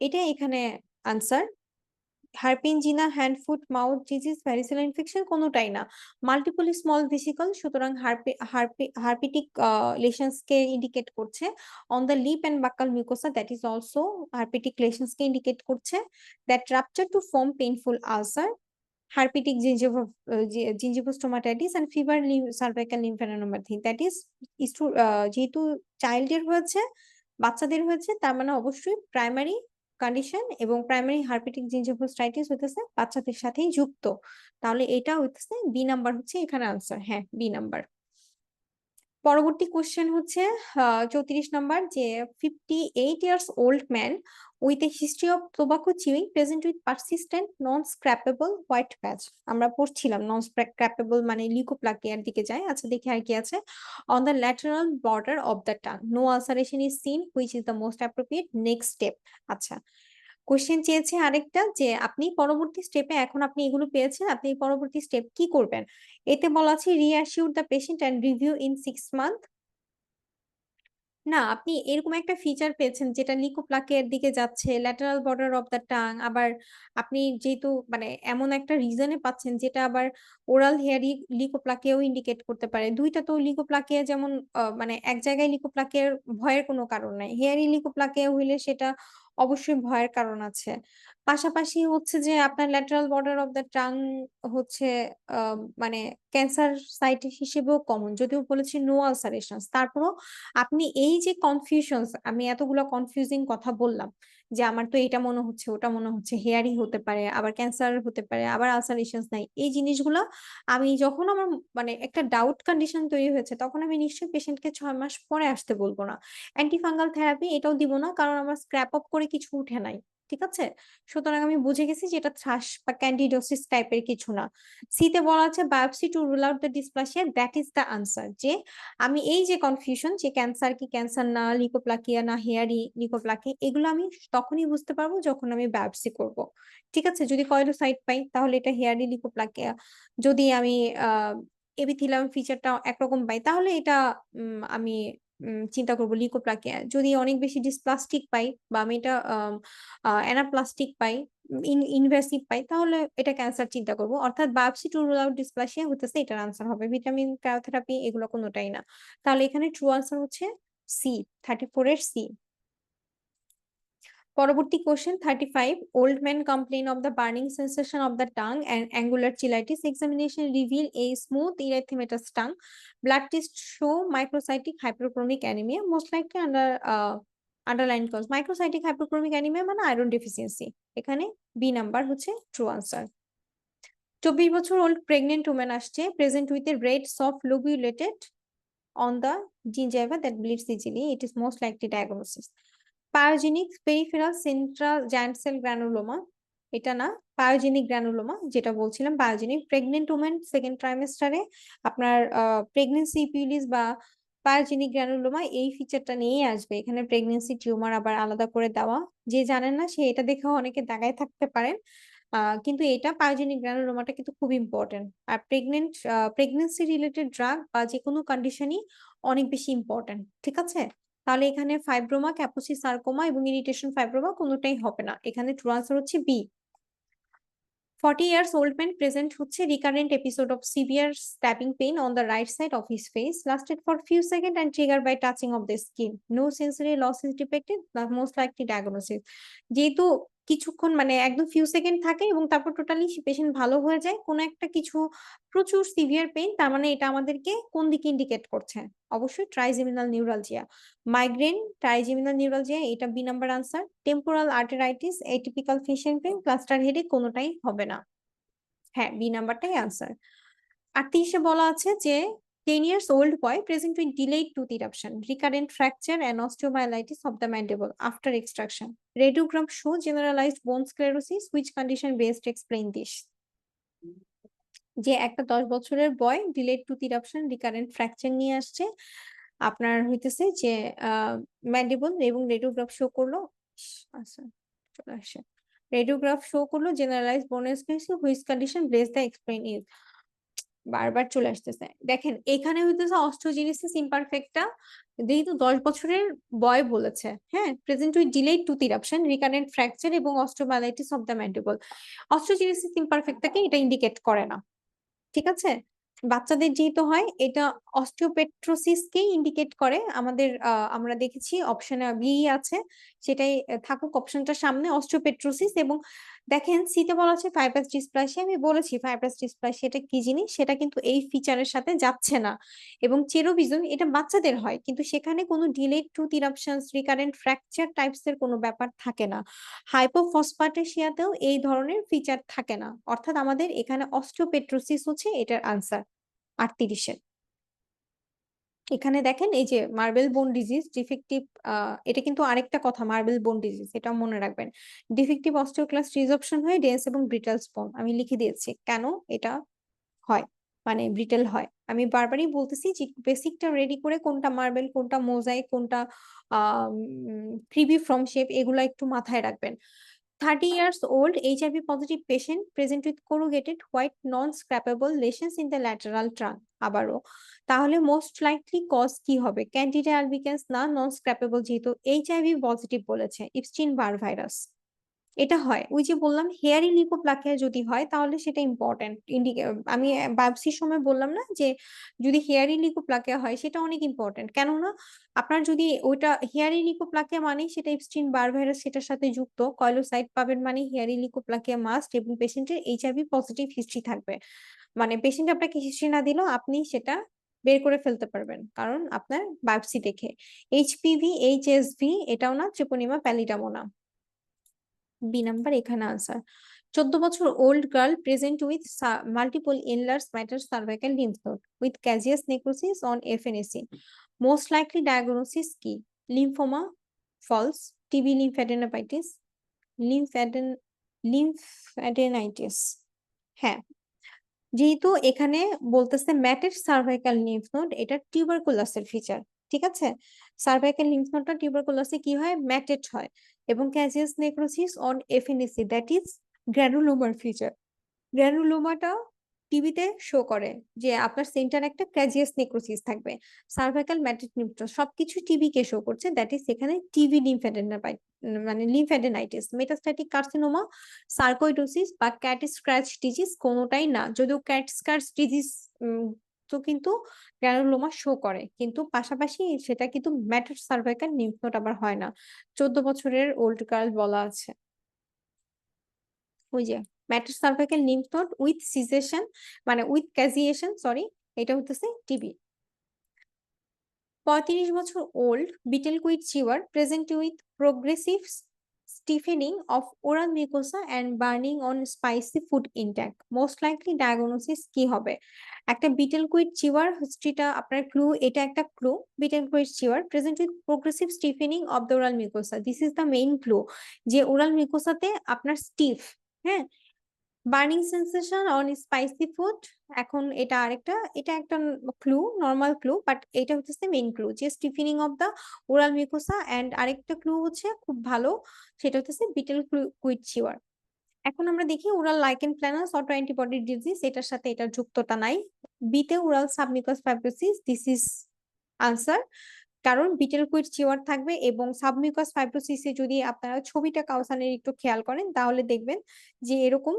Speaker 1: এটা এখানে answer. Herpangina hand foot mouth disease ভ্যারিসেলার ইনফেকশন কোনোটাই না। মাল্টিপল স্মল ভেসিকল, সুতরাং হার্পিটিক লেশনস কে ইন্ডিকেট করছে। On the lip and buccal mucosa, that is also herpetic lesions কে ইন্ডিকেট করছে। That rupture to form painful ulcer, herpetic gingivostomatitis and fever cervical lymphadenopathy, that is যেহেতু চাইল্ডের হয়েছে, বাচ্চাদের হয়েছে, তার মানে অবশ্যই প্রাইমারি কন্ডিশন এবং প্রাইমারি হার্পিটিক জিঞ্জিভোস্টাইটিস হইতেছে বাচ্চাদের সাথেই যুক্ত। তাহলে এটা হইতেছে বি নাম্বার, হচ্ছে এখানে আনসার, হ্যাঁ বি নাম্বার। পরবর্তী কোশ্চেন হচ্ছে 34 নাম্বার, যে 58 years old man with a history of tobacco chewing present with persistent non scrapable white patch. আমরা পড়ছিলাম নন স্ক্র্যাপেবল মানে লিউকোপ্লাকিয়ার দিকে যায়। আচ্ছা দেখি আর কি আছে। On the lateral border of the tongue no ulceration is seen, which is the most appropriate next step. আচ্ছা, কোশ্চেন চেয়েছে আরেকটা, যে আপনি পরবর্তী স্টেপে, এখন আপনি এগুলো পেয়েছেন, আপনি পরবর্তী স্টেপ কি করবেন? এতে বলা আছে reassure the patient and review in 6 month. না, আপনি এরকম একটা ফিচার পেয়েছেন যেটা লিকোপ্লাকের দিকে যাচ্ছে, lateral border of the tongue, আবার আপনি যেহেতু মানে এমন একটা রিজনে পাচ্ছেন যেটা আবার ওরাল হেয়ারি লিকোপ্লাকেও ইন্ডিকেট করতে পারে। দুইটা তো লিকোপ্লাকিয়া যেমন মানে এক জায়গায় লিকোপ্লাকের ভয়ের কোনো কারণ নাই, হেয়ারি লিকোপ্লাকিয়া হইলে সেটা অবশ্যই ভয়ের কারণ আছে। পাশাপাশি হচ্ছে যে আপনার lateral border of the tongue হচ্ছে মানে ক্যান্সার সাইট হিসেবেও কমন, যদিও বলেছি নো আলসারেশন, তারপরও আপনি এই যে কনফিউশন, আমি এতগুলো কনফিউজিং কথা বললাম যে আমার তো এটা মনে হচ্ছে, ওটা মনে হচ্ছে, হেয়ারই হতে পারে, আবার ক্যান্সার হতে পারে, আবার আলসারেশন নাই, এই জিনিসগুলো আমি যখন আমার মানে একটা ডাউট কন্ডিশন তৈরি হয়েছে, তখন আমি নিশ্চয়ই পেশেন্টকে 6 মাস পরে আসতে বলবো না। অ্যান্টিফাঙ্গাল থেরাপি এটাও দিব না, কারণ আমার স্ক্র্যাপ আপ করে কিছু উঠে নাই। ঠিক আছে? সুতরাং আমি বুঝে গেছি যে এটা থ্রাশ বা ক্যান্ডিডোসিস টাইপের কিছু না। সি তে বলা আছে biopsy to rule out the dysplasia that is the answer. যে আমি এই যে কনফিউশন যে ক্যান্সার কি ক্যান্সার না, লিউকোপ্লাকিয়া না হেয়ারি লিউকোপ্লাকি, এগুলো আমি তখনই বুঝতে পারবো যখন আমি বায়োপসি করব। ঠিক আছে? যদি কয়েলোসাইট পাই তাহলে এটা হেয়ারি লিউকোপ্লাকিয়া। যদি আমি আ এপিথেলিয়াম ফিচারটা একরকম পাই তাহলে এটা আমি চিন্তা করব লিউকোপ্লাকিয়া। যদি অনেক বেশি ডিসপ্লাস্টিক পাই বা আমি এটা অ্যানাপ্লাস্টিক পাই, ইনভেসিভ পাই তাহলে এটা ক্যান্সার চিন্তা করব। অর্থাৎ biopsy to rule out dysplasia হইতেছে এটার আনসার হবে। ভিটামিন ক্রায়োথেরাপি এগুলো কোনটাই না। তাহলে এখানে ট্রু আনসার হচ্ছে সি, 34 এর সি। পরবর্তী question 35 old man complain of the burning sensation of the tongue and angular cheilitis examination reveal a smooth erythematous tongue blood test show microcytic hypochromic anaemia most likely underline cause microcytic hypochromic anaemia মানে আয়রন ডেফিসিয়েন্সি। এখানে বি নাম্বার হচ্ছে ট্রু আনসার। 24 বছর ওল্ড প্রেগনেন্ট উমেন আসছে present with a red soft lobulated on the gingiva that bleeds easily. It is most likely diagnosis. Pyogenic peripheral central giant cell granuloma, এটা না, পায়োজেনিক গ্রানুলোমা যেটা বলছিলাম, পায়োজেনিক প্রেগনেন্ট ওমেন সেকেন্ড ট্রাইমেস্টারে আপনার প্রেগনেন্সি পিউলিস বা পায়োজেনিক গ্রানুলোমা এই ফিচারটা নিয়েই আসবে। এখানে প্রেগনেন্সি টিউমার আবার আলাদা করে দেওয়া, যে জানেন না সে এটা দেখেও অনেকে দাগায় থাকতে পারেন। কিন্তু এটা পায়োজেনিক গ্রানুলোমাটা কিন্তু খুব ইম্পর্টেন্ট। আর প্রেগনেন্সি রিলেটেড ড্রাগ বা যে কোনো কন্ডিশনই অনেক বেশি ইম্পর্টেন্ট। ঠিক আছে? তাহলে এখানে ফাইব্রোমা, ক্যাপুসি সার্কোমা এবং ইরিটেশন ফাইব্রোমা কোনোটাই হবে না। এখানে ট্রু আনসার হচ্ছে B. 40 years old man present হচ্ছে recurrent episode of severe stabbing pain on the right side of his face lasted for few seconds and triggered by touching of the skin. No sensory loss is depicted, the most likely diagnosis. যেহেতু কিছুক্ষণ মানে একদম ফিউ সেকেন্ড থাকে এবং তারপর টোটালি পেশেন্ট ভালো হয়ে যায়, কোন একটা কিছু প্রচুর সিভিয়ার পেইন, তার মানে এটা আমাদেরকে কোন দিকে ইন্ডিকেট করছে? অবশ্যই trigeminal neuralgia. Migraine, trigeminal neuralgia, এটা B number answer. Temporal arteritis, atypical facial pain, cluster headache কোনোটাই হবে না। হ্যাঁ, বি নাম্বারটাই আনসার। 38-এ বলা আছে যে 10 years old boy present with delayed tooth eruption, recurrent fracture and osteomyelitis of the mandible after extraction. Radiogram show generalized bone sclerosis. Which condition best explain this? যে একটা 10 বছরের boy delayed tooth eruption recurrent fracture নিয়ে আসছে, আপনার হইতেছে যে ম্যান্ডিবল, এবং রেডিওগ্রাফ শো করলো, আচ্ছা চলে আসে, রেডিওগ্রাফ শো করলো জেনারেলাইজ বোনের sclerosis which condition bless the explain is, বারবার চলে আসতেছে। দেখেন এখানে হইতেছে অস্টিওজেনেসিস ইমপারফেক্টটা, যেহেতু 10 বছরের বয় বলেছে, হ্যাঁ, present with delayed tooth eruption recurrent fracture এবং osteomyelitis of the mandible, osteogenesis ইমপারফেক্টটাকে এটা ইন্ডিকেট করে না। ঠিক আছে? বাচ্চাদের যেহেতু হয় এটা অস্টিওপেট্রোসিসকেই ইন্ডিকেট করে। আমাদের আমরা দেখেছি অপশনে বি আছে, সেটাই থাকুক অপশনটার সামনে অস্টিওপেট্রোসিস। এবং দেখেন সি তে বলা আছে ফাইব্রাস ডিসপ্লাসিয়া, আমি বলেছি ফাইব্রাস ডিসপ্লাসিয়া এটা কি জিনিস, সেটা কিন্তু এই ফিচারের সাথে যাচ্ছে না। এবং চেরোভিজন এটা বাচ্চাদের হয়, কিন্তু সেখানে কোনো delayed tooth eruptions, recurrent fracture types এর কোনো ব্যাপার থাকে না। হাইপোফসফাটেশিয়াতেও এই ধরনের ফিচার থাকে না। অর্থাৎ আমাদের এখানে অস্টিওপেট্রোসিস হচ্ছে এটার আনসার 38-এর। এখানে দেখেন এই যে মার্বেল বোন ডিজিজ ডিফেক্টিভ, এটা কিন্তু আরেকটা কথা, মার্বেল বোন ডিজিজ এটা মনে রাখবেন। ডিফেক্টিভ অস্টিওক্লাস্ট রিজর্পশন হয় ডেন্স এবং ব্রিটাল স্পোন, আমি লিখে দিয়েছি কেন এটা হয়, মানে ব্রিটেল হয়। আমি বারবারই বলতেছি যে বেসিকটা রেডি করে কোনটা মার্বেল, কোনটা মোজাইক, কোনটা ক্রিবি ফ্রম শেপ, এগুলা একটু মাথায় রাখবেন। 30 years old HIV positive patient present with corrugated white non-scrapable lesions in the lateral trunk. আবারও তাহলে মোস্ট লাইকলি কজ কি হবে? ক্যান্ডিডা আলবিকান্স না, নন স্ক্র্যাপেবল যেহেতু HIV পজিটিভ বলেছে, ইপস্টিন বার ভাইরাস। এটা হয়, ওই যে বললাম হেয়ারি লিউকোপ্লাকিয়া যদি হয় তাহলে সেটা ইম্পর্টেন্ট। আমি বায়োপসির সময় বললাম না যে যদি হেয়ারি লিউকোপ্লাকিয়া হয় সেটা অনেক ইম্পর্টেন্ট, কেননা আপনার যদি ওইটা হেয়ারি লিউকোপ্লাকিয়া মানে সেটা এপস্টিন বার ভাইরাস সেটার সাথে যুক্ত, কয়েলোসাইট পাবেন মানে হেয়ারি লিউকোপ্লাকিয়া মাস্ট, এবং পেশেন্টের HIV পজিটিভ হিস্ট্রি থাকবে। মানে পেশেন্ট আপনাকে হিস্ট্রি না দিলেও আপনি সেটা বের করে ফেলতে পারবেন, কারণ আপনার বায়োপসি দেখে। HPV, HSV এটাও না, ট্রিপোনিমা প্যালিডামও না। বি নাম্বার এখানে আনসার। 14 বছর old girl present with multiple enlarge matted cervical lymph node with caseous necrosis on FNAC, most likely diagnosis কি? Lymphoma, false, TB lymphadenitis, lymphadenitis. হ্যাঁ, যেহেতু এখানে বলতেছে ম্যাটেড সার্ভাইকাল লিম্ফ নোড, এটা টিউবারকুলাসের ফিচার। ঠিক আছে, সার্ভাইকাল লিম্ফ নোডটা টিউবারকুলাসে কি হয়, ম্যাটেড হয়। এবং caseous necrosis on FNAC, that is গ্র্যানুলোমার ফিচার। গ্র্যানুলোমাটা টিবিতে শো করে যে আপনার সেন্টার একটা ক্যাজিয়াস নেক্রোসিস থাকবে। সার্ভাইকাল ম্যাটেড লিম্ফ নোড সবকিছু টিবি কে শো করছে, দ্যাট ইজ এখানে টিবি মানে লিম্ফ্যাডেনাইটিস। মেটাস্ট্যাটিক কার্সিনোমা, সার্কোইডোসিস বা ক্যাট স্ক্র্যাচ ডিজিজ কোনোটাই না, যদিও ক্যাট স্ক্র্যাচ ডিজিজ তো কিন্তু গ্র্যানুলোমা শো করে, কিন্তু পাশাপাশি সেটা কিন্তু ম্যাটেড সার্ভাইকাল লিম্ফ নোড আবার হয় না। 14 বছরের ওল্ড গার্ল বলা আছে, ওই যে matted cervical lymph node with caseation, মানে উইথ ক্যাজিয়েশন, সরি, এটা হতেছে টিবি। 35 বছর old betel quid chewer present with progressive stiffening of oral mucosa and burning on spicy food intake, most likely diagnosis কি হবে? একটা বিটেল কুইট চিওয়ার হিস্ট্রিটা আপনার ক্লু, এটা একটা clue. Betel quid chewer present with progressive stiffening of the oral mucosa, this is the main clue, যে ওরাল মিউকোসাতে আপনার স্টিফ। হ্যাঁ, burning sensation on spicy food, এখন এটা আরেকটা, এটা একটা ক্লু, নর্মাল ক্লু, বাট এটা হচ্ছে মেইন ক্লু, যে stiffening of the oral mucosa. And আরেকটা ক্লু হচ্ছে খুব ভালো, সেটা হচ্ছে বিটেল কুইট চিওয়ার। এখন আমরা দেখি oral lichen planus auto antibody disease, এটার সাথে এটার যুক্ততা নাই। বিতে oral submucous fibrosis, this is answer, কারণ বিটেল কুইট চিওয়ার থাকবে। এবং সাবমিউকাস ফাইব্রোসিসে যদি আপনারা ছবিটা কাউসানের একটু খেয়াল করেন তাহলে দেখবেন যে এরকম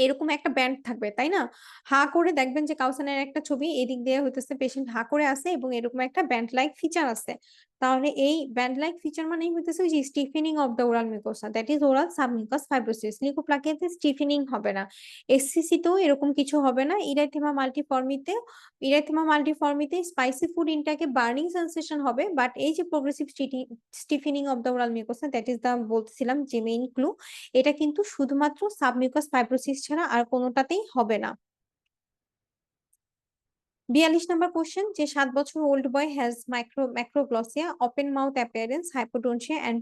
Speaker 1: এরকম একটা ব্যান্ড থাকবে, তাই না? হা করে দেখবেন যে কাউসানের একটা ছবি, এদিক দিয়ে হইতেছে পেশেন্ট হা করে আছে এবং এরকম একটা ব্যান্ড লাইক ফিচার আছে। তাহলে এই ব্যান্ড লাইক ফিচার মানেই হইতেছে ওই যে stiffening of the oral mucosa, that is oral submucous fibrosis. লিউকোপ্লাকিয়াতে স্টিফেনিং হবে না, এসসিসি তেও এরকম কিছু হবে না। ইরাইথেমা মাল্টিফর্মিতে স্পাইসি ফুড ইনটেকে বার্নিং সেন্সেশন হবে, বাট এই যে progressive stiffening of the oral mucosa, that is the বলতেছিলাম যে মেইন ক্লু, এটা কিন্তু শুধুমাত্র সাবমিউকাস ফাইব্রোসিস ছাড়া আর কোনোটাতেই হবে না। 42 নম্বর কোশ্চেন, যে 7 বছর old boy has macroglossia, open mouth appearance, hypodontia and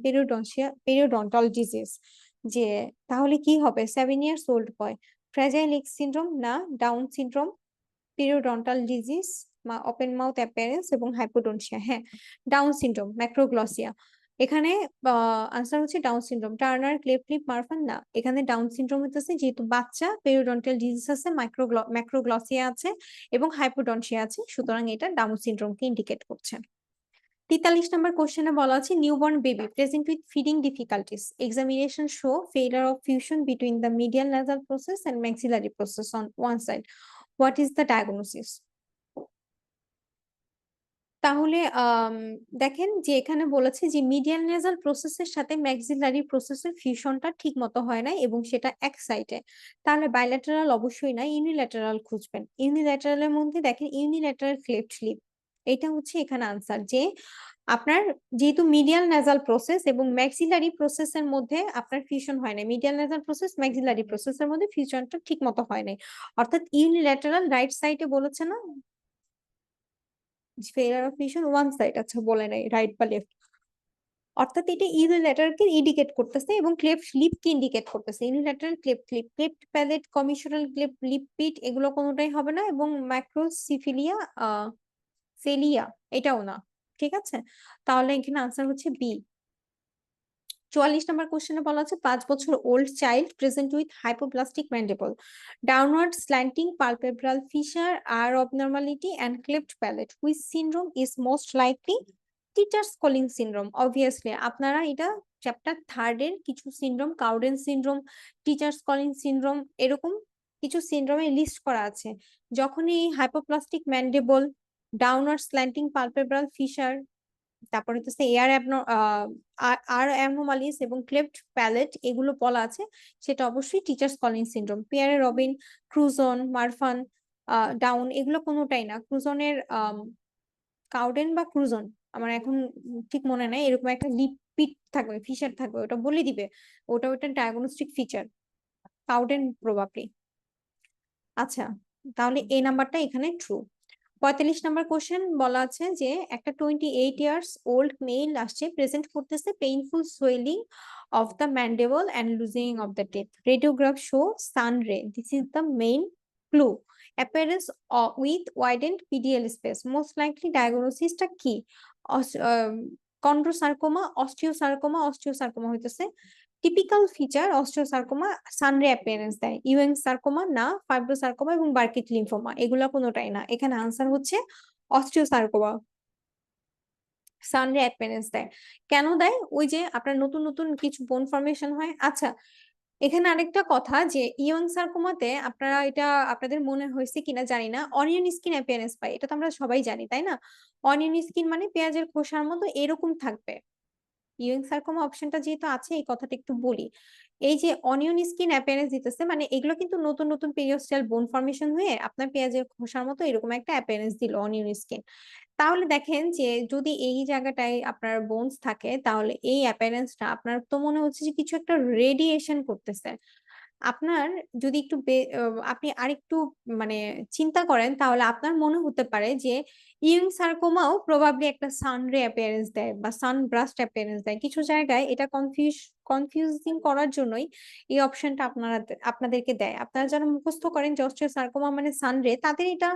Speaker 1: periodontal disease, যে তাহলে কি হবে? 7 years old boy, fragile X syndrome না, Down syndrome, periodontal disease, open mouth appearance এবং হাইপোডনশিয়া। হ্যাঁ, ডাউন সিনড্রোম, ম্যাক্রোগ্লসিয়া। এখানে আনসার হচ্ছে Down syndrome. Turner, cleft lip, Marfan না, এখানে ডাউন সিনড্রোম হচ্ছে, যেহেতু বাচ্চা, পেরিওডন্টাল ডিজিজ আছে, ম্যাক্রোগ্লসিয়া আছে এবং হাইপোডনশিয়া আছে, সুতরাং এটা ডাউন সিনড্রোমকে ইন্ডিকেট করছে। 43 নম্বর কোশ্চেনে বলা আছে, newborn baby present with feeding difficulties, examination show failure of fusion between the medial nasal process and maxillary process on one side, what is the diagnosis? তাহলে দেখেন যে এখানে বলেছে যে মিডিয়াল নেজাল প্রসেসের সাথে ম্যাক্সিলারি প্রসেসের ফিউশনটা ঠিক মতো হয় না এবং সেটা এক সাইডে। তাহলে বাইল্যাটারাল অবশ্যই না, ইউনিল্যাটারাল খুঁজবেন। ইউনিল্যাটারালের মধ্যে দেখেন ইউনিল্যাটারাল ক্লেফট লিপ, এটা হচ্ছে এখানে আনসার, যে আপনার যেহেতু মিডিয়াল নেজাল প্রসেস এবং ম্যাক্সিলারি প্রসেসের মধ্যে আপনার ফিউশন হয় না, মিডিয়াল নেজাল প্রসেস ম্যাক্সিলারি প্রসেসের মধ্যে ফিউশনটা ঠিক মতো হয় নাই, অর্থাৎ ইউনিল্যাটারাল রাইট সাইডে বলেছে না, failure of fusion one side, আচ্ছা বলে নাই রাইট বা লেফট, অর্থাৎ এটা ইউনিল্যাটারালকে ইন্ডিকেট করতেছে এবং ক্লেফট লিপকে ইন্ডিকেট করতেছে। Unilateral cleft lip, cleft palate, commissural cleft lip pit, এগুলো কোনোটাই হবে না, এবং ম্যাক্রোসিফিলিয়া সেলিয়া এটাও না। ঠিক আছে, তাহলে এখানে আনসার হচ্ছে বি। 44 নম্বর কোশ্চেনে বলা আছে, 5 বছর old child present with hypoplastic mandible, downward slanting palpebral fissure, ear abnormality and cleft palate, which syndrome is most likely? Treacher Collins syndrome. Obviously আপনারা এটা চ্যাপ্টার 3 এর কিছু syndrome, Cowden syndrome, Treacher Collins syndrome, এরকম কিছু সিনড্রোমে লিস্ট করা আছে। যখনই hypoplastic mandible, downward slanting palpebral fissure, তারপর হচ্ছে আর অ্যানোমালিস এবং ক্লেফট প্যালেট এগুলো বলা আছে, সেটা অবশ্যই Treacher Collins syndrome. Pierre Robin, ক্রুজন, Marfan, down, এগুলো কোনোটাই না। ক্রুজনের কাউডেন বা ক্রুজন, আমার এখন ঠিক মনে নাই, এরকম একটা লিপিড থাকবে, ফিশার থাকবে, ওটা বলে দিবে, ওটা ডায়াগনস্টিক ফিচার, কাউডেন প্রবাবলি। আচ্ছা, তাহলে এই নাম্বারটা এখানে ট্রু। 45 নাম্বার কোশ্চেন বলা আছে যে একটা 28 ইয়ার্স ওল্ড মেল আসছে, প্রেজেন্ট করতেছে painful swelling of the mandible and loosening of the teeth. Radiograph show sun ray, this is the main clue. Appearance with widened PDL space, most likely ডায়াগনোসিসটা কি? কন্ড্রোসার্কোমা, অস্টিওসার্কোমা হইতেছে typical feature. Osteosarcoma sunray appearance দেয়। ইউএং সার্কোমা না, ফাইব্রোসার্কোমা এবং বার্কিট লিম্ফোমা এগুলা কোনোটাই না। এখানে আনসার হচ্ছে অস্টিওসার্কোমা সানরে অ্যাপিয়ারেন্স দেয়। কেন দেয়? ওই যে আপনার নতুন নতুন কিছু বোন ফর্মেশন হয়। আচ্ছা, এখানে আরেকটা কথা যে ইয়ং সার্কোমাতে আপনারা এটা আপনাদের মনে হয়েছে কিনা জানি না, অনিয়ন স্কিন অ্যাপিয়ারেন্স পাই, এটা তো আমরা সবাই জানি তাই না? অনিয়ন স্কিন মানে পেঁয়াজের খোসার মতো এরকম থাকবে। ইউইং সার্কোমা অপশনটা যেহেতু আছে এই কথাটা একটু বলি। এই যে অনিয়ন স্কিন অ্যাপিয়ারেন্স দিতেছে মানে এগুলো কিন্তু নতুন নতুন পেরিওস্টাল বোন ফর্মেশন হয়ে আপনার পেঁয়াজের খোসার মতো এরকম একটা অ্যাপিয়ারেন্স দিল অনিয়ন স্কিন। তাহলে দেখেন যে যদি এই জায়গাটায় আপনার বোনস থাকে তাহলে এই অ্যাপিয়ারেন্সটা আপনার তো মনে হচ্ছে যে কিছু একটা রেডিয়েশন করতেছে। আপনার যদি একটু আপনি আরেকটু মানে চিন্তা করেন তাহলে আপনার মনে হতে পারে যে ইয়ং সার্কোমাও প্রবাবলি একটা সানরে অ্যাপিয়ারেন্স দেয় বা সানব্রাস্ট অ্যাপিয়ারেন্স দেয়। কিছু জায়গায় এটা কনফিউজিং করার জন্যই এই অপশনটা আপনাদেরকে দেয়। আপনারা যারা মুখস্থ করেন যে অস্টিওসার্কোমা মানে সানরে, তাদের এটা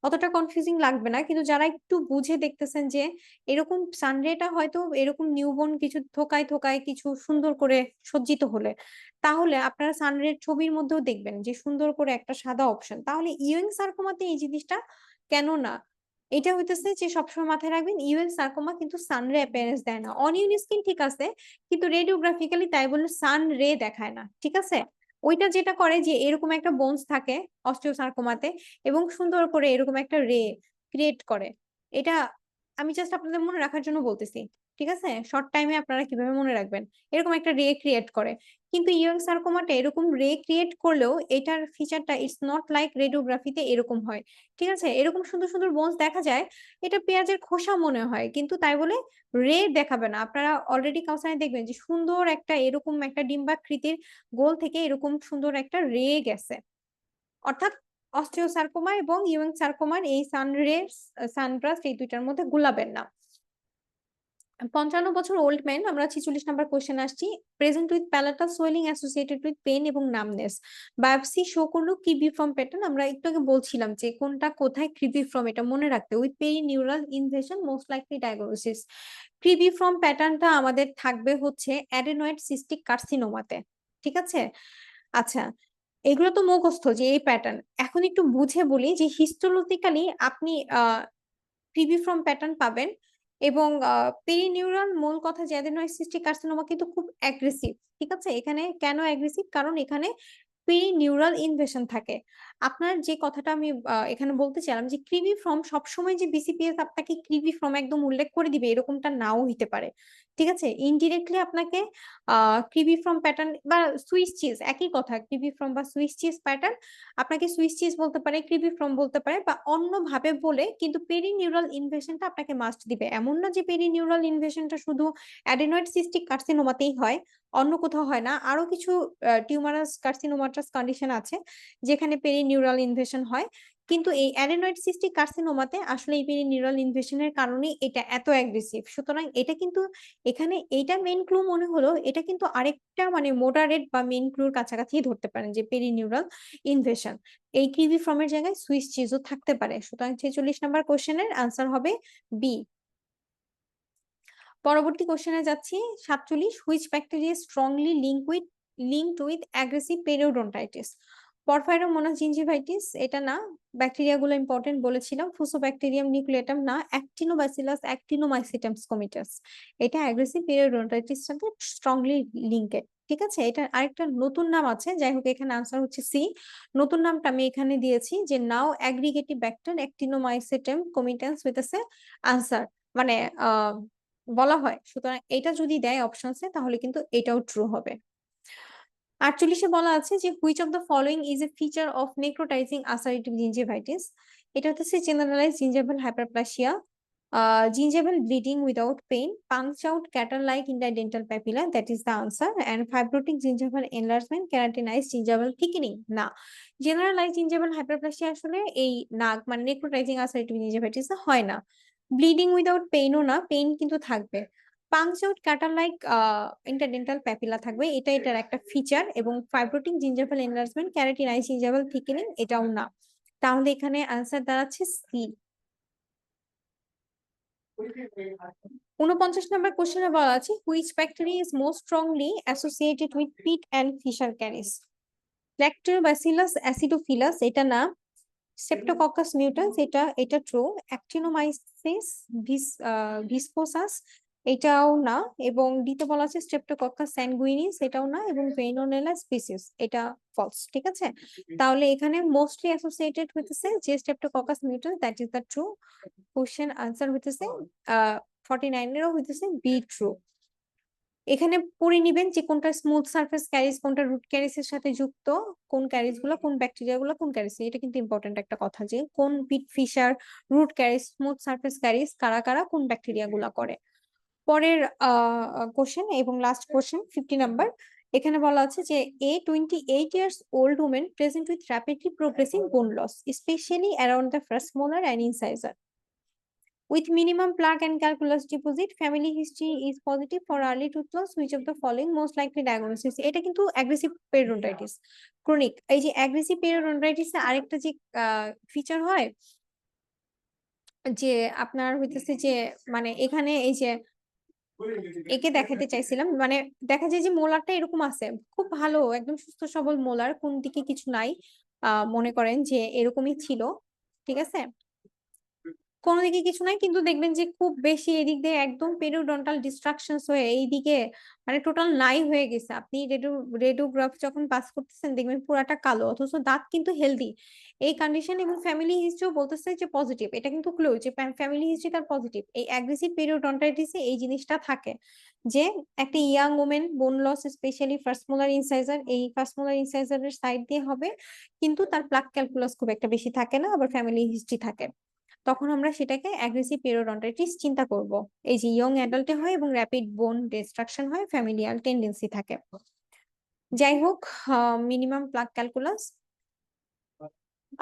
Speaker 1: অতটা কনফিউজিং লাগবে না, কিন্তু যারা একটু বুঝে দেখতেছেন যে এরকম সানরেটা হয়তো এরকম নিউবর্ন কিছু থোকায় থোকায় কিছু সুন্দর করে সজ্জিত হলে, তাহলে আপনারা সানরের ছবির মধ্যেও দেখবেন যে সুন্দর করে একটা সাদা অপশন। তাহলে ইউএং সার্কোমাতে এই জিনিসটা কেন না? এটা হইতেছে যে সবসময় মাথায় রাখবেন ইউএং সার্কোমা কিন্তু সানরে অ্যাপিয়ারেন্স দেয় না। অনিয়ন স্কিন ঠিক আছে, কিন্তু রেডিওগ্রাফিক্যালি তাই বলে সান রে দেখায় না, ঠিক আছে? ওইটা যেটা করে যে এরকম একটা বোনস থাকে অস্টিওসার্কোমাতে এবং সুন্দর করে এরকম একটা রে ক্রিয়েট করে। এটা আমি জাস্ট আপনাদের মনে রাখার জন্য বলতেছি, ঠিক আছে? শর্ট টাইমে আপনারা কিভাবে মনে রাখবেন, এরকম একটা রে ক্রিয়েট করে। কিন্তু ইয়ং সার্কোমাটা এরকম রে ক্রিয়েট করলেও এটার ফিচারটা ইটস নট লাইক রেডিওগ্রাফিতে এরকম হয়, ঠিক আছে? এরকম সুন্দর সুন্দর বোনস দেখা যায়, এটা পেঁয়াজের খোসা মনে হয়, কিন্তু তাই বলে রে দেখাবে না। আপনারা অলরেডি কাউসারে দেখবেন যে সুন্দর একটা এরকম একটা ডিম্বাকৃতির গোল থেকে এরকম সুন্দর একটা রে গেছে। অর্থাৎ অস্টিওসার্কোমা এবং ইউএং সার্কোমার এই সানব্রাস্ট এই দুইটার মধ্যে গুলাবেন না। 55 বছর ওল্ড ম্যান, আমরা 46 নাম্বার কোশ্চেন আসছি। Present with palatal swelling associated with pain এবং নামনেস, বায়োপসি শো করলো ক্রিবিফর্ম প্যাটার্ন। আমরা একটু আগে বলছিলাম যে কোনটা কোথায় ক্রিবিফর্ম, এটা মনে রাখতে। With perineural invasion, most likely diagnosis. Cribriform প্যাটার্নটা আমাদের থাকবে হচ্ছে অ্যাডেনয়েড সিস্টিক কার্সিনোমাতে, ঠিক আছে? আচ্ছা, এগুলো তো মুখস্থ যে এই প্যাটার্ন। এখন একটু বুঝে বলি যে হিস্টোলজিক্যালি আপনি ক্রিবিফর্ম প্যাটার্ন পাবেন এবং পেরিনিউরাল মূল কথা যে অ্যাডেনয়েড সিস্টিক কার্সিনোমা কিন্তু খুব অ্যাগ্রেসিভ, ঠিক আছে? এখানে কেন অ্যাগ্রেসিভ? কারণ এখানে পেরিনিউরাল ইনভেশন থাকে। আপনার যে কথাটা আমি এখানে বলতে চাইলাম যে ক্রিবিফর্ম সবসময় যে বিসিপিএস আপনাকে ক্রিবিফর্ম একদম উল্লেখ করে দিবে এরকমটা নাও হইতে পারে, ঠিক আছে? ইনডিরেক্টলি আপনাকে ক্রিবিফর্ম প্যাটার্ন বা সুইস চিজ একই কথা, ক্রিবিফর্ম বা সুইস চিজ প্যাটার্ন আপনাকে সুইস চিজ বলতে পারে, ক্রিবিফর্ম বলতে পারে বা অন্যভাবে বলে, কিন্তু পেরিনিউরাল ইনভেশনটা আপনাকে মাস্ট দিবে। এমন না যে পেরিনিউরাল ইনভেশনটা শুধু অ্যাডেনয়েড সিস্টিক কার্সিনোমাতেই হয়, অন্য কোথাও হয় না। আরো কিছু টিউমারাস কার্সিনোমাটাস কন্ডিশন আছে যেখানে পেরিনিউরাল ইনভেশন হয়, কিন্তু এই অ্যাডেনয়েড সিস্টিক কার্সিনোমাতে আসলে এই পেরিনিউরাল ইনভেশনের কারণে এটা এত অ্যাগ্রেসিভ। সুতরাং এটা কিন্তু এখানে এইটা মেইন ক্লু মনে হলো, এটা কিন্তু আরেকটা মানে মোডারেট বা মেইন ক্লুর কাছাকাছি ধরতে পারেন যে পেরিনিউরাল ইনভেশন। এই কিউবিফর্মের জায়গায় সুইস চিজও থাকতে পারে। সুতরাং 46 নাম্বার কোশ্চেনের আনসার হবে বি। পরবর্তী কোশ্চেনে যাচ্ছি 47, which bacteria strongly linked with aggressive periodontitis? Porphyromonas gingivalis এটা না, ব্যাকটেরিয়া গুলো ইম্পর্টেন্ট বলেছিলাম। ফুসোব্যাকটেরিয়াম নিউক্লিয়েটাম না, অ্যাক্টিনোব্যাসিলাস অ্যাক্টিনোমাইসিটামস কমিটাস এটা অ্যাগ্রেসিভ পেরিওডন্টাইটিস সাথে স্ট্রংলি লিঙ্কেড, ঠিক আছে? এটা আরেকটা নতুন নাম আছে, যাই হোক এখানে আনসার হচ্ছে সি। নতুন নামটা আমি এখানে দিয়েছি যে নাও অ্যাগ্রিগেটিভ ব্যাক্টার অ্যাক্টিনোমাইসিটাম কমিটাস হইতেছে আনসার, মানে বলা হয়। সুতরাং এটা যদি দেয় অপশনসে তাহলে কিন্তু এটাও ট্রু হবে। 48-এ বলা আছে যে which of the following is a feature of necrotising ulcerative gingivitis? এটা হচ্ছে generalised gingival hyperplasia, Gingival bleeding without pain, punch out cattle-like interdental papilla, that is the answer. And fibrotic gingival enlargement, keratinized gingival thickening. না, generalized gingival hyperplasia আসলে এই নাক মানে necrotizing ulcerative gingivitis হয় না। ব্লিডিং উইদাউট পেইনও না, পেইন কিন্তু থাকবে। Punch out cater-like interdental papilla থাকবে, এটা এটার একটা ফিচার। এবং ফাইব্রোটিক জিঞ্জাভাল এনলার্জমেন্ট, ক্যারাটিনাইজ জিঞ্জাভাল থিকেনিং এটাও না। তাহলে এখানে আনসার দাঁড়াচ্ছে সি। 49 নম্বর কোশ্চেনে বলা আছে which bacteria is most strongly associated with pit and fissure caries. Lactobacillus acidophilus এটা না, স্ট্রেপ্টোকক্কাস মিউট্যান্স এটা ট্রু, অ্যাক্টিনোমাইসিস ভিসকোসাস এটাও না, এবং ডিতে বলা আছে স্ট্রেপ্টোকক্কাস স্যাঙ্গুইনিস এটাও না, এবং ভেইনোনেলা স্পিসিস এটা ফলস। ঠিক আছে, তাহলে এখানে মোস্টলি অ্যাসোসিয়েটেড হইতেছে যে Streptococcus mutans, that is the true question answer হইতেছে 49 এরও হইতেছে বি ট্রু। এখানে পড়ে নিবেন যে কোনটা স্মুথ সারফেস ক্যারিজ, কোনটা রুট ক্যারিজ এর সাথে যুক্ত, কোন ক্যারিজ গুলো, কোন ব্যাকটেরিয়া গুলো কোন ক্যারিজ। এটা কিন্তু ইম্পর্টেন্ট একটা কথা যে কোন pit fissure, root caries, smooth surface caries কারা কারা কোন ব্যাকটেরিয়া গুলা করে। পরের কোশ্চেন এবং লাস্ট কোশ্চেন 50 নাম্বার। এখানে বলা আছে যে a 28 years old woman present with rapidly progressing bone loss, especially around the first molar and incisor. With minimum plaque and calculus deposit, family history is positive for early tooth loss. Which of the following most likely diagnosis? এটা কিন্তু aggressive periodontitis, chronic। এই যে aggressive periodontitis এর আরেকটা যে ফিচার হয় যে আপনার হইতেছে যে মানে এখানে এই যে একে দেখাতে চাইছিলাম, মানে দেখা যায় যে মোলারটা এরকম আছে, খুব ভালো একদম সুস্থ সবল মোলার, কোন দিকে কিছু নাই, মনে করেন যে এরকমই ছিল। ঠিক আছে, কোনো দিকে কিছু নাই, কিন্তু দেখবেন যে খুব বেশি এদিক দিয়ে একদম পেরিওডন্টাল ডিস্ট্রাকশনস হয়ে এইদিকে মানে টোটাল নাই হয়ে গেছে। আপনি রেডিওগ্রাফ যখন পাস করতেছেন দেখবেন পুরাটা কালো, অথচ দাঁত কিন্তু হেলদি। এই কন্ডিশন এবং ফ্যামিলি হিস্ট্রিও বলতেছে যে পজিটিভ, এটা কিন্তু ক্লু যে ফ্যামিলি হিস্ট্রি তার পজিটিভ। এই অ্যাগ্রেসিভ পেরিওডন্টাইটিসে এই জিনিসটা থাকে যে একটা young women bone loss, specially first molar incisor, এই ফার্স্ট মোলার ইনসাইজারের সাইড দিয়ে হবে, কিন্তু তার প্লাক ক্যালকুলাস খুব একটা বেশি থাকে না, আবার ফ্যামিলি হিস্ট্রি থাকে। তখন আমরা সেটাকে অ্যাগ্রেসিভ পেরিওডন্টাইটিস চিন্তা করব। এই যে ইয়ং অ্যাডাল্টে হয় এবং র্যাপিড বোন ডিস্ট্রাকশন হয়, ফ্যামিলিয়াল টেন্ডেন্সি থাকে। যাই হোক, মিনিমাম প্লাক ক্যালকুলাস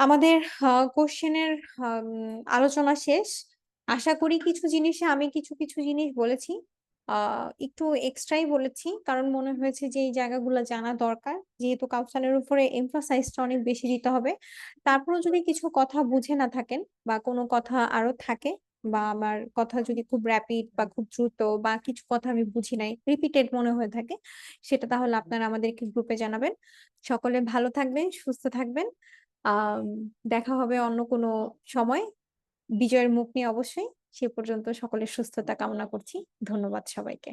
Speaker 1: আমাদের কোশ্চেনের আলোচনা শেষ। আশা করি কিছু জিনিসে আমি কিছু কিছু জিনিস বলেছি, একটু এক্সট্রাই বলেছি, কারণ মনে হয়েছে যে এই জায়গাগুলো জানা দরকার, যেহেতু কাউসালের উপরে এমফাসাইজটা অনেক বেশি দিতে হবে। তারপরেও যদি কিছু কথা বুঝে না থাকেন বা কোনো কথা আরো থাকে, বা আমার কথা যদি খুব র্যাপিড বা খুব দ্রুত বা কিছু কথা আমি বুঝি নাই, রিপিটেড মনে হয়ে থাকে, সেটা তাহলে আপনারা আমাদেরকে গ্রুপে জানাবেন। সকলে ভালো থাকবেন, সুস্থ থাকবেন। আহ দেখা হবে অন্য কোনো সময় বিজয়ের মুখ নিয়ে অবশ্যই। সে পর্যন্ত সকলের সুস্থতা কামনা করছি। ধন্যবাদ সবাইকে।